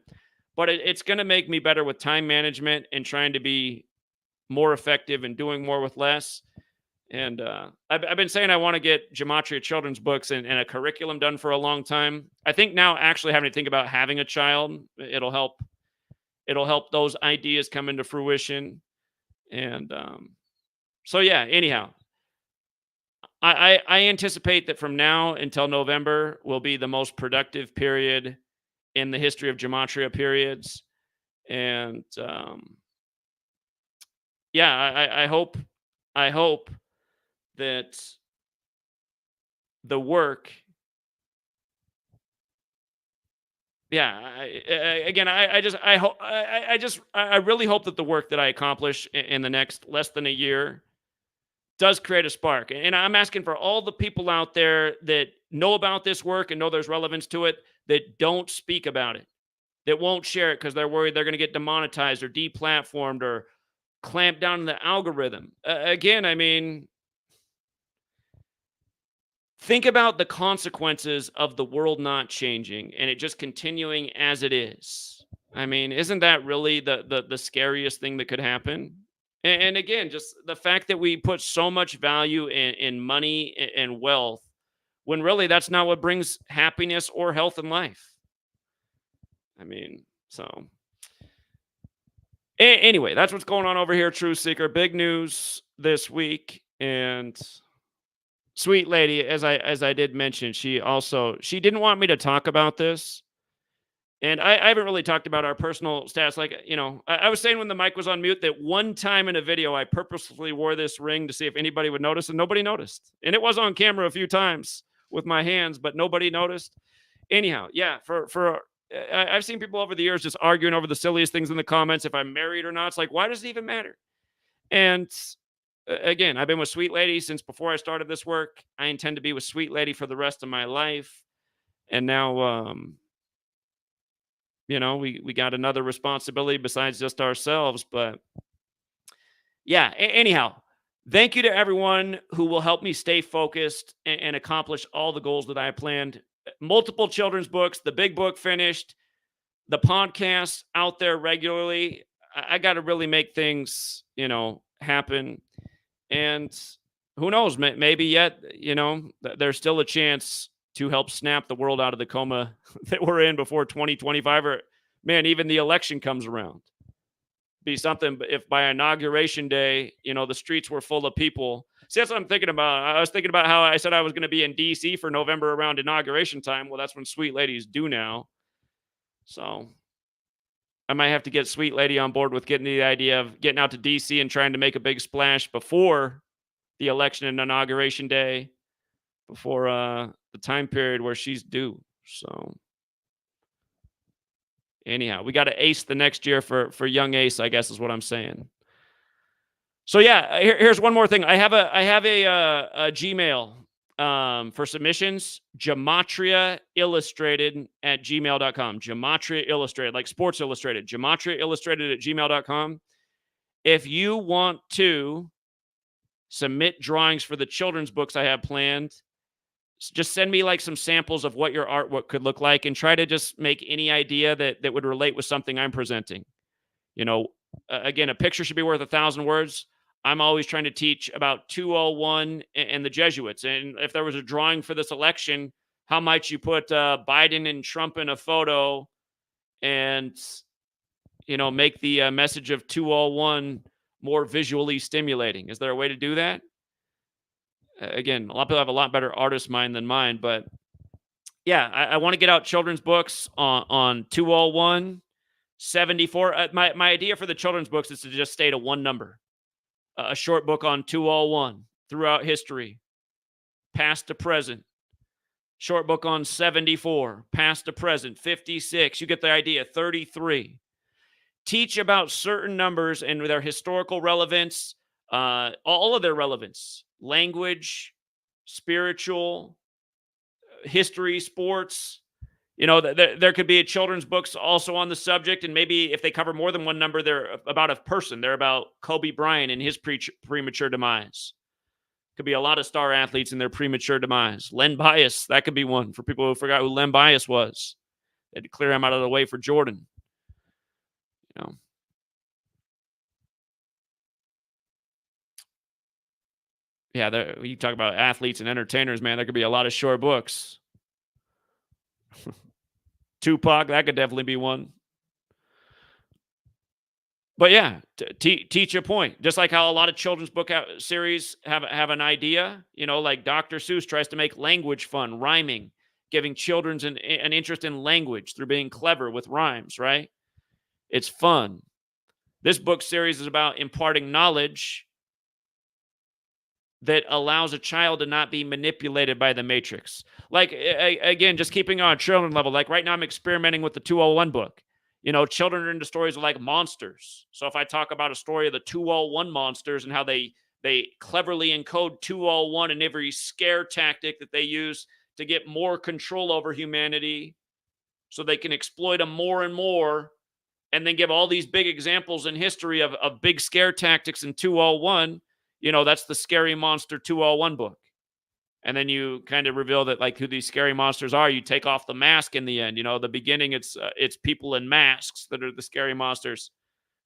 But it's going to make me better with time management and trying to be more effective and doing more with less. And I've been saying I want to get Gematria children's books and a curriculum done for a long time. I think now actually having to think about having a child, it'll help those ideas come into fruition. And so, yeah, anyhow, I anticipate that from now until November will be the most productive period in the history of Gematria periods. And yeah, I hope I hope that the work, I really hope that the work that I accomplish in the next less than a year does create a spark. And I'm asking for all the people out there that know about this work and know there's relevance to it, that don't speak about it, that won't share it because they're worried they're going to get demonetized or deplatformed or clamp down on the algorithm. Again, I mean, think about the consequences of the world not changing and it just continuing as it is. I mean, isn't that really the scariest thing that could happen? And again, just the fact that we put so much value in money and wealth, when really that's not what brings happiness or health in life. I mean, so anyway, that's what's going on over here, Truth Seeker. Big news this week. And sweet lady, as I did mention, she didn't want me to talk about this. And I haven't really talked about our personal stats. Like, you know, I was saying when the mic was on mute that one time in a video, I purposely wore this ring to see if anybody would notice, and nobody noticed. And it was on camera a few times with my hands, but nobody noticed. Anyhow, yeah, I've seen people over the years just arguing over the silliest things in the comments, if I'm married or not. It's like, why does it even matter? And again, I've been with Sweet Lady since before I started this work. I intend to be with Sweet Lady for the rest of my life. And now, you know, we got another responsibility besides just ourselves. But yeah, anyhow, thank you to everyone who will help me stay focused and accomplish all the goals that I planned. Multiple children's books, the big book finished, the podcasts out there regularly. I got to really make things, you know, happen. And who knows, maybe yet, you know, there's still a chance to help snap the world out of the coma that we're in before 2025, or man, even the election comes around. Be something if by inauguration day, you know, the streets were full of people. See, that's what I'm thinking about. I was thinking about how I said I was going to be in DC for November around inauguration time. Well, that's when Sweet Lady's due now. So I might have to get Sweet Lady on board with getting the idea of getting out to DC and trying to make a big splash before the election and inauguration day, before the time period where she's due. So anyhow, we got to ace the next year for young Ace, I guess is what I'm saying. So yeah, here's one more thing. I have a Gmail for submissions, GematriaEffectNews@gmail.com. Gematria Illustrated, like Sports Illustrated. GematriaEffectNews@gmail.com. If you want to submit drawings for the children's books I have planned, just send me like some samples of what your artwork could look like and try to just make any idea that would relate with something I'm presenting. You know, again, a picture should be worth 1,000 words. I'm always trying to teach about 201 and the Jesuits. And if there was a drawing for this election, how might you put Biden and Trump in a photo and, you know, make the message of 201 more visually stimulating? Is there a way to do that? Again, a lot of people have a lot better artist mind than mine, but yeah, I want to get out children's books on 201, 74. My idea for the children's books is to just state a one number. A short book on 201 throughout history, past to present. Short book on 74, past to present. 56, you get the idea. 33. Teach about certain numbers and their historical relevance, all of their relevance. Language, spiritual, history, sports. You know, there could be a children's books also on the subject, and maybe if they cover more than one number, they're about a person. They're about Kobe Bryant and his premature demise. Could be a lot of star athletes and their premature demise. Len Bias, that could be one for people who forgot who Len Bias was. They had to clear him out of the way for Jordan. You know. Yeah, you talk about athletes and entertainers, man. There could be a lot of short books. Tupac, that could definitely be one. But yeah, teach a point. Just like how a lot of children's book series have an idea, you know, like Dr. Seuss tries to make language fun, rhyming, giving children an interest in language through being clever with rhymes, right? It's fun. This book series is about imparting knowledge that allows a child to not be manipulated by the Matrix. Like, again, just keeping on a children level. Like right now, I'm experimenting with the 201 book. You know, children are into stories of like monsters. So if I talk about a story of the 201 monsters and how they cleverly encode 201 in every scare tactic that they use to get more control over humanity so they can exploit them more and more, and then give all these big examples in history of big scare tactics in 201, you know, that's the Scary Monster 201 book. And then you kind of reveal that, like, who these scary monsters are. You take off the mask in the end. You know, the beginning, it's people in masks that are the scary monsters.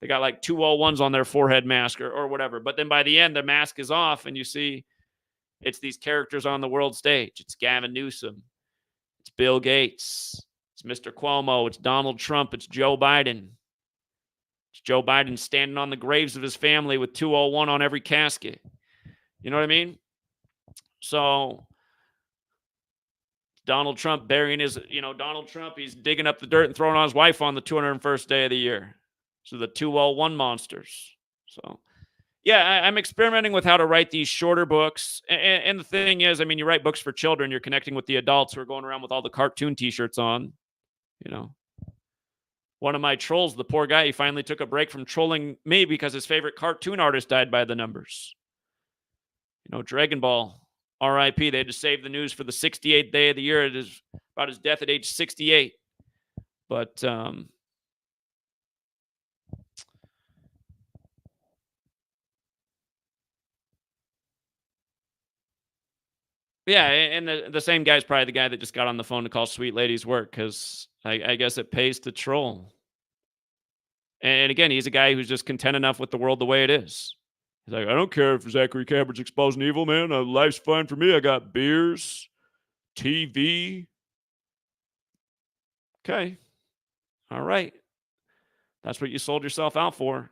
They got like 201s on their forehead mask or whatever. But then by the end, the mask is off, and you see it's these characters on the world stage. It's Gavin Newsom. It's Bill Gates. It's Mr. Cuomo. It's Donald Trump. It's Joe Biden. It's Joe Biden standing on the graves of his family with 201 on every casket. You know what I mean? So Donald Trump burying his, Donald Trump, he's digging up the dirt and throwing on his wife on the 201st day of the year. So the 201 monsters. So, yeah, I'm experimenting with how to write these shorter books. And the thing is, I mean, you write books for children, you're connecting with the adults who are going around with all the cartoon t-shirts on, you know. One of my trolls, the poor guy, he finally took a break from trolling me because his favorite cartoon artist died by the numbers. You know, Dragon Ball, R.I.P. They had to save the news for the 68th day of the year. It is about his death at age 68. But, yeah, and the same guy's probably the guy that just got on the phone to call Sweet Lady's work because I guess it pays to troll. And again, he's a guy who's just content enough with the world the way it is. He's like, I don't care if Zachary Cabot's exposing evil, man. Life's fine for me. I got beers, TV. Okay. All right. That's what you sold yourself out for.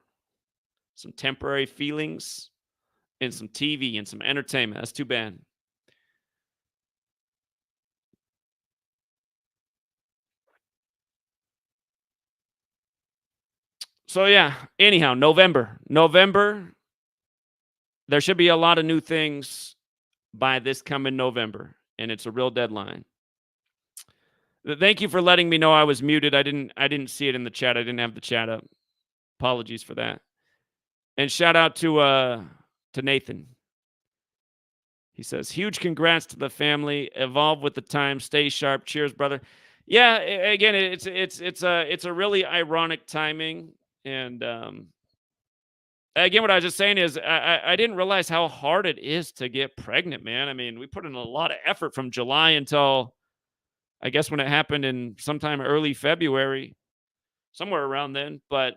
Some temporary feelings and some TV and some entertainment. That's too bad. So, yeah. Anyhow, November. There should be a lot of new things by this coming November, and it's a real deadline. Thank you for letting me know I was muted. I didn't see it in the chat. I didn't have the chat up. Apologies for that. And shout out to Nathan. He says, huge congrats to the family. Evolve with the time. Stay sharp. Cheers, brother. Yeah, again, it's a really ironic timing. And again, what I was just saying is I didn't realize how hard it is to get pregnant, man. I mean, we put in a lot of effort from July until, I guess, when it happened in sometime early February, somewhere around then. But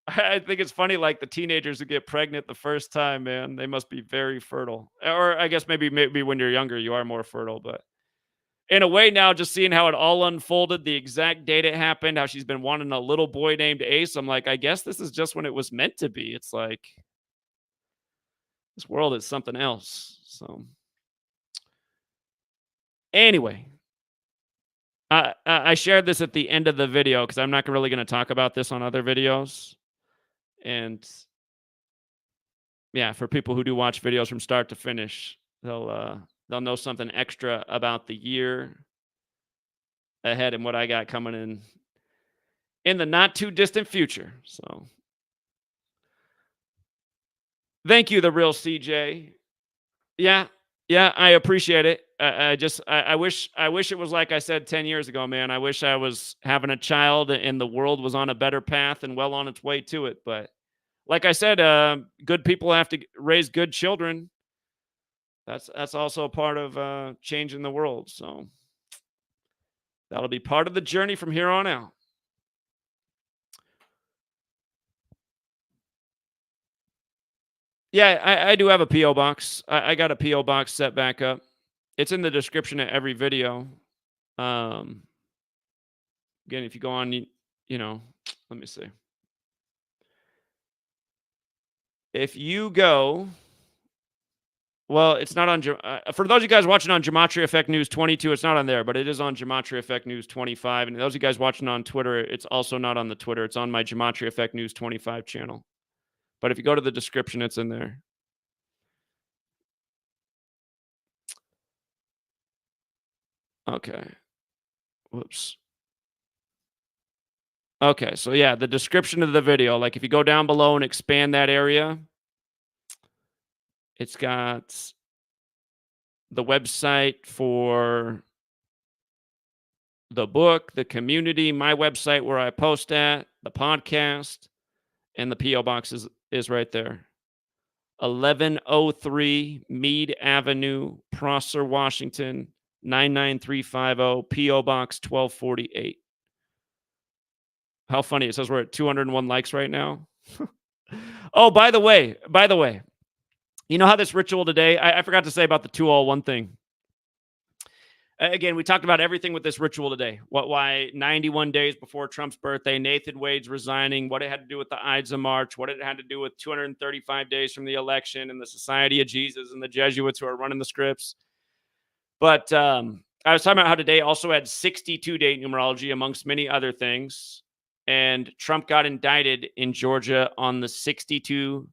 I think it's funny, like the teenagers who get pregnant the first time, man, they must be very fertile. Or I guess maybe when you're younger, you are more fertile. But in a way now, just seeing how it all unfolded, the exact date it happened, how she's been wanting a little boy named Ace, I'm like, I guess this is just when it was meant to be. It's like, this world is something else. So anyway, I shared this at the end of the video because I'm not really going to talk about this on other videos. And yeah, for people who do watch videos from start to finish, they'll know something extra about the year ahead and what I got coming in the not too distant future. So thank you, the real CJ. Yeah, I appreciate it. I wish it was like I said 10 years ago, man. I wish I was having a child and the world was on a better path and well on its way to it. But like I said, good people have to raise good children. That's also a part of changing the world. So that'll be part of the journey from here on out. Yeah, I do have a P.O. box. I got a P.O. box set back up. It's in the description of every video. Again, if you go on, let me see. If you go, well, it's not on, for those of you guys watching on Gematria Effect News 22, it's not on there, but it is on Gematria Effect News 25. And those of you guys watching on Twitter, it's also not on the Twitter. It's on my Gematria Effect News 25 channel. But if you go to the description, it's in there. Okay. Whoops. Okay, so yeah, the description of the video, like if you go down below and expand that area, it's got the website for the book, the community, my website where I post at, the podcast, and the P.O. box is right there. 1103 Meade Avenue, Prosser, Washington, 99350, P.O. Box 1248. How funny. It says we're at 201 likes right now. Oh, by the way, you know how this ritual today, I forgot to say about the 201 thing. Again, we talked about everything with this ritual today. Why 91 days before Trump's birthday, Nathan Wade's resigning, what it had to do with the Ides of March, what it had to do with 235 days from the election and the Society of Jesus and the Jesuits who are running the scripts. But I was talking about how today also had 62-day numerology amongst many other things. And Trump got indicted in Georgia on the 62nd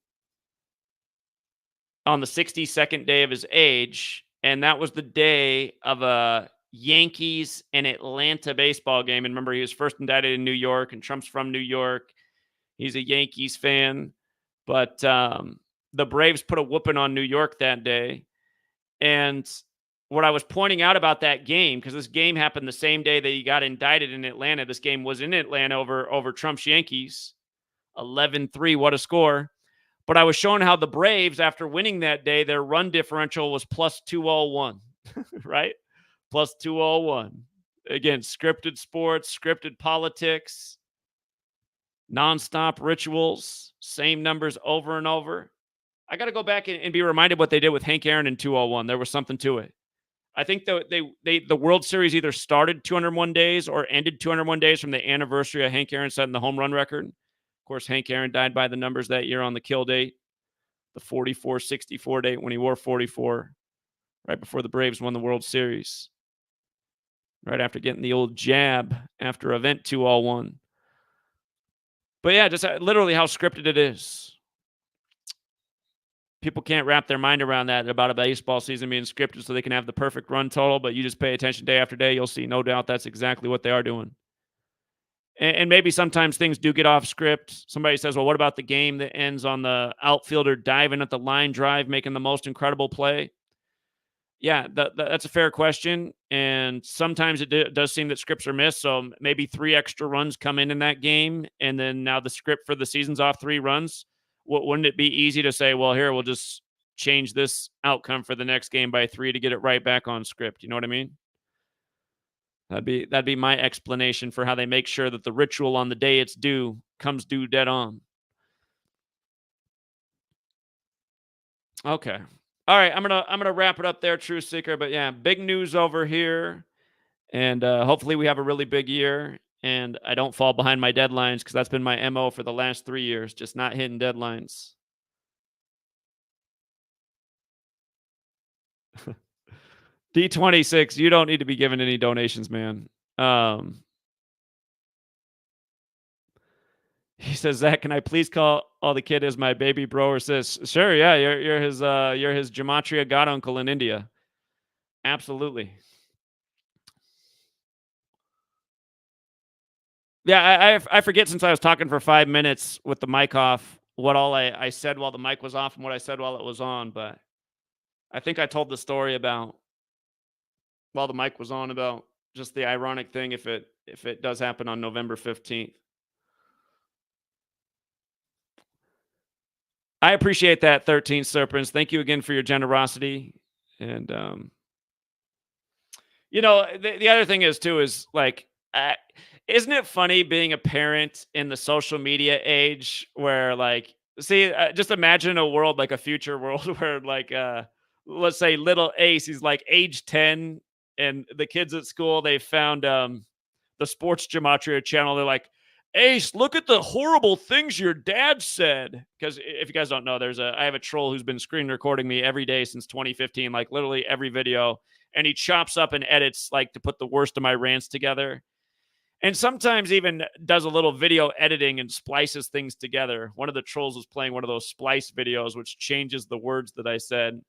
day of his age. And that was the day of a Yankees and Atlanta baseball game. And remember, he was first indicted in New York, and Trump's from New York. He's a Yankees fan. But the Braves put a whooping on New York that day. And what I was pointing out about that game, because this game happened the same day that he got indicted in Atlanta. This game was in Atlanta over Trump's Yankees. 11-3, what a score. But I was showing how the Braves, after winning that day, their run differential was plus 201, right? Plus 201. Again, scripted sports, scripted politics, nonstop rituals, same numbers over and over. I got to go back and be reminded what they did with Hank Aaron in 201. There was something to it. I think the World Series either started 201 days or ended 201 days from the anniversary of Hank Aaron setting the home run record. Of course, Hank Aaron died by the numbers that year on the kill date, the 44-64 date when he wore 44, right before the Braves won the World Series, right after getting the old jab after event 201. But yeah, just literally how scripted it is. People can't wrap their mind around that about a baseball season being scripted so they can have the perfect run total, but you just pay attention day after day, you'll see no doubt that's exactly what they are doing. And maybe sometimes things do get off script. Somebody says, well, what about the game that ends on the outfielder diving at the line drive, making the most incredible play? Yeah, that's a fair question. And sometimes it does seem that scripts are missed. So maybe 3 extra runs come in that game. And then now the script for the season's off 3 runs. Wouldn't it be easy to say, well, here, we'll just change this outcome for the next game by 3 to get it right back on script? You know what I mean? That'd be my explanation for how they make sure that the ritual on the day it's due comes due dead on. Okay. All right, I'm gonna wrap it up there, True Seeker. But yeah, big news over here. And hopefully we have a really big year and I don't fall behind my deadlines, because that's been my MO for the last 3 years, just not hitting deadlines. D26, you don't need to be giving any donations, man. He says, Zach, can I please call the kid as my baby bro or sis? Sure, yeah, you're his Gematria god uncle in India. Absolutely. Yeah, I forget, since I was talking for 5 minutes with the mic off, what all I said while the mic was off and what I said while it was on, but I think I told the story about while the mic was on about just the ironic thing if it does happen on November 15th. I appreciate that, 13 Serpents. Thank you again for your generosity. And you know, the other thing is too is like, isn't it funny being a parent in the social media age where, like, see, just imagine a world, like a future world where, like, let's say little Ace, he's like age 10, and the kids at school, they found the Sports Gematria channel. They're like, Ace, look at the horrible things your dad said. Because if you guys don't know, I have a troll who's been screen recording me every day since 2015, like literally every video. And he chops up and edits, like, to put the worst of my rants together. And sometimes even does a little video editing and splices things together. One of the trolls was playing one of those splice videos, which changes the words that I said.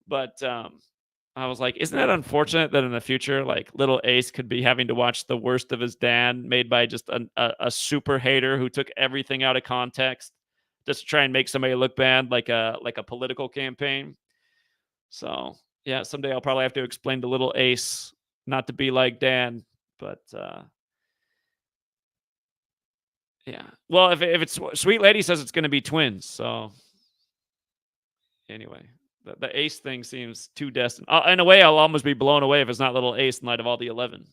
But I was like, isn't that unfortunate that in the future, like little Ace could be having to watch the worst of his dad made by just a super hater who took everything out of context just to try and make somebody look bad, like a political campaign. So yeah, someday I'll probably have to explain to little Ace not to be like dad. But yeah, well, if it's Sweet Lady says it's going to be twins, so anyway. The Ace thing seems too destined. In a way, I'll almost be blown away if it's not little Ace in light of all the 11.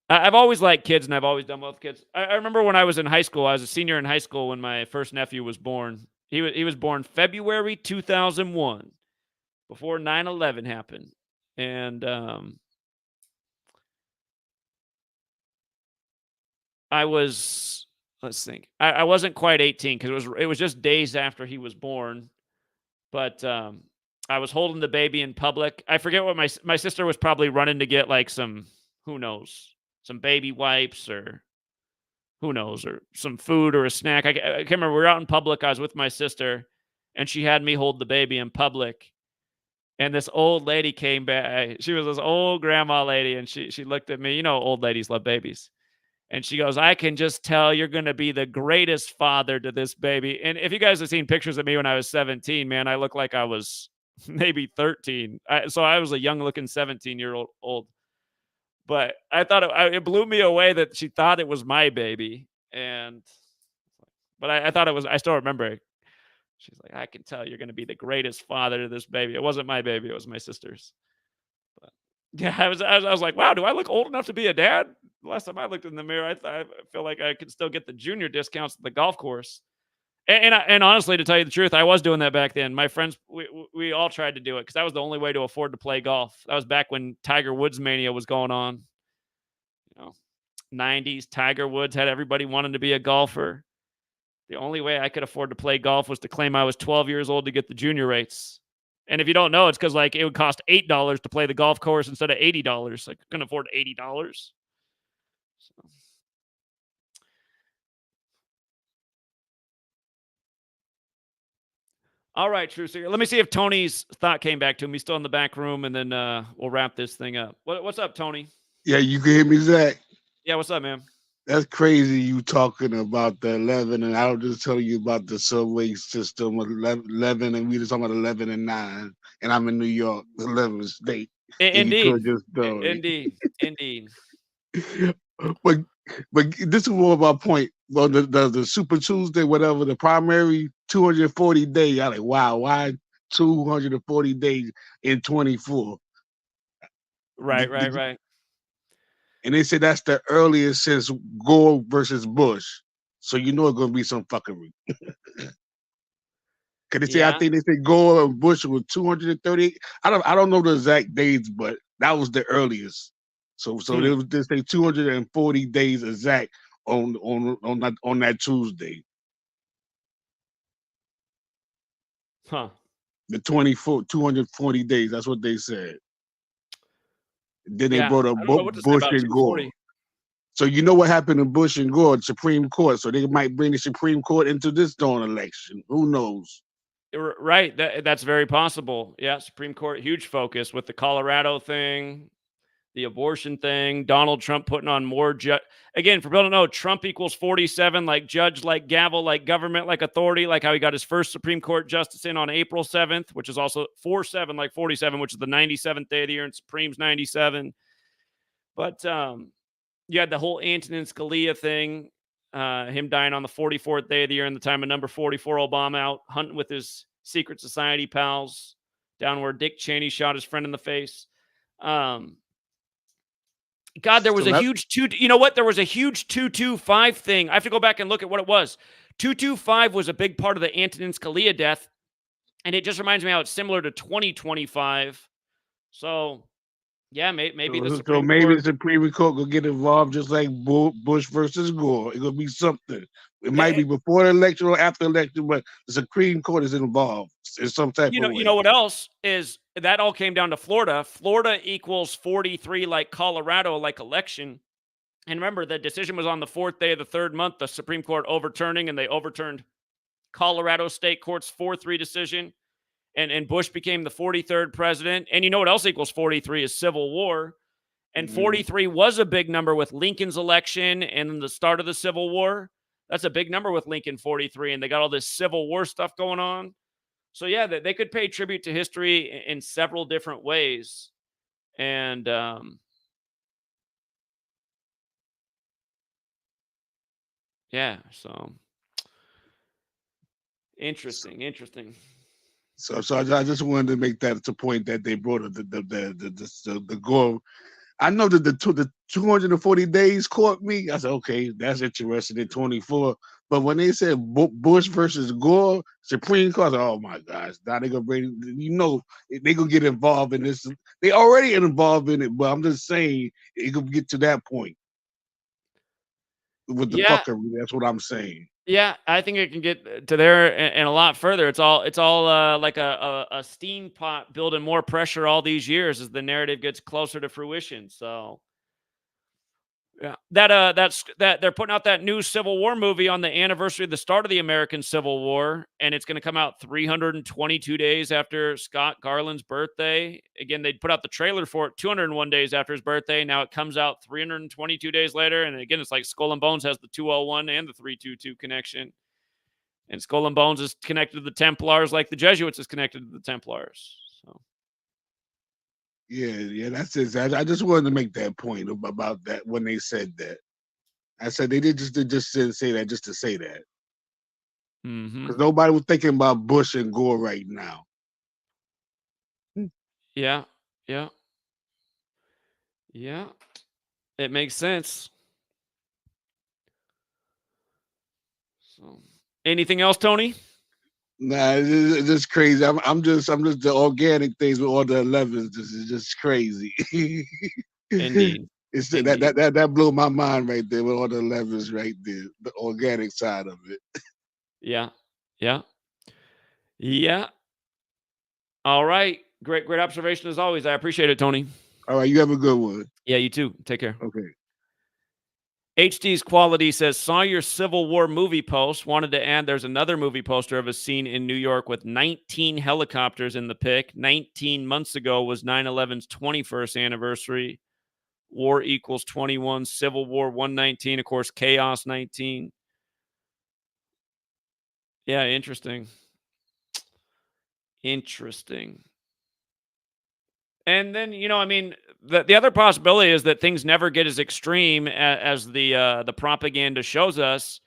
I've always liked kids, and I've always done well with kids. I remember when I was in high school. I was a senior in high school when my first nephew was born. He was born February 2001, before 9/11 happened, and I was. Let's think. I wasn't quite 18 because it was just days after he was born. But I was holding the baby in public. I forget what my sister was probably running to get like some, who knows, some baby wipes or who knows, or some food or a snack. I can't remember. We were out in public. I was with my sister, and she had me hold the baby in public. And this old lady came back. She was this old grandma lady, and she looked at me. You know, old ladies love babies. And she goes, I can just tell you're going to be the greatest father to this baby. And if you guys have seen pictures of me when I was 17, man, I look like I was maybe 13. So I was a young looking 17-year-old. But I thought it blew me away that she thought it was my baby. But I thought it was, I still remember it. She's like, I can tell you're going to be the greatest father to this baby. It wasn't my baby. It was my sister's. But yeah, I was like, wow, do I look old enough to be a dad? Last time I looked in the mirror, I feel like I could still get the junior discounts at the golf course. And honestly, to tell you the truth, I was doing that back then. My friends, we all tried to do it because that was the only way to afford to play golf. That was back when Tiger Woods mania was going on. You know, 90s, Tiger Woods had everybody wanting to be a golfer. The only way I could afford to play golf was to claim I was 12 years old to get the junior rates. And if you don't know, it's because like it would cost $8 to play the golf course instead of $80. I couldn't afford $80. So. All right, True Seeker. Let me see if Tony's thought came back to him. He's still in the back room, and then we'll wrap this thing up. What's up, Tony? Yeah, you can hear me, Zach. Yeah, what's up, man? That's crazy. You talking about the 11, and I was just telling you about the subway system of 11, and we just talking about 11 and 9, and I'm in New York, 11th state. Indeed, indeed. Indeed. But this is more of my point. Well, the Super Tuesday, whatever, the primary 240 days. I'm like, wow, why 240 days in 24? Right. And they say that's the earliest since Gore versus Bush. So you know it's gonna be some fuckery. Cause they say I think they say Gore and Bush was 230. I don't know the exact dates, but that was the earliest. So they say 240 days exact on that Tuesday. Huh. The 240 days. That's what they said. Then they brought up Bush and Gore. So you know what happened to Bush and Gore, Supreme Court. So they might bring the Supreme Court into this dawn election. Who knows? Right. That's very possible. Yeah, Supreme Court, huge focus with the Colorado thing, the abortion thing, Donald Trump putting on more again, for people to know, Trump equals 47, like judge, like gavel, like government, like authority, like how he got his first Supreme Court justice in on April 7th, which is also 4-7, like 47, which is the 97th day of the year, and Supreme's 97. But you had the whole Antonin Scalia thing, him dying on the 44th day of the year in the time of number 44, Obama out hunting with his secret society pals down where Dick Cheney shot his friend in the face. God, there was a huge you know what? There was a huge 225 thing. I have to go back and look at what it was. 225 was a big part of the Antonin Scalia death. And it just reminds me how it's similar to 2025. So, yeah, maybe the Supreme Court. The Supreme Court will get involved just like Bush versus Gore. It's going to be something. It might be before the election or after the election, but the Supreme Court is involved in some type of way. You know what else is that all came down to Florida. Florida equals 43 like Colorado, like election. And remember, the decision was on the 4th day of the 3rd month, the Supreme Court overturning, and they overturned Colorado State Court's 4-3 decision. And Bush became the 43rd president. And you know what else equals 43 is Civil War. And 43 was a big number with Lincoln's election and the start of the Civil War. That's a big number with Lincoln, 43. And they got all this Civil War stuff going on. So, yeah, they could pay tribute to history in several different ways. And yeah, so interesting. So I just wanted to make that to point that they brought up the Gore. I know that the 240 days caught me. I said, okay, that's interesting in 24. But when they said Bush versus Gore, Supreme Court, I said, oh my gosh, now they're gonna bring, they gonna get involved in this. They already involved in it, but I'm just saying it could get to that point with the fuckery. That's what I'm saying. Yeah, I think it can get to there and a lot further. It's all like a steam pot building more pressure all these years as the narrative gets closer to fruition. So, yeah, that they're putting out that new Civil War movie on the anniversary of the start of the American Civil War, and it's going to come out 322 days after Scott Garland's birthday. Again, they put out the trailer for it 201 days after his birthday. Now it comes out 322 days later, and again, it's like Skull and Bones has the 201 and the 322 connection, and Skull and Bones is connected to the Templars like the Jesuits is connected to the Templars. So. Yeah, that's it. I just wanted to make that point about that when they said that. I said they just didn't say that just to say that. Because nobody was thinking about Bush and Gore right now. Yeah. It makes sense. So, anything else, Tony? Nah, it's just crazy. I'm just the organic things with all the 11s. This is just crazy. Indeed. It's that blew my mind right there with all the 11s right there, the organic side of it. Yeah. All right. Great observation as always. I appreciate it, Tony. All right, you have a good one. Yeah, you too. Take care. Okay. HD's Quality says, saw your Civil War movie post. Wanted to add there's another movie poster of a scene in New York with 19 helicopters in the pic. 19 months ago was 9/11's 21st anniversary. War equals 21. Civil War 119. Of course, Chaos 19. Yeah, interesting. And then, the other possibility is that things never get as extreme as the propaganda shows us.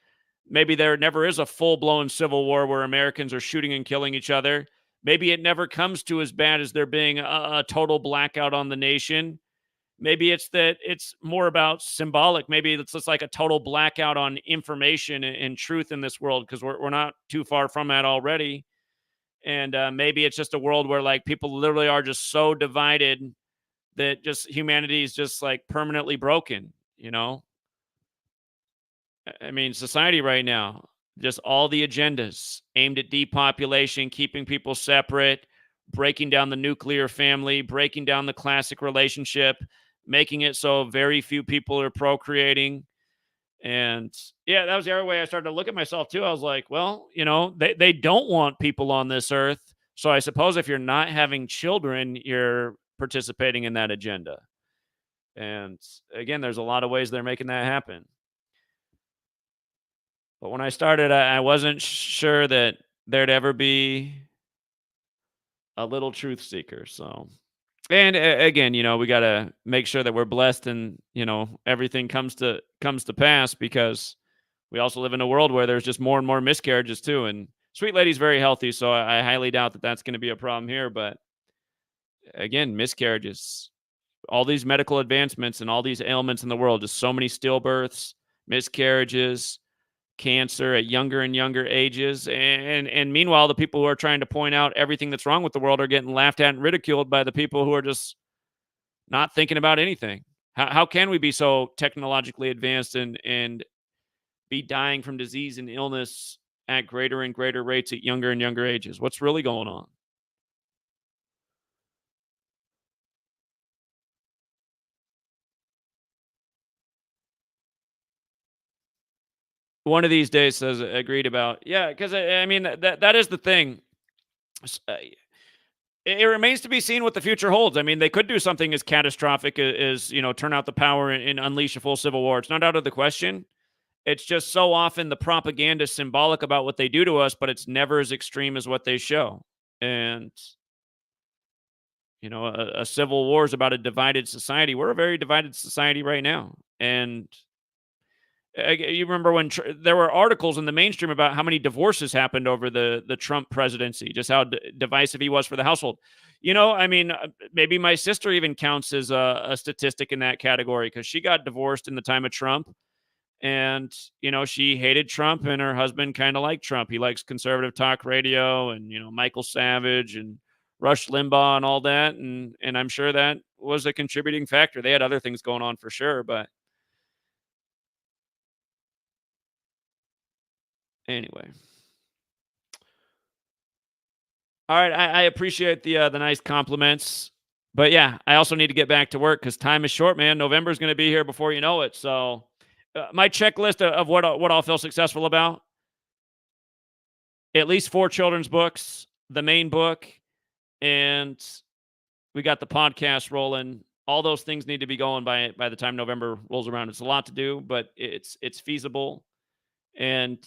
Maybe there never is a full-blown civil war where Americans are shooting and killing each other. Maybe it never comes to as bad as there being a total blackout on the nation. Maybe it's that it's more about symbolic. Maybe it's just like a total blackout on information and truth in this world, because we're not too far from that already. And maybe it's just a world where like people literally are just so divided that just humanity is just like permanently broken, I mean, society right now, just all the agendas aimed at depopulation, keeping people separate, breaking down the nuclear family, breaking down the classic relationship, making it so very few people are procreating. And yeah, that was the other way I started to look at myself too. I was like, well, they don't want people on this earth. So I suppose if you're not having children, you're participating in that agenda. And again, there's a lot of ways they're making that happen. But when I started, I wasn't sure that there'd ever be a little truth seeker. So, and again, we got to make sure that we're blessed and, everything comes to pass, because we also live in a world where there's just more and more miscarriages too. And Sweet Lady's very healthy, so I highly doubt that that's going to be a problem here. But again, miscarriages, all these medical advancements and all these ailments in the world, just so many stillbirths, miscarriages, cancer at younger and younger ages. And meanwhile, the people who are trying to point out everything that's wrong with the world are getting laughed at and ridiculed by the people who are just not thinking about anything. How can we be so technologically advanced and be dying from disease and illness at greater and greater rates at younger and younger ages? What's really going on? One of these days says agreed about. Yeah, because I mean that is the thing. It remains to be seen what the future holds. I mean, they could do something as catastrophic as turn out the power and unleash a full civil war. It's not out of the question. It's just so often the propaganda is symbolic about what they do to us, but it's never as extreme as what they show. And a civil war is about a divided society. We're a very divided society right now, and you remember when there were articles in the mainstream about how many divorces happened over the Trump presidency, just how divisive he was for the household. I mean, maybe my sister even counts as a statistic in that category because she got divorced in the time of Trump. And, she hated Trump and her husband kind of liked Trump. He likes conservative talk radio and, Michael Savage and Rush Limbaugh and all that. And I'm sure that was a contributing factor. They had other things going on for sure, but anyway. All right. I appreciate the nice compliments, but yeah, I also need to get back to work because time is short, man. November is going to be here before you know it. So my checklist of what I'll feel successful about: at least 4 children's books, the main book, and we got the podcast rolling. All those things need to be going by the time November rolls around. It's a lot to do, but it's feasible, and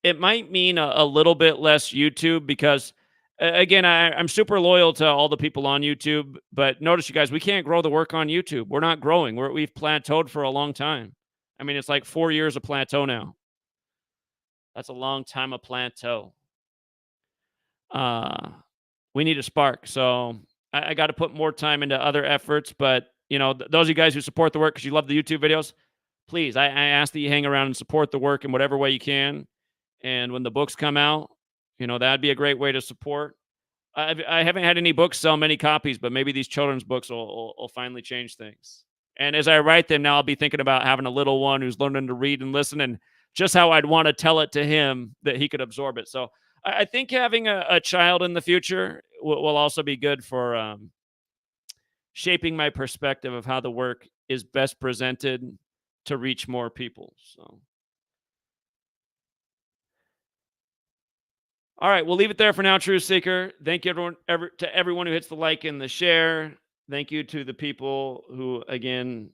it might mean a little bit less YouTube because, again, I'm super loyal to all the people on YouTube. But notice, you guys, we can't grow the work on YouTube. We're not growing. We've plateaued for a long time. I mean, it's like 4 years of plateau now. That's a long time of plateau. We need a spark. So I got to put more time into other efforts. But, those of you guys who support the work because you love the YouTube videos, please, I ask that you hang around and support the work in whatever way you can. And when the books come out, that'd be a great way to support. I haven't had any books sell many copies, but maybe these children's books will finally change things. And as I write them now, I'll be thinking about having a little one who's learning to read and listen, and just how I'd want to tell it to him that he could absorb it. So I think having a child in the future will also be good for shaping my perspective of how the work is best presented to reach more people. So, all right, we'll leave it there for now, Truth Seeker. Thank you, to everyone who hits the like and the share. Thank you to the people who, again,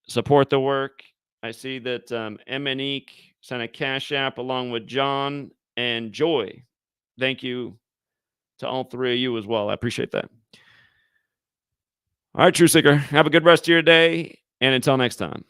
support the work. I see that Eminique sent a Cash App along with John and Joy. Thank you to all 3 of you as well. I appreciate that. All right, Truth Seeker, have a good rest of your day, and until next time.